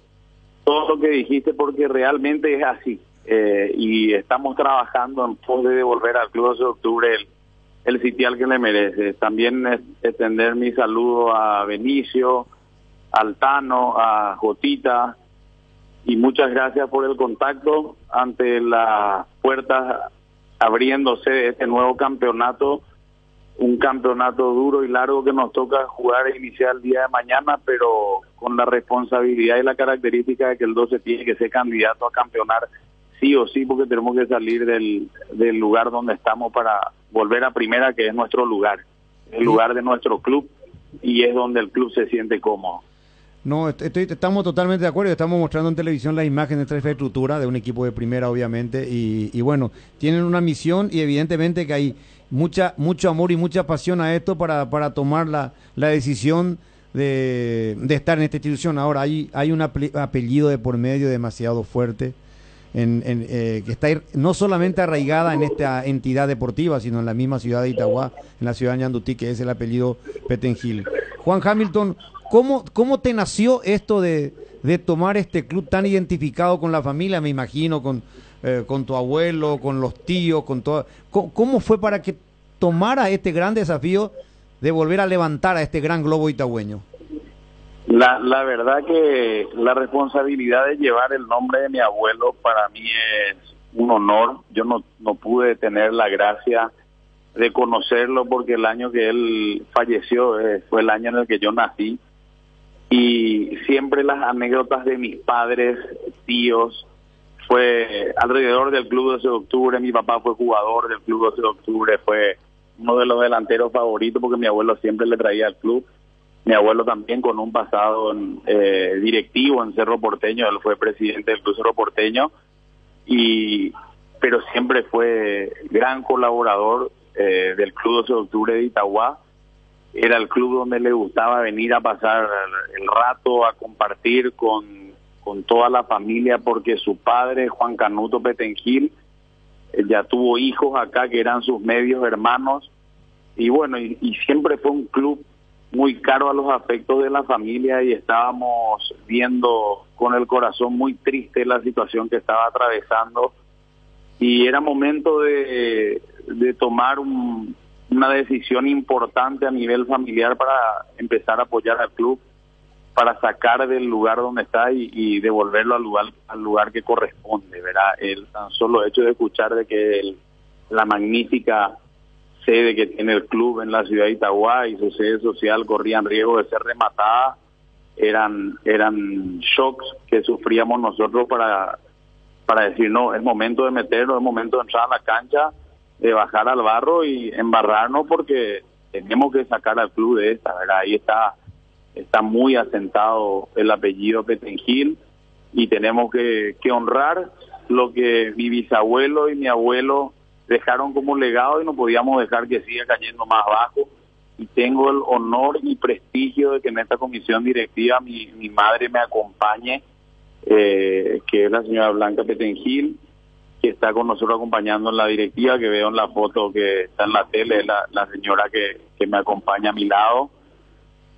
todo lo que dijiste, porque realmente es así, y estamos trabajando en pos de devolver al Club 12 de Octubre el sitial que le merece. También extender mi saludo a Benicio, al Tano, a Jotita, y muchas gracias por el contacto ante las puertas abriéndose de este nuevo campeonato, un campeonato duro y largo que nos toca jugar e iniciar el día de mañana, pero con la responsabilidad y la característica de que el 12 tiene que ser candidato a campeonar sí o sí, porque tenemos que salir del lugar donde estamos para volver a primera, que es nuestro lugar, el lugar de nuestro club, y es donde el club se siente cómodo. No, estamos totalmente de acuerdo. Estamos mostrando en televisión las imágenes de esta infraestructura de un equipo de primera, obviamente, y bueno, tienen una misión, y evidentemente que hay mucho amor y mucha pasión a esto para tomar la decisión de estar en esta institución. Ahora, hay un apellido de por medio demasiado fuerte, que está no solamente arraigada en esta entidad deportiva, sino en la misma ciudad de Itagua, en la ciudad de Ñandutí, que es el apellido Petengil. Juan Hamilton, ¿cómo te nació esto de tomar este club tan identificado con la familia? Me imagino con tu abuelo, con los tíos, con todo. ¿Cómo fue para que tomara este gran desafío de volver a levantar a este gran globo itagüeño? La verdad que la responsabilidad de llevar el nombre de mi abuelo para mí es un honor. Yo no pude tener la gracia de conocerlo, porque el año que él falleció fue el año en el que yo nací, y siempre las anécdotas de mis padres, tíos, fue alrededor del Club 12 de Octubre. Mi papá fue jugador del Club 12 de Octubre, fue uno de los delanteros favoritos, porque mi abuelo siempre le traía al club. Mi abuelo también con un pasado directivo en Cerro Porteño, él fue presidente del Club Cerro Porteño, pero siempre fue gran colaborador del Club 12 de Octubre de Itagua. Era el club donde le gustaba venir a pasar el rato, a compartir con toda la familia, porque su padre, Juan Canuto Petengil, ya tuvo hijos acá que eran sus medios hermanos, y bueno, y siempre fue un club muy caro a los afectos de la familia, y estábamos viendo con el corazón muy triste la situación que estaba atravesando, y era momento de tomar una decisión importante a nivel familiar para empezar a apoyar al club, para sacar del lugar donde está y devolverlo al lugar que corresponde, ¿verdad? El tan solo hecho de escuchar de que la magnífica sede que tiene el club en la ciudad de Itagua y su sede social corrían riesgo de ser rematada, eran shocks que sufríamos nosotros para decir, no, es momento de meterlo, es momento de entrar a la cancha de bajar al barro y embarrarnos, porque tenemos que sacar al club de esta, ¿verdad? Ahí está muy asentado el apellido Petengil, y tenemos que honrar lo que mi bisabuelo y mi abuelo dejaron como legado, y no podíamos dejar que siga cayendo más bajo. Y tengo el honor y prestigio de que en esta comisión directiva mi madre me acompañe, que es la señora Blanca Petengil, que está con nosotros acompañando en la directiva, que veo en la foto que está en la tele, la señora que me acompaña a mi lado,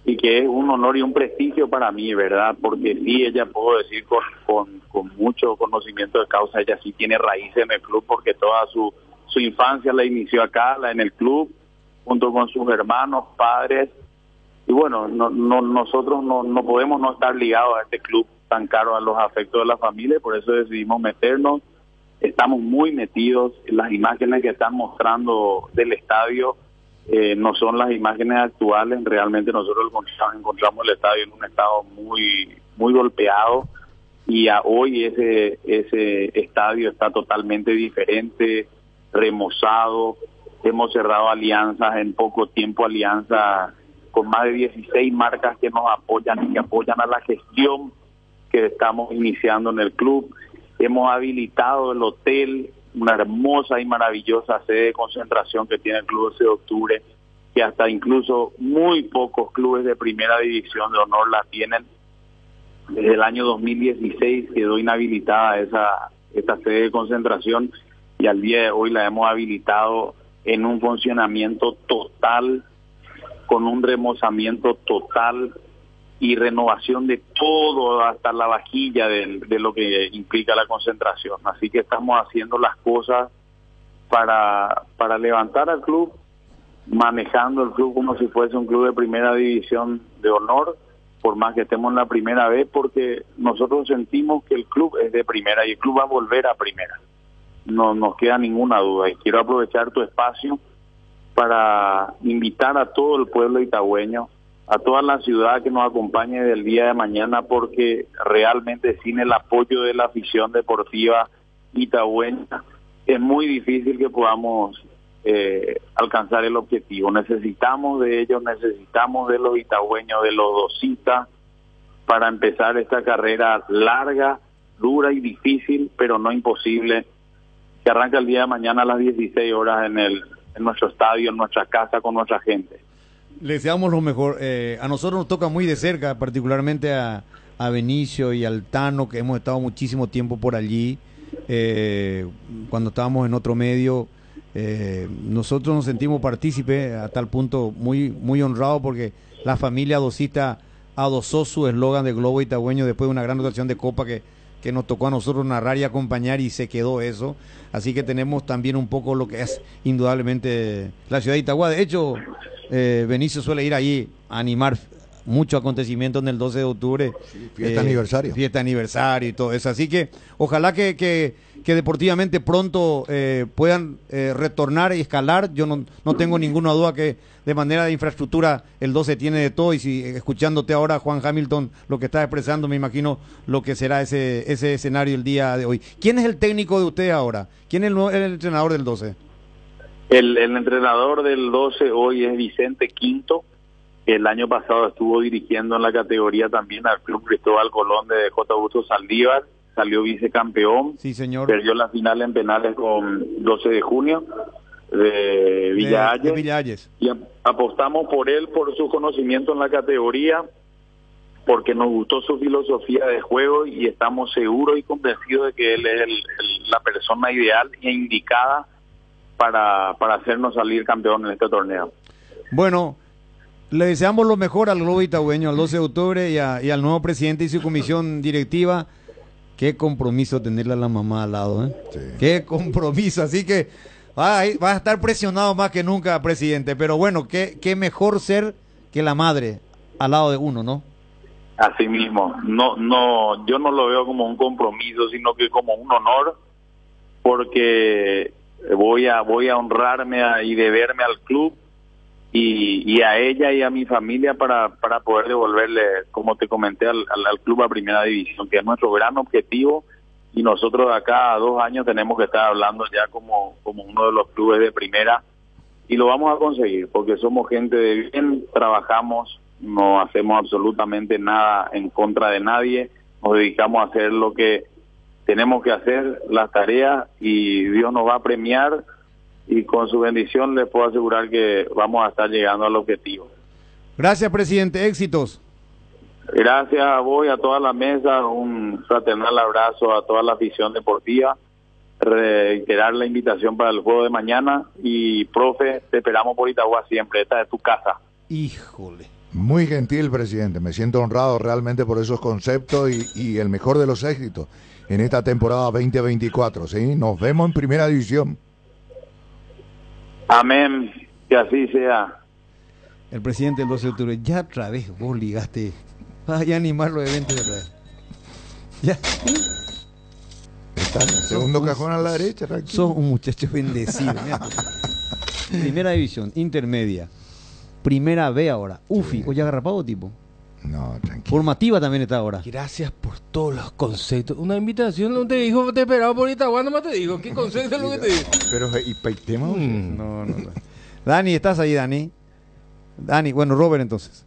y que es un honor y un prestigio para mí, ¿verdad? Porque sí, ella, puedo decir con mucho conocimiento de causa, ella sí tiene raíces en el club, porque toda su infancia la inició acá, en el club, junto con sus hermanos, padres, y bueno, nosotros no podemos no estar ligados a este club tan caro a los afectos de la familia, por eso decidimos meternos. Estamos muy metidos. Las imágenes que están mostrando del estadio no son las imágenes actuales. Realmente nosotros encontramos el estadio en un estado muy golpeado, y hoy ese estadio está totalmente diferente, remozado. Hemos cerrado alianzas en poco tiempo, alianzas con más de 16 marcas que nos apoyan y que apoyan a la gestión que estamos iniciando en el club. Hemos habilitado el hotel, una hermosa y maravillosa sede de concentración que tiene el Club 12 de Octubre, que hasta incluso muy pocos clubes de primera división de honor la tienen. Desde el año 2016 quedó inhabilitada esta sede de concentración, y al día de hoy la hemos habilitado en un funcionamiento total, con un remozamiento total y renovación de todo, hasta la vajilla de lo que implica la concentración. Así que estamos haciendo las cosas para levantar al club, manejando el club como si fuese un club de primera división de honor, por más que estemos en la primera vez, porque nosotros sentimos que el club es de primera y el club va a volver a primera. No nos queda ninguna duda, y quiero aprovechar tu espacio para invitar a todo el pueblo itagüeño, a toda la ciudad, que nos acompañe del día de mañana, porque realmente sin el apoyo de la afición deportiva itagüeña es muy difícil que podamos alcanzar el objetivo. Necesitamos de ellos, necesitamos de los itagüeños, de los dosistas, para empezar esta carrera larga, dura y difícil, pero no imposible, que arranca el día de mañana a las 16 horas en nuestro estadio, en nuestra casa, con nuestra gente. Le deseamos lo mejor. A nosotros nos toca muy de cerca, particularmente a Benicio y al Tano, que hemos estado muchísimo tiempo por allí. Cuando estábamos en otro medio, nosotros nos sentimos partícipes, a tal punto muy honrados, porque la familia dosista adosó su eslogan de Globo Itagüeño después de una gran rotación de Copa que nos tocó a nosotros narrar y acompañar, y se quedó eso. Así que tenemos también un poco lo que es indudablemente la ciudad de Itagua. De hecho, Benicio suele ir ahí a animar muchos acontecimientos en el 12 de octubre. Sí, fiesta aniversario. Fiesta aniversario y todo eso. Así que ojalá que deportivamente pronto puedan retornar y escalar. Yo no tengo ninguna duda que de manera de infraestructura el 12 tiene de todo, y si escuchándote ahora, Juan Hamilton, lo que estás expresando, me imagino lo que será ese escenario el día de hoy. ¿Quién es el técnico de usted ahora? ¿Quién es el entrenador del 12? El entrenador del 12 hoy es Vicente Quinto, que el año pasado estuvo dirigiendo en la categoría también al Club Cristóbal Colón de J. Augusto Saldívar, salió vicecampeón, sí, señor. Perdió la final en penales con 12 de junio de Villa Hayes, y apostamos por él, por su conocimiento en la categoría, porque nos gustó su filosofía de juego, y estamos seguros y convencidos de que él es la persona ideal e indicada para hacernos salir campeón en este torneo. Bueno, le deseamos lo mejor al Globo Itagüeño, al 12 de octubre y al nuevo presidente y su comisión directiva. Qué compromiso tenerle a la mamá al lado, ¿eh? Sí. Qué compromiso, así que va a estar presionado más que nunca, presidente, pero bueno, qué mejor ser que la madre al lado de uno, ¿no? Así mismo, yo no lo veo como un compromiso, sino que como un honor, porque voy a honrarme y deberme al club y a ella y a mi familia para poder devolverle, como te comenté, al club a primera división, que es nuestro gran objetivo, y nosotros de acá a 2 años tenemos que estar hablando ya como uno de los clubes de primera, y lo vamos a conseguir porque somos gente de bien, trabajamos, no hacemos absolutamente nada en contra de nadie, nos dedicamos a hacer lo que tenemos que hacer, las tareas, y Dios nos va a premiar, y con su bendición les puedo asegurar que vamos a estar llegando al objetivo. Gracias, presidente, éxitos. Gracias a vos y a toda la mesa, un fraternal abrazo a toda la afición deportiva, reiterar la invitación para el juego de mañana, y profe, te esperamos por Itagua siempre, esta es tu casa. Híjole. Muy gentil, presidente, me siento honrado realmente por esos conceptos y el mejor de los éxitos en esta temporada 2024, ¿sí? Nos vemos en Primera División. Amén, que así sea. El presidente del 12 de octubre, ya otra vez vos ligaste. Vaya a animar los eventos de otra vez. Ya. Está en el segundo cajón a la derecha, tranquilo. Sos un muchacho bendecido. Mira. Primera división, intermedia. Primera B ahora. Ufi, ¿o ya agarrapado tipo? No, tranquilo. Formativa también está ahora. Gracias por todos los conceptos. Una invitación no te dijo, te esperaba por Itagua, nomás te digo. ¿Qué concepto es lo que te digo? Pero, ¿y peitemos? No. Dani, ¿estás ahí, Dani? Dani, bueno, Robert entonces.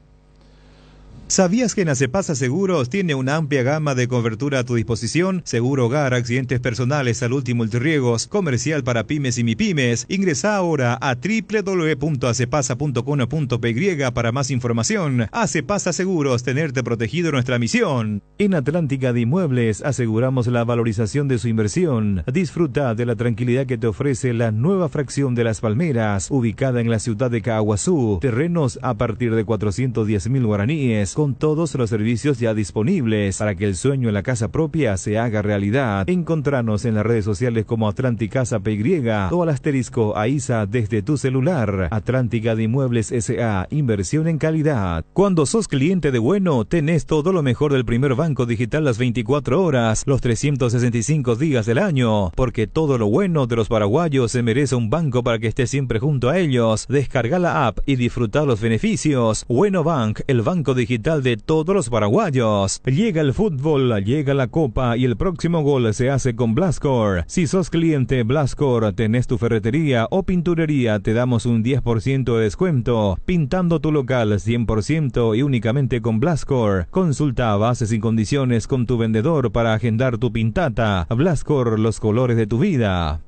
¿Sabías que en Acepasa Seguros tiene una amplia gama de cobertura a tu disposición? Seguro hogar, accidentes personales, salud y multirriegos, comercial para pymes y mipymes. Ingresa ahora a www.acepasa.com.py para más información. Acepasa Seguros, tenerte protegido, nuestra misión. En Atlántica de Inmuebles aseguramos la valorización de su inversión. Disfruta de la tranquilidad que te ofrece la nueva fracción de Las Palmeras, ubicada en la ciudad de Caaguazú. Terrenos a partir de 410.000 guaraníes, con todos los servicios ya disponibles para que el sueño en la casa propia se haga realidad. Encontranos en las redes sociales como Atlántica PY o al asterisco AISA desde tu celular. Atlántica de Inmuebles S.A. Inversión en calidad. Cuando sos cliente de Bueno, tenés todo lo mejor del primer banco digital las 24 horas, los 365 días del año, porque todo lo bueno de los paraguayos se merece un banco para que esté siempre junto a ellos. Descarga la app y disfruta los beneficios. Bueno Bank, el banco digital de todos los paraguayos. Llega el fútbol, llega la copa y el próximo gol se hace con Blascor. Si sos cliente Blascor, tenés tu ferretería o pinturería, te damos un 10% de descuento. Pintando tu local 100% y únicamente con Blascor. Consulta bases y condiciones con tu vendedor para agendar tu pintata. Blascor, los colores de tu vida.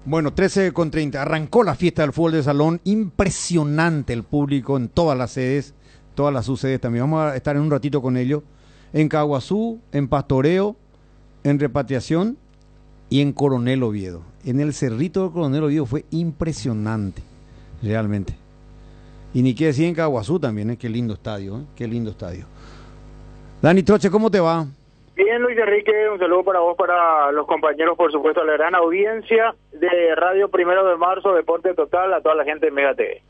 Bueno, 13:30. Arrancó la fiesta del fútbol de salón. Impresionante el público en todas las sedes. Todas las subsedes también. Vamos a estar en un ratito con ellos. En Caaguazú, en Pastoreo, en Repatriación y en Coronel Oviedo. En el Cerrito de Coronel Oviedo fue impresionante, realmente. Y ni qué decir en Caaguazú también, qué lindo estadio, qué lindo estadio. Dani Troche, ¿cómo te va? Bien, Luis Enrique, un saludo para vos, para los compañeros, por supuesto, a la gran audiencia de Radio 1 de Marzo, Deporte Total, a toda la gente de Mega TV.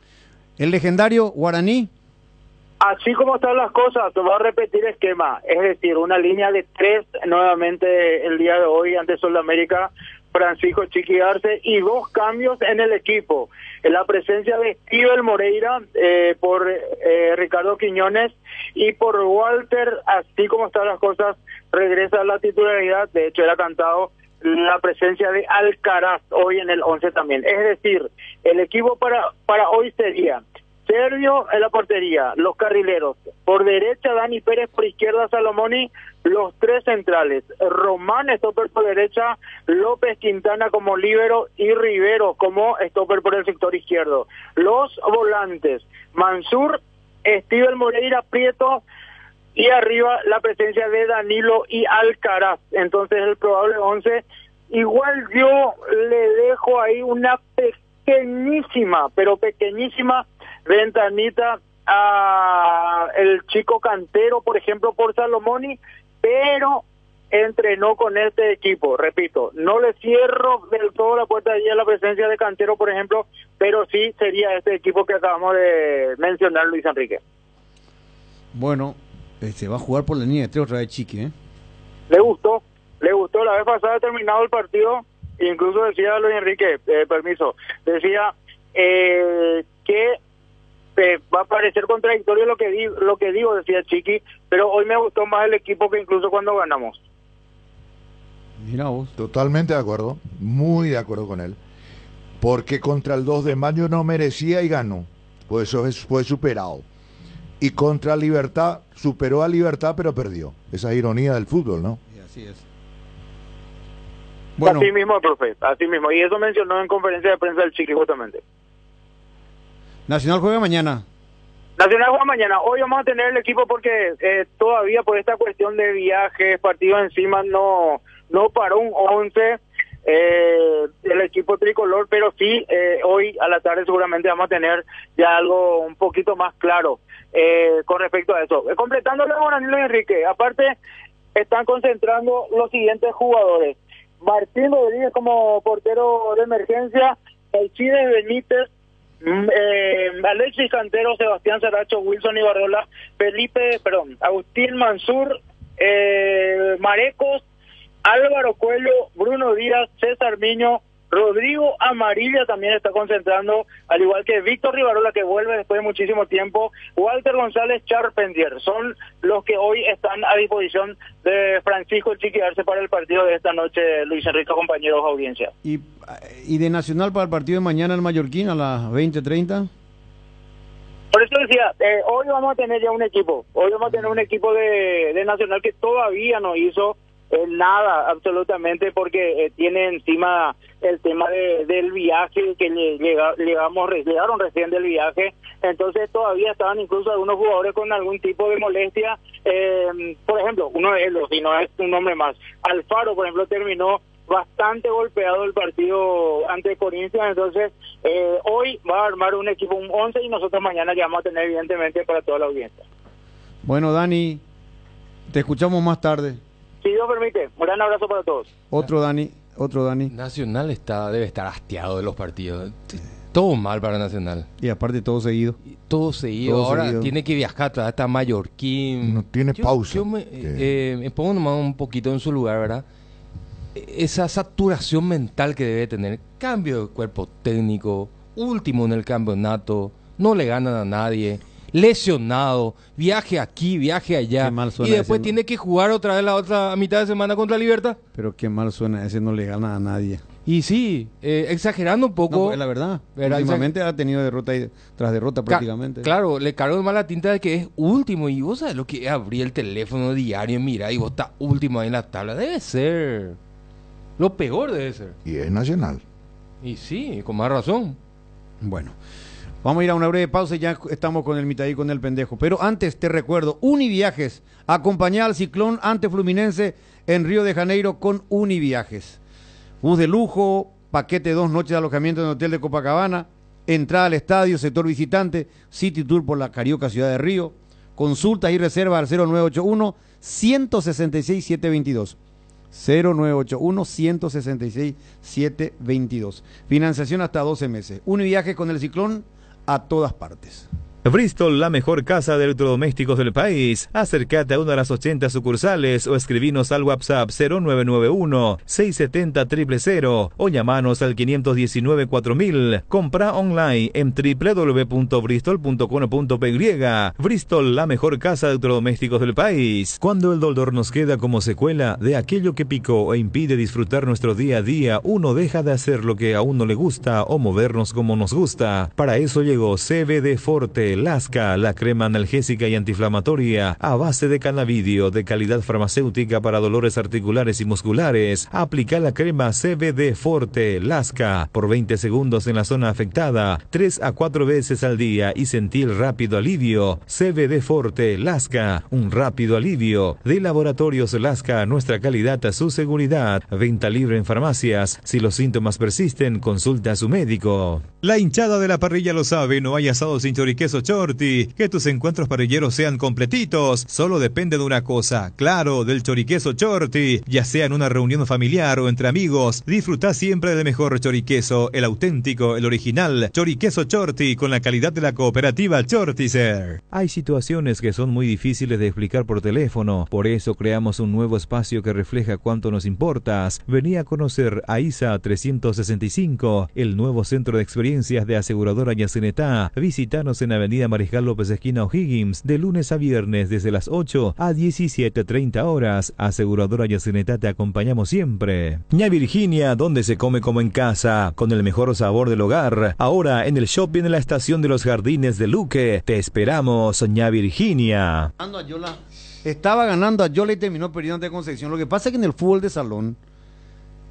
El legendario Guaraní. Así como están las cosas, te voy a repetir esquema, es decir, una línea de 3 nuevamente el día de hoy ante Sol de América, Francisco Chiqui Arce, y 2 cambios en el equipo. En la presencia de Steven Moreira por Ricardo Quiñones y por Walter, así como están las cosas, regresa a la titularidad. De hecho, era cantado la presencia de Alcaraz hoy en el 11 también. Es decir, el equipo para hoy sería Sergio en la portería, los carrileros, por derecha Dani Pérez, por izquierda Salomoni, los 3 centrales, Román stopper por derecha, López Quintana como líbero y Rivero como stopper por el sector izquierdo. Los volantes, Mansur, Steven Moreira, Prieto, y arriba la presencia de Danilo y Alcaraz. Entonces el probable 11, igual yo le dejo ahí una pequeñísima, pero pequeñísima ventanita a el chico Cantero, por ejemplo, por Salomoni, pero entrenó con este equipo. Repito, no le cierro del todo la puerta allí a la presencia de Cantero, por ejemplo, pero sí sería este equipo que acabamos de mencionar, Luis Enrique. Bueno, se va a jugar por la línea de 3 otra vez Chiqui, ¿eh? Le gustó la vez pasada terminado el partido, incluso decía Luis Enrique, permiso, decía que va a parecer contradictorio lo que digo, decía Chiqui, pero hoy me gustó más el equipo que incluso cuando ganamos. Mira vos. Totalmente de acuerdo, muy de acuerdo con él. Porque contra el 2 de mayo no merecía y ganó. Pues eso fue superado. Y contra Libertad, superó a Libertad pero perdió. Esa ironía del fútbol, ¿no? Y así es. Bueno. Así mismo, profe, así mismo. Y eso mencionó en conferencia de prensa el Chiqui justamente. Nacional juega mañana. Nacional juega mañana. Hoy vamos a tener el equipo porque todavía por esta cuestión de viajes, partidos encima, no paró un 11 el equipo tricolor, pero sí, hoy a la tarde seguramente vamos a tener ya algo un poquito más claro con respecto a eso. Completándolo con Danilo Enrique, aparte están concentrando los siguientes jugadores: Martín Rodríguez como portero de emergencia, Alcides Benítez, Alexis Cantero, Sebastián Saracho, Wilson Ibarrola, Agustín Mansur, Marecos, Álvaro Coelho, Bruno Díaz, César Miño, Rodrigo Amarilla también está concentrando, al igual que Víctor Rivarola, que vuelve después de muchísimo tiempo, Walter González, Charpentier. Son los que hoy están a disposición de Francisco el Chiqui Arce para el partido de esta noche, Luis Enrique, compañeros de audiencia. ¿Y de Nacional para el partido de mañana el Mallorquín a las 20:30? Por eso decía, hoy vamos a tener ya un equipo. Hoy vamos a tener un equipo de Nacional que todavía no hizo nada absolutamente, porque tiene encima el tema del viaje que llegaron recién del viaje. Entonces todavía estaban incluso algunos jugadores con algún tipo de molestia. Por ejemplo, uno de ellos, y no es un nombre más, Alfaro, por ejemplo, terminó bastante golpeado el partido ante Corinthians. Entonces hoy va a armar un equipo, un 11, y nosotros mañana ya vamos a tener evidentemente para toda la audiencia. Bueno, Dani, te escuchamos más tarde. Si Dios permite, un gran abrazo para todos. Otro Dani. Nacional debe estar hastiado de los partidos. Todo mal para Nacional. Y aparte todo seguido. Ahora tiene que viajar hasta Mallorquín. No tiene pausa. Yo me pongo nomás un poquito en su lugar, ¿verdad? Esa saturación mental que debe tener. Cambio de cuerpo técnico, último en el campeonato, no le ganan a nadie, lesionado, viaje aquí, viaje allá, y después tiene que jugar otra vez la otra mitad de semana contra Libertad. Pero qué mal suena, ese no le gana a nadie. Y sí, exagerando un poco. No, es la verdad. Últimamente ha tenido derrota tras derrota prácticamente. Claro, le cargo más la tinta de que es último. Y vos sabés lo que es abrir el teléfono diario, mira, y vos estás último ahí en la tabla. Debe ser. Lo peor debe ser. Y es Nacional. Y sí, con más razón. Bueno. Vamos a ir a una breve pausa y ya estamos con el mitad y con el pendejo. Pero antes te recuerdo, Univiajes. Acompañá al Ciclón ante Fluminense en Río de Janeiro con Univiajes. Bus de lujo, paquete 2 noches de alojamiento en el Hotel de Copacabana, entrada al estadio, sector visitante, City Tour por la Carioca Ciudad de Río. Consultas y reservas al 0981-166-722. 0981-166-722. Financiación hasta 12 meses. Univiajes con el Ciclón a todas partes. Bristol, la mejor casa de electrodomésticos del país. Acércate a una de las 80 sucursales o escribinos al WhatsApp 0991-670-000 o llamanos al 519-4000. Compra online en www.bristol.com.py. Bristol, la mejor casa de electrodomésticos del país. Cuando el dolor nos queda como secuela de aquello que picó e impide disfrutar nuestro día a día, uno deja de hacer lo que a uno le gusta o movernos como nos gusta. Para eso llegó CBD Forte Lasca, la crema analgésica y antiinflamatoria a base de cannabidio de calidad farmacéutica para dolores articulares y musculares. Aplica la crema CBD Forte Lasca por 20 segundos en la zona afectada, 3 a 4 veces al día y sentir rápido alivio. CBD Forte Lasca, un rápido alivio. De Laboratorios Lasca, nuestra calidad a su seguridad. Venta libre en farmacias. Si los síntomas persisten, consulta a su médico. La hinchada de la parrilla lo sabe, no hay asado sin choriqueso Chorti. Que tus encuentros parrilleros sean completitos solo depende de una cosa, claro, del choriqueso Chorti. Ya sea en una reunión familiar o entre amigos, disfruta siempre del mejor choriqueso, el auténtico, el original. Choriqueso Chorti con la calidad de la cooperativa Chortizer. Hay situaciones que son muy difíciles de explicar por teléfono, por eso creamos un nuevo espacio que refleja cuánto nos importas. Vení a conocer a ISA 365, el nuevo centro de experiencias de aseguradora Yacenetá. Visítanos en Avenida Avenida Mariscal López esquina O'Higgins, de lunes a viernes desde las 8 a 17:30 horas. Aseguradora Yacineta, te acompañamos siempre. Ña Virginia, donde se come como en casa, con el mejor sabor del hogar. Ahora en el shopping en la estación de los Jardines de Luque. Te esperamos, Ña Virginia. Estaba ganando a Yola y terminó perdiendo ante Concepción. Lo que pasa es que en el fútbol de salón,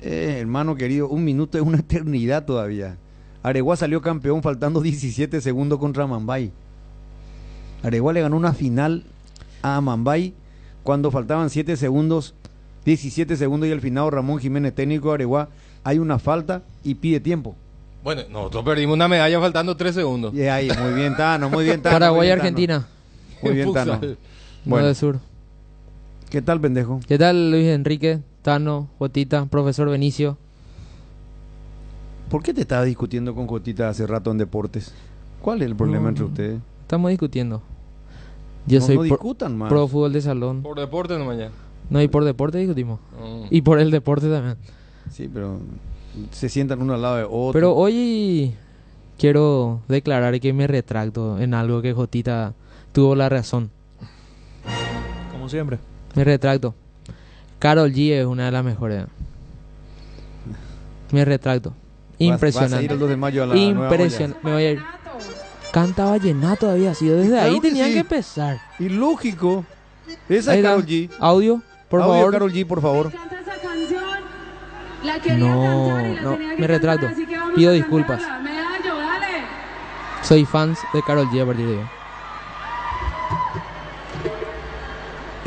hermano querido, un minuto es una eternidad todavía. Areguá salió campeón faltando 17 segundos contra Mambay. Areguá le ganó una final a Mambay cuando faltaban 7 segundos, 17 segundos, y al final Ramón Jiménez, técnico de Areguá, hay una falta y pide tiempo. Bueno, nosotros perdimos una medalla faltando 3 segundos. Y ahí, muy bien, Tano, muy bien, Tano. Paraguay, Argentina. Muy bien, Tano. Bueno, de sur. ¿Qué tal, pendejo? ¿Qué tal, Luis Enrique, Tano, Jotita, profesor Benicio? ¿Por qué te estabas discutiendo con Jotita hace rato en deportes? ¿Cuál es el problema entre ustedes? Estamos discutiendo. Yo soy discutan más. Pro fútbol de salón. Por deporte no mañana. No, y por deporte discutimos. Y por el deporte también. Sí, pero se sientan uno al lado de otro. Pero hoy quiero declarar que me retracto en algo que Jotita tuvo la razón. Como siempre. Me retracto. Karol G es una de las mejores. Me retracto. Impresionante. Vas a ir el 2 de mayo a la impresionante. Me voy a ir. Canta vallenato todavía sido. Desde claro ahí que tenían sí. que empezar. Y lógico. Esa es Karol G. Audio, por Audio, favor. Karol G, por favor. No, me retracto. Pido disculpas. Soy fans de Karol G a partir de hoy.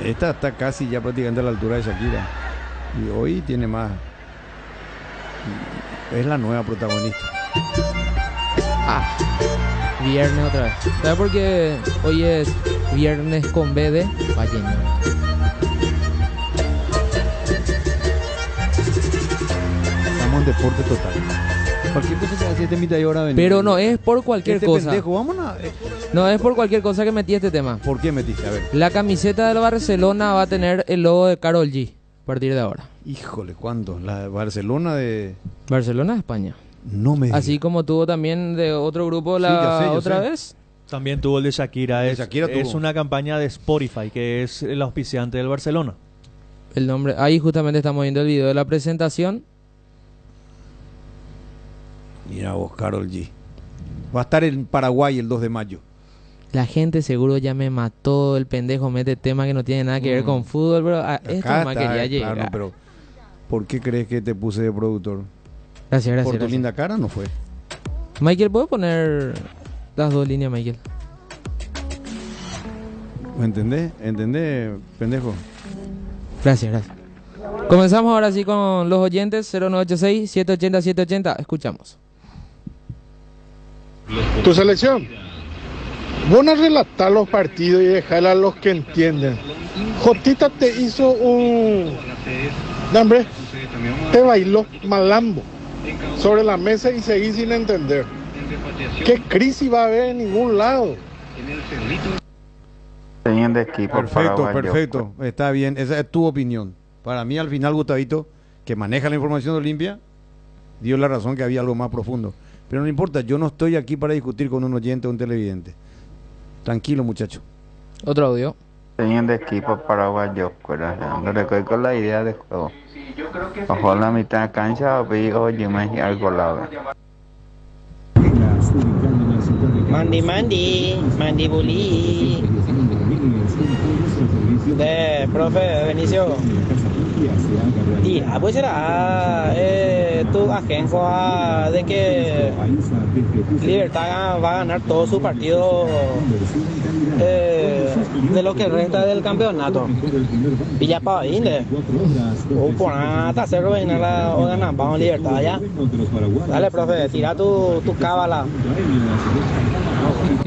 Esta está casi ya prácticamente a la altura de Shakira. Y hoy tiene más. Es la nueva protagonista. Viernes otra vez. ¿Sabes por qué hoy es viernes con B de vallenato? Estamos en deporte total. Cualquier cosa se hace 7 horas venir. Pero no es por cualquier cosa. Pendejo, vámonos. No es por cualquier cosa que metí este tema. ¿Por qué metiste? A ver. La camiseta del Barcelona va a tener el logo de Karol G a partir de ahora. Híjole, ¿cuándo? La Barcelona de... Barcelona de España. No me digas. Así como tuvo también de otro grupo Sí, la yo otra sé. vez. También tuvo el de Shakira. Shakira es tuvo. una campaña de Spotify, que es el auspiciante del Barcelona. El nombre. Ahí justamente estamos viendo el video de la presentación. Mira vos, Karol G. Va a estar en Paraguay el 2 de mayo. La gente seguro ya me mató. El pendejo mete tema que no tiene nada que ver con fútbol, pero a esto Acá más está, quería llegar. claro, pero ¿por qué crees que te puse de productor? Gracias, gracias. ¿Por tu gracias. linda cara? No fue. Michael, ¿puedo poner las dos líneas, Michael? ¿Me entendés? ¿Entendés, pendejo? Gracias, gracias. Comenzamos ahora sí con los oyentes. 0986-780-780. Escuchamos. Tu selección. Vos no relatar los partidos y dejar a los que entienden. Jotita te hizo un... Hombre, te bailó malambo sobre la mesa y seguí sin entender. ¿Qué crisis va a haber en ningún lado? Teniendo equipo Perfecto, paraguayo. perfecto. Está bien, esa es tu opinión. Para mí, al final, Gustavito, que maneja la información de Olimpia, dio la razón que había algo más profundo. Pero no importa, yo no estoy aquí para discutir con un oyente o un televidente. Tranquilo, muchacho. Otro audio. Teniendo equipo paraguayo, no recuerdo con la idea de juego. Ojo la mitad de cancha, oye, más algo lado. Mandi Bulí. De profe Benicio. Y pues será tu agencia de que Libertad va a ganar todo su partido de lo que resta del campeonato. Villa Pavinde. O por nada hacer o ganar vamos Libertad ya. Dale profe, tira tu cábala.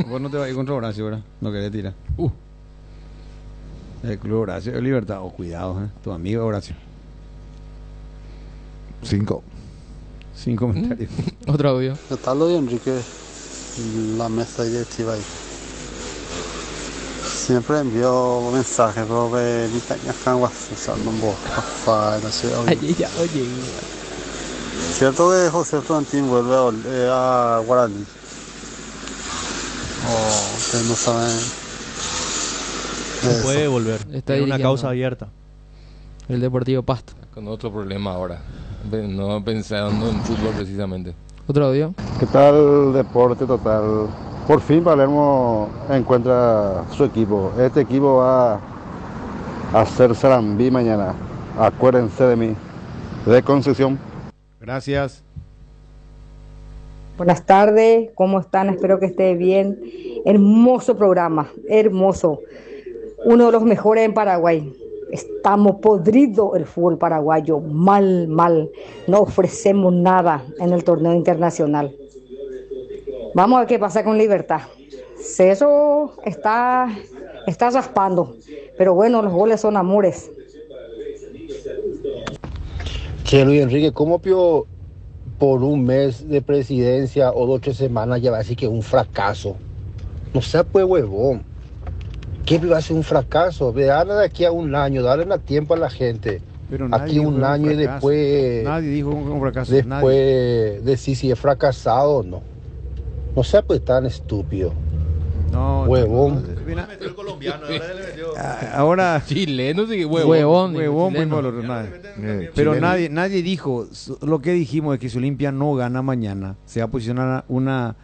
Vos no te vas a ir contra Horacio, ¿verdad? No querés tirar. El club Horacio, Libertad, cuidado, tu amigo Horacio. 5. Sin comentarios. Otro audio. ¿Qué tal hoy, Enrique? La mesa directiva ahí. Siempre envío mensajes, pero que ni tenía canguas usando un boca. Oye. Cierto que José Frontín vuelve a Guaraní. o ustedes no saben. No puede volver. Está Tiene una dirigiendo causa abierta. el Deportivo Pasto. Con otro problema ahora. No pensando en fútbol precisamente. Otro audio. ¿Qué tal Deporte Total? Por fin Palermo encuentra su equipo. Este equipo va a hacer Sarandí mañana. Acuérdense de mí. De Concepción. Gracias. Buenas tardes, ¿cómo están? Espero que esté bien. Hermoso programa, hermoso. Uno de los mejores en Paraguay. Estamos podridos el fútbol paraguayo, mal. No ofrecemos nada en el torneo internacional. Vamos a ver qué pasa con Libertad. Eso está raspando, pero bueno, los goles son amores. Che, Luis Enrique, ¿cómo pio por un mes de presidencia o 2 o 3 semanas ya va a decir que es un fracaso? No sea pues huevón. ¿Qué va a ser un fracaso? Dale de aquí a un año, dale tiempo a la gente. Pero aquí un año y después... Nadie dijo un fracaso. Después decir si es fracasado o no. No sea pues tan estúpido. No, huevón. Ahora chileno sí, huevón chileno. Pero nadie dijo. Lo que dijimos es que si Olimpia no gana mañana, se va a posicionar una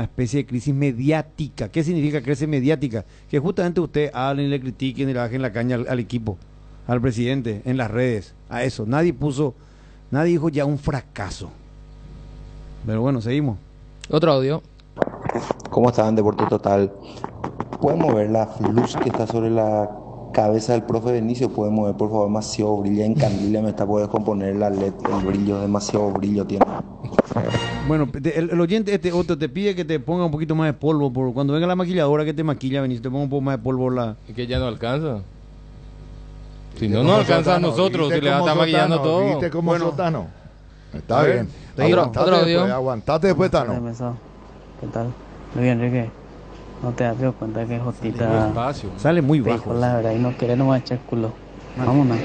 especie de crisis mediática. ¿Qué significa crisis mediática? Que justamente usted hablen y le critiquen y le bajen la caña al equipo, al presidente, en las redes, a eso. Nadie dijo ya un fracaso. Pero bueno, seguimos. Otro audio. ¿Cómo están, Deporte Total? ¿Podemos ver la luz que está sobre la cabeza del profe Benicio? ¿Podemos ver, por favor? Demasiado brilla, encandila, me está por descomponer la LED, el brillo, demasiado brillo tiene. Bueno, el oyente otro te pide que te ponga un poquito más de polvo, cuando venga la maquilladora que te maquilla, Benicio, te ponga un poco más de polvo ¿Y que ya no alcanza? Si no alcanza a nosotros, se le va a estar maquillando todo. ¿Viste como Sotano? Está bien. Otro audio. Aguantate después, Tano. ¿Qué tal? Luis Enrique, no te das cuenta que Jotita sale muy bajo. La verdad, y no quiere nomás echar culo. Vámonos.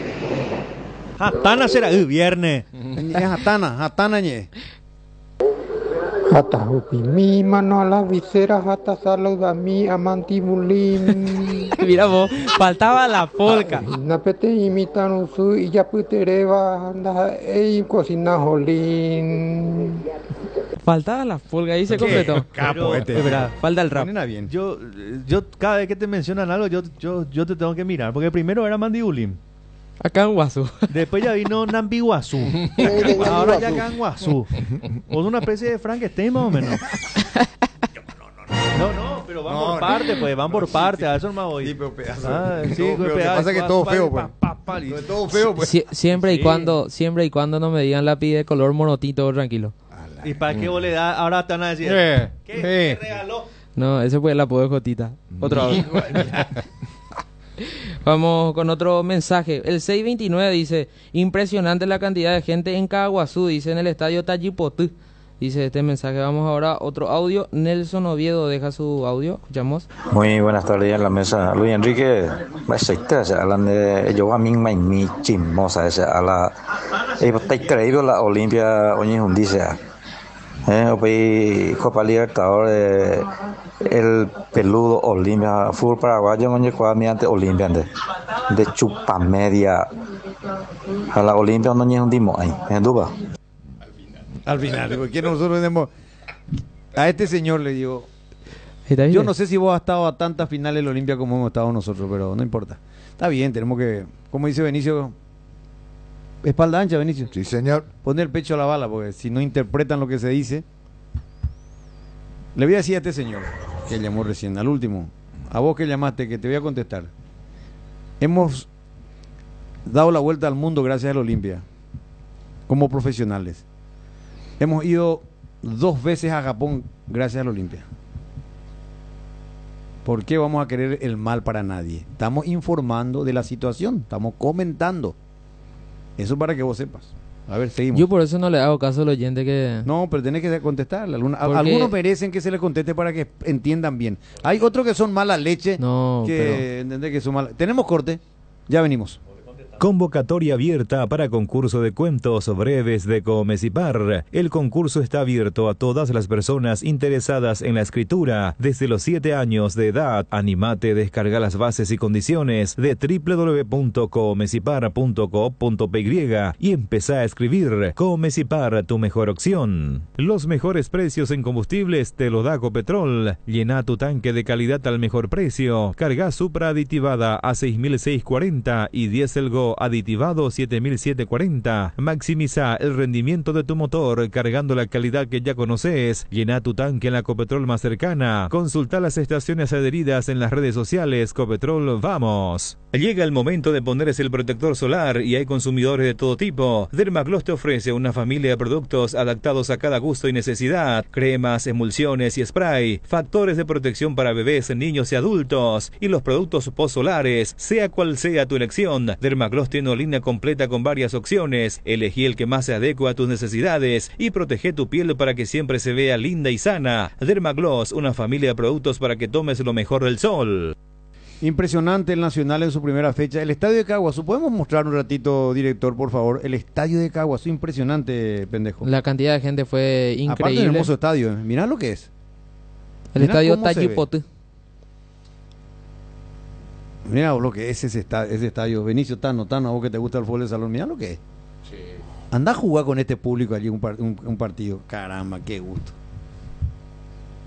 Hatana será el viernes. Hatana ñe. Hata hupi mi mano a la visera, hata saluda mi amantibulín. Mira vos, faltaba la polka. Napete imitan usu y ya putereva anda e cocina jolín. Faltaba la polka, ahí se completó. Capo falta el rap. Bien. Yo cada vez que te mencionan algo, yo te tengo que mirar, porque primero era Mandibulín. Acá en Guazú. Después ya vino Nambi Guazú. Ahora ya acá en Guazú. O una especie de Frankenstein más o menos. No, pero van por parte, pues, van por parte, a eso no me voy. Sí, pero pedazo. Lo que pasa es que todo feo, pues. Todo feo, pues. Siempre y cuando no me digan lápiz de color monotito, tranquilo. ¿Y para qué vos le das? Ahora te van a decir, ¿qué regaló? No, ese fue el apodo de Jotita. Otro audio. Vamos con otro mensaje. El 629 dice: impresionante la cantidad de gente en Caguazú, dice, en el estadio Tallipotú. Dice este mensaje. Vamos ahora a otro audio. Nelson Oviedo deja su audio. Escuchamos. Muy buenas tardes en la mesa. Luis Enrique, hablan de yo a mí me chismosa esa a la está increíble la Olimpia hoy un dice Copa Libertadores el peludo Olimpia fútbol paraguayo no llegó mediante Olimpia de chupa media a la Olimpia no es un dimo ahí en duda al final porque nosotros tenemos a este señor le digo yo no sé si vos has estado a tantas finales de Olimpia como hemos estado nosotros, pero no importa, está bien, tenemos que, como dice Benicio, espalda ancha, Benicio. Sí, señor. Poner el pecho a la bala, porque si no interpretan lo que se dice. Le voy a decir a este señor que llamó recién, al último, a vos que llamaste, que te voy a contestar. Hemos dado la vuelta al mundo gracias al Olimpia, como profesionales. Hemos ido 2 veces a Japón gracias al Olimpia. ¿Por qué vamos a querer el mal para nadie? Estamos informando de la situación, estamos comentando. Eso para que vos sepas. A ver, seguimos. Yo por eso no le hago caso al oyente que... No, pero tenés que contestarle. Algunos merecen que se les conteste para que entiendan bien. Hay otros que son mala leche. No, que, ¿entendés? Que son malas. Tenemos corte. Ya venimos. Convocatoria abierta para concurso de cuentos breves de Comecipar. El concurso está abierto a todas las personas interesadas en la escritura desde los 7 años de edad. Animate, descarga las bases y condiciones de www.comecipar.co.py y empezá a escribir. Comecipar, tu mejor opción. Los mejores precios en combustibles te lo da Ecopetrol. Llena tu tanque de calidad al mejor precio. Carga Supra aditivada a 6.640 y Diesel Go aditivado 7.740. Maximiza el rendimiento de tu motor cargando la calidad que ya conoces. Llena tu tanque en la Ecopetrol más cercana. Consulta las estaciones adheridas en las redes sociales. Ecopetrol, vamos. Llega el momento de ponerse el protector solar y hay consumidores de todo tipo. Dermagloss te ofrece una familia de productos adaptados a cada gusto y necesidad. Cremas, emulsiones y spray. Factores de protección para bebés, niños y adultos. Y los productos post-solares. Sea cual sea tu elección, Dermagloss tiene una línea completa con varias opciones. Elegí el que más se adecua a tus necesidades y protege tu piel para que siempre se vea linda y sana. Dermagloss, una familia de productos para que tomes lo mejor del sol. Impresionante el Nacional en su primera fecha. El estadio de Caguazú, ¿podemos mostrar un ratito, director, por favor? El estadio de Caguazú, impresionante, pendejo. La cantidad de gente fue increíble. Aparte del hermoso estadio, mirá lo que es. El estadio Tayipote. Mira lo que es ese estadio. Benicio Tano, a vos que te gusta el fútbol de salón, mira lo que es. Sí. Anda a jugar con este público allí un partido. Caramba, qué gusto.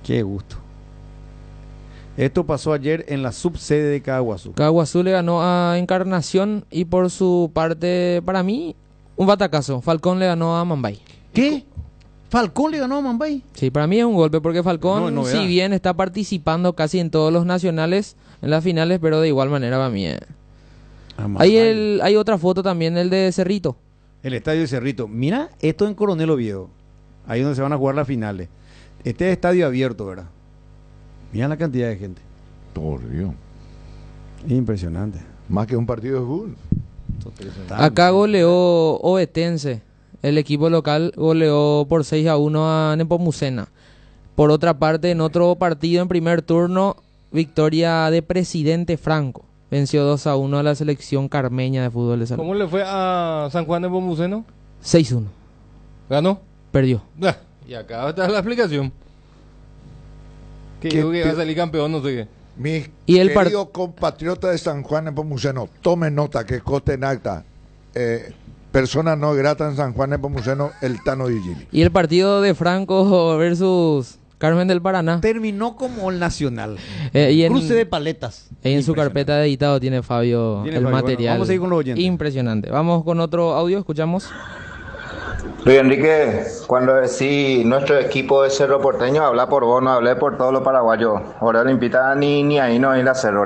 Qué gusto. Esto pasó ayer en la subsede de Caguazú. Caguazú le ganó a Encarnación y por su parte, para mí, un batacazo. Falcón le ganó a Mambay. ¿Qué? ¿Falcón le ganó a Mambay? Sí, para mí es un golpe porque Falcón, si bien está participando casi en todos los nacionales, en las finales, pero de igual manera para mí. Hay otra foto también, el de Cerrito. El estadio de Cerrito. Mira, esto en Coronel Oviedo. Ahí donde se van a jugar las finales. Este es estadio abierto, ¿verdad? Mira la cantidad de gente. Por Dios. Impresionante. Más que un partido de fútbol. Acá goleó Ovetense. El equipo local goleó por 6-1 a Nepomucena. Por otra parte, en otro partido en primer turno, victoria de Presidente Franco. Venció 2-1 a la selección carmeña de fútbol de salud. ¿Cómo le fue a San Juan de Nepomuceno? 6-1. ¿Ganó? Perdió. Y acá está la explicación. Que dijo que iba a salir campeón, no sé qué. Mis queridos compatriotas de San Juan de Nepomuceno, tomen nota que coste en acta. Persona no grata en San Juan de Nepomuceno, el Tano Di Gili. Y el partido de Franco versus Carmen del Paraná terminó como el Nacional. Cruce de paletas. En su carpeta de editado tiene Fabio el material. Bueno, vamos a seguir con los oyentes. Impresionante. Vamos con otro audio, escuchamos. Luis Enrique, cuando decís nuestro equipo de Cerro Porteño, habla por vos, no hablé por todos los paraguayos. Ahora no invita ni ahí no ir a Cerro.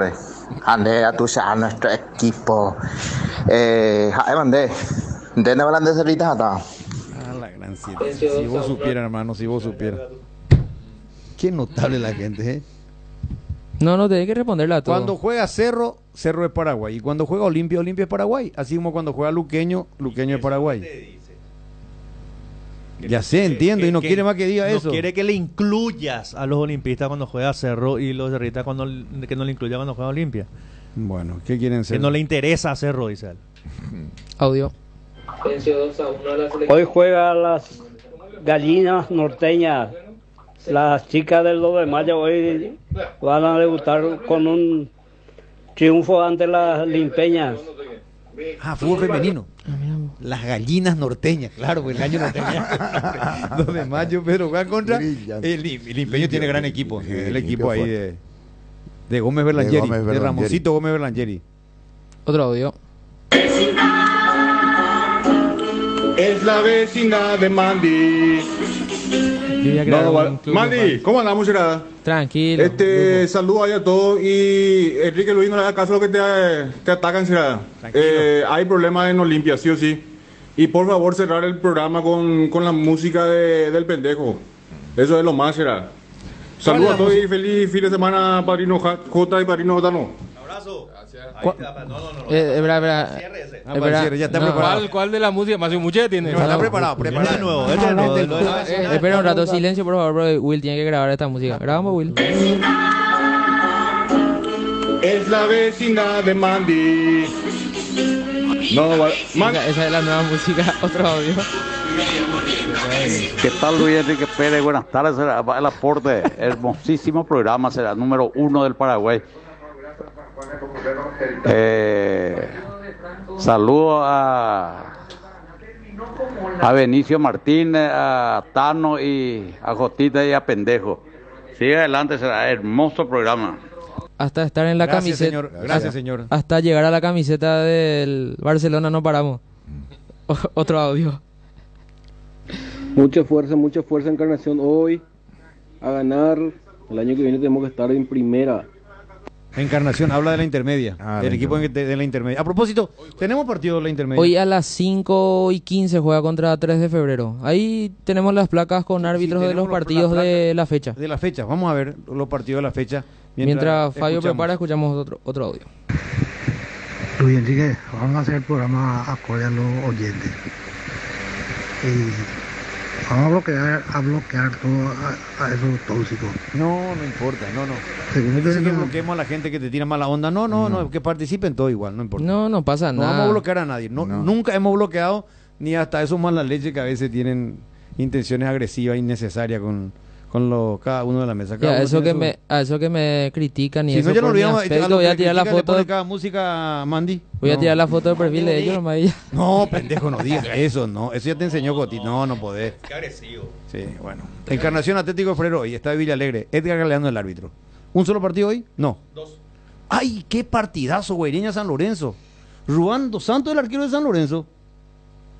Ande a tu ya nuestro equipo. Mandé. ¿Dónde hablan de Cerritas hasta? La gran cita. Si vos supieras, hermano, si vos supieras. Qué notable la gente, ¿eh? No, tenés que responderle a todo. Cuando juega Cerro es Paraguay. Y cuando juega Olimpia es Paraguay. Así como cuando juega Luqueño es Paraguay. Ya sé, entiendo, y no quiere más que diga eso. No quiere que le incluyas a los olimpistas cuando juega Cerro y los cerristas que no le incluya cuando juega Olimpia. Bueno, ¿qué quieren ser? Que no le interesa a Cerro, dice él. Audio. Hoy juega las gallinas norteñas. Las chicas del 2 de mayo hoy van a debutar con un triunfo ante las limpeñas. Fútbol femenino. Las gallinas norteñas, claro, pues el gallo norteño. 2 de mayo, Pedro juega contra el Limpeño. Tiene gran equipo. El equipo ahí de Gómez Berlangeri, de Ramoncito Gómez Berlangeri. Otro audio. Es la vecina de Mandy. Mandy, ¿cómo andamos, Gerada? Tranquilo. Saludo ahí a todos. Y Enrique Luis, no le hagas caso a lo que te atacan, Gerada. Hay problemas en Olimpia, sí o sí. Y por favor, cerrar el programa con la música del pendejo. Eso es lo más, Gerada. Saludos a todos y feliz fin de semana, padrino J y padrino Tano. Abrazo. Ya está preparado. ¿Cuál de la música? Más mucha tiene. Está preparado. De nuevo. Espera un rato, silencio por favor, porque Will tiene que grabar esta música. Grabamos, Will. Es la vecina de Mandy. Esa es la nueva música, otro audio. ¿Qué tal, Luis Enrique Pérez? Buenas tardes, será el aporte. Hermosísimo programa, será el número 1 del Paraguay. Saludo a Benicio Martínez, a Tano y a Jotita y a Pendejo. Sigue adelante, será hermoso programa. Hasta estar en la Gracias, camiseta. señor. Gracias, señor. Hasta llegar a la camiseta del Barcelona no paramos. Otro audio. Mucha fuerza, Encarnación, hoy a ganar. El año que viene tenemos que estar en primera. Encarnación, habla de la intermedia. El equipo de la intermedia. A propósito, tenemos partido de la intermedia. Hoy a las 5:15 juega contra 3 de febrero. Ahí tenemos las placas con árbitros de los partidos de la fecha. De la fecha, vamos a ver los partidos de la fecha. Mientras Fabio prepara, escuchamos otro audio. Luis Enrique, vamos a hacer el programa acorde a los oyentes. Y vamos a bloquear todo a esos tóxicos. No importa, no. Según Dice que bloqueemos a la gente que te tira mala onda. No, que participen todo igual, no importa. No pasa nada. No vamos a bloquear a nadie. Nunca hemos bloqueado ni hasta esos malas leches que a veces tienen intenciones agresivas, innecesarias con cada uno de la mesa. A eso que me critican y si eso no, ya no olvidamos, voy a tirar la foto de cada música, Mandy. Voy a tirar la foto de perfil de ellos, No, pendejo, no digas eso, no. Eso ya te enseñó Coti. No podés. Qué agresivo. Sí, bueno. Encarnación Atlético de Febrero hoy. Está de Villalegre. Edgar Galeano el árbitro. ¿Un solo partido hoy? No. 2. ¡Ay, qué partidazo, Guaireña San Lorenzo! Rubán Dos Santos, el arquero de San Lorenzo.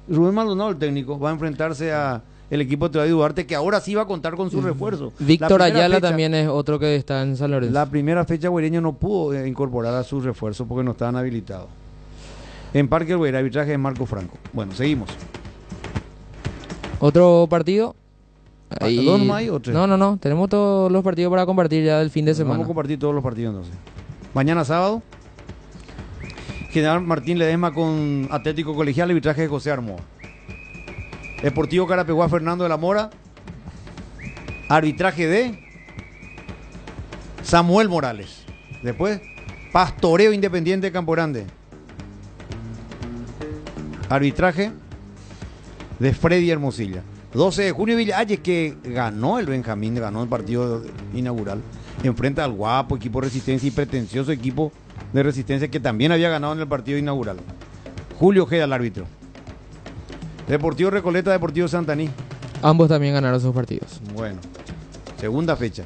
Rubén Maldonado, el técnico. Va a enfrentarse a el equipo de Teodoro Duarte, que ahora sí va a contar con su refuerzo. Víctor Ayala también es otro que está en San Lorenzo. La primera fecha Guaireño no pudo incorporar a su refuerzo porque no estaban habilitados. En Parque El Güey, arbitraje de Marco Franco. Bueno, seguimos. ¿Otro partido? ¿Dos más hay o tres? No. Tenemos todos los partidos para compartir ya del fin de semana. Vamos a compartir todos los partidos entonces. Mañana sábado, General Martín Ledesma con Atlético Colegial, arbitraje de José Armoa. Deportivo Carapeguá, Fernando de la Mora, arbitraje de Samuel Morales. Después, Pastoreo Independiente de Campo Grande, arbitraje de Freddy Hermosilla. 12 de junio, Villalles, que ganó el Benjamín, ganó el partido inaugural, enfrenta al guapo equipo de Resistencia y pretencioso equipo de Resistencia que también había ganado en el partido inaugural. Julio Ojeda, el árbitro. Deportivo Recoleta, Deportivo Santaní. Ambos también ganaron sus partidos. Bueno, segunda fecha.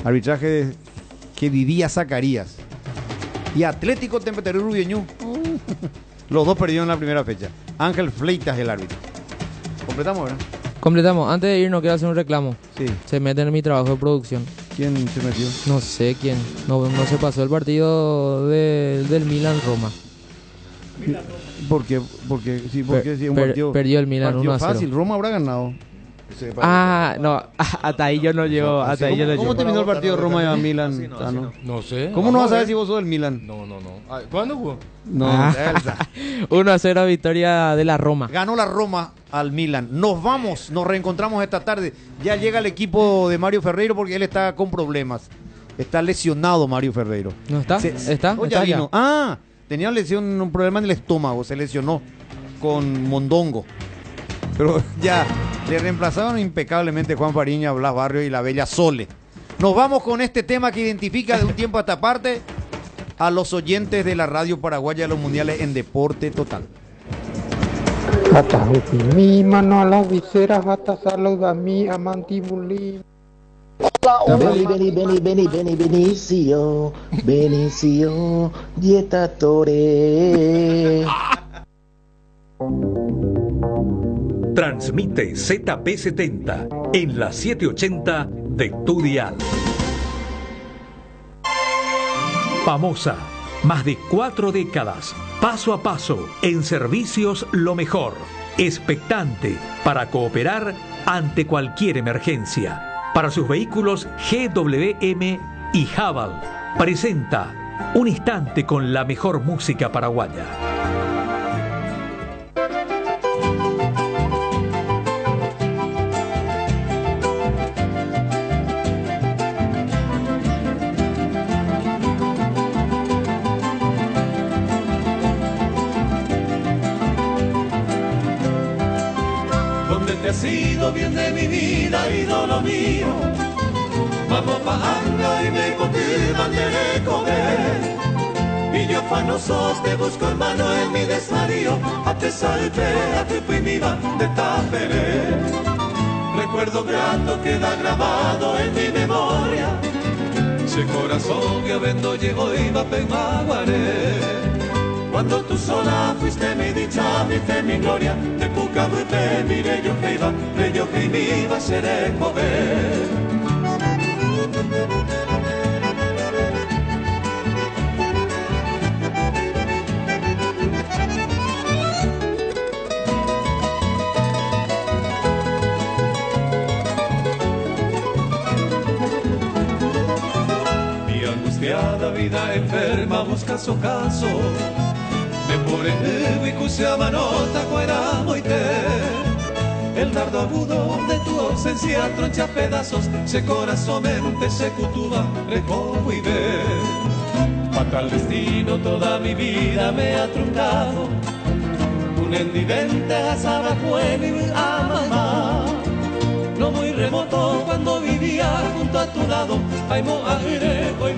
Arbitraje de que vivía Zacarías. Y Atlético Tempeterú Rubieñú. Los dos perdieron la primera fecha. Ángel Fleitas, el árbitro. Completamos, ¿verdad? Completamos. Antes de irnos quiero hacer un reclamo. Sí. Se meten en mi trabajo de producción. ¿Quién se metió? No sé quién. No se pasó el partido del Milan-Roma. ¿Por qué? Porque sí, un partido perdió el Milan 1-0. Fácil, Roma habrá ganado. No, hasta ahí yo no llego. ¿Cómo terminó el partido Roma y Milan? No sé. ¿Cómo no vas a saber si vos sos del Milan? No. ¿Cuándo jugó? No, 1-0 victoria de la Roma. Ganó la Roma al Milan. Nos vamos, nos reencontramos esta tarde. Ya llega el equipo de Mario Ferreiro porque él está con problemas. Está lesionado Mario Ferreiro. ¿No está? ¿Está ya. Tenía un problema en el estómago, se lesionó con mondongo. Pero ya le reemplazaron impecablemente Juan Fariña, Blas Barrio y la bella Sole. Nos vamos con este tema que identifica de un tiempo a esta parte a los oyentes de la radio paraguaya de los mundiales en Deporte Total. Mi mano a las viseras, hasta saluda a mí, a mandibulín. Benicio, dietatore. Transmite ZP70 en la 780 de tu dial. Famosa, más de 4 décadas, paso a paso, en servicios lo mejor, expectante para cooperar ante cualquier emergencia. Para sus vehículos GWM y Haval, presenta Un Instante con la mejor música paraguaya. sido bien de mi vida, ídolo mío. Vamos pa' Anga y me confirman de comer. Y yo afanosos te busco hermano en mi desvarío. A te salve, a te fui mi de Taperé. Recuerdo grato queda grabado en mi memoria. Ese corazón que vendo llegó y va a Maguaré. Cuando tú sola fuiste mi dicha, mi fe, mi gloria. Te puca te mire yo que iba, yo que me iba a ser comer. La vida enferma busca su caso. Me pone y cusia manota cuera moite. El dardo agudo de tu ausencia troncha pedazos. Se corazón mente se cutuba, recojo y ve. Fatal destino toda mi vida me ha truncado. Un endivente asaba fue mi mamá. No muy remoto cuando vivía junto a tu lado. Ay mo aire, hoy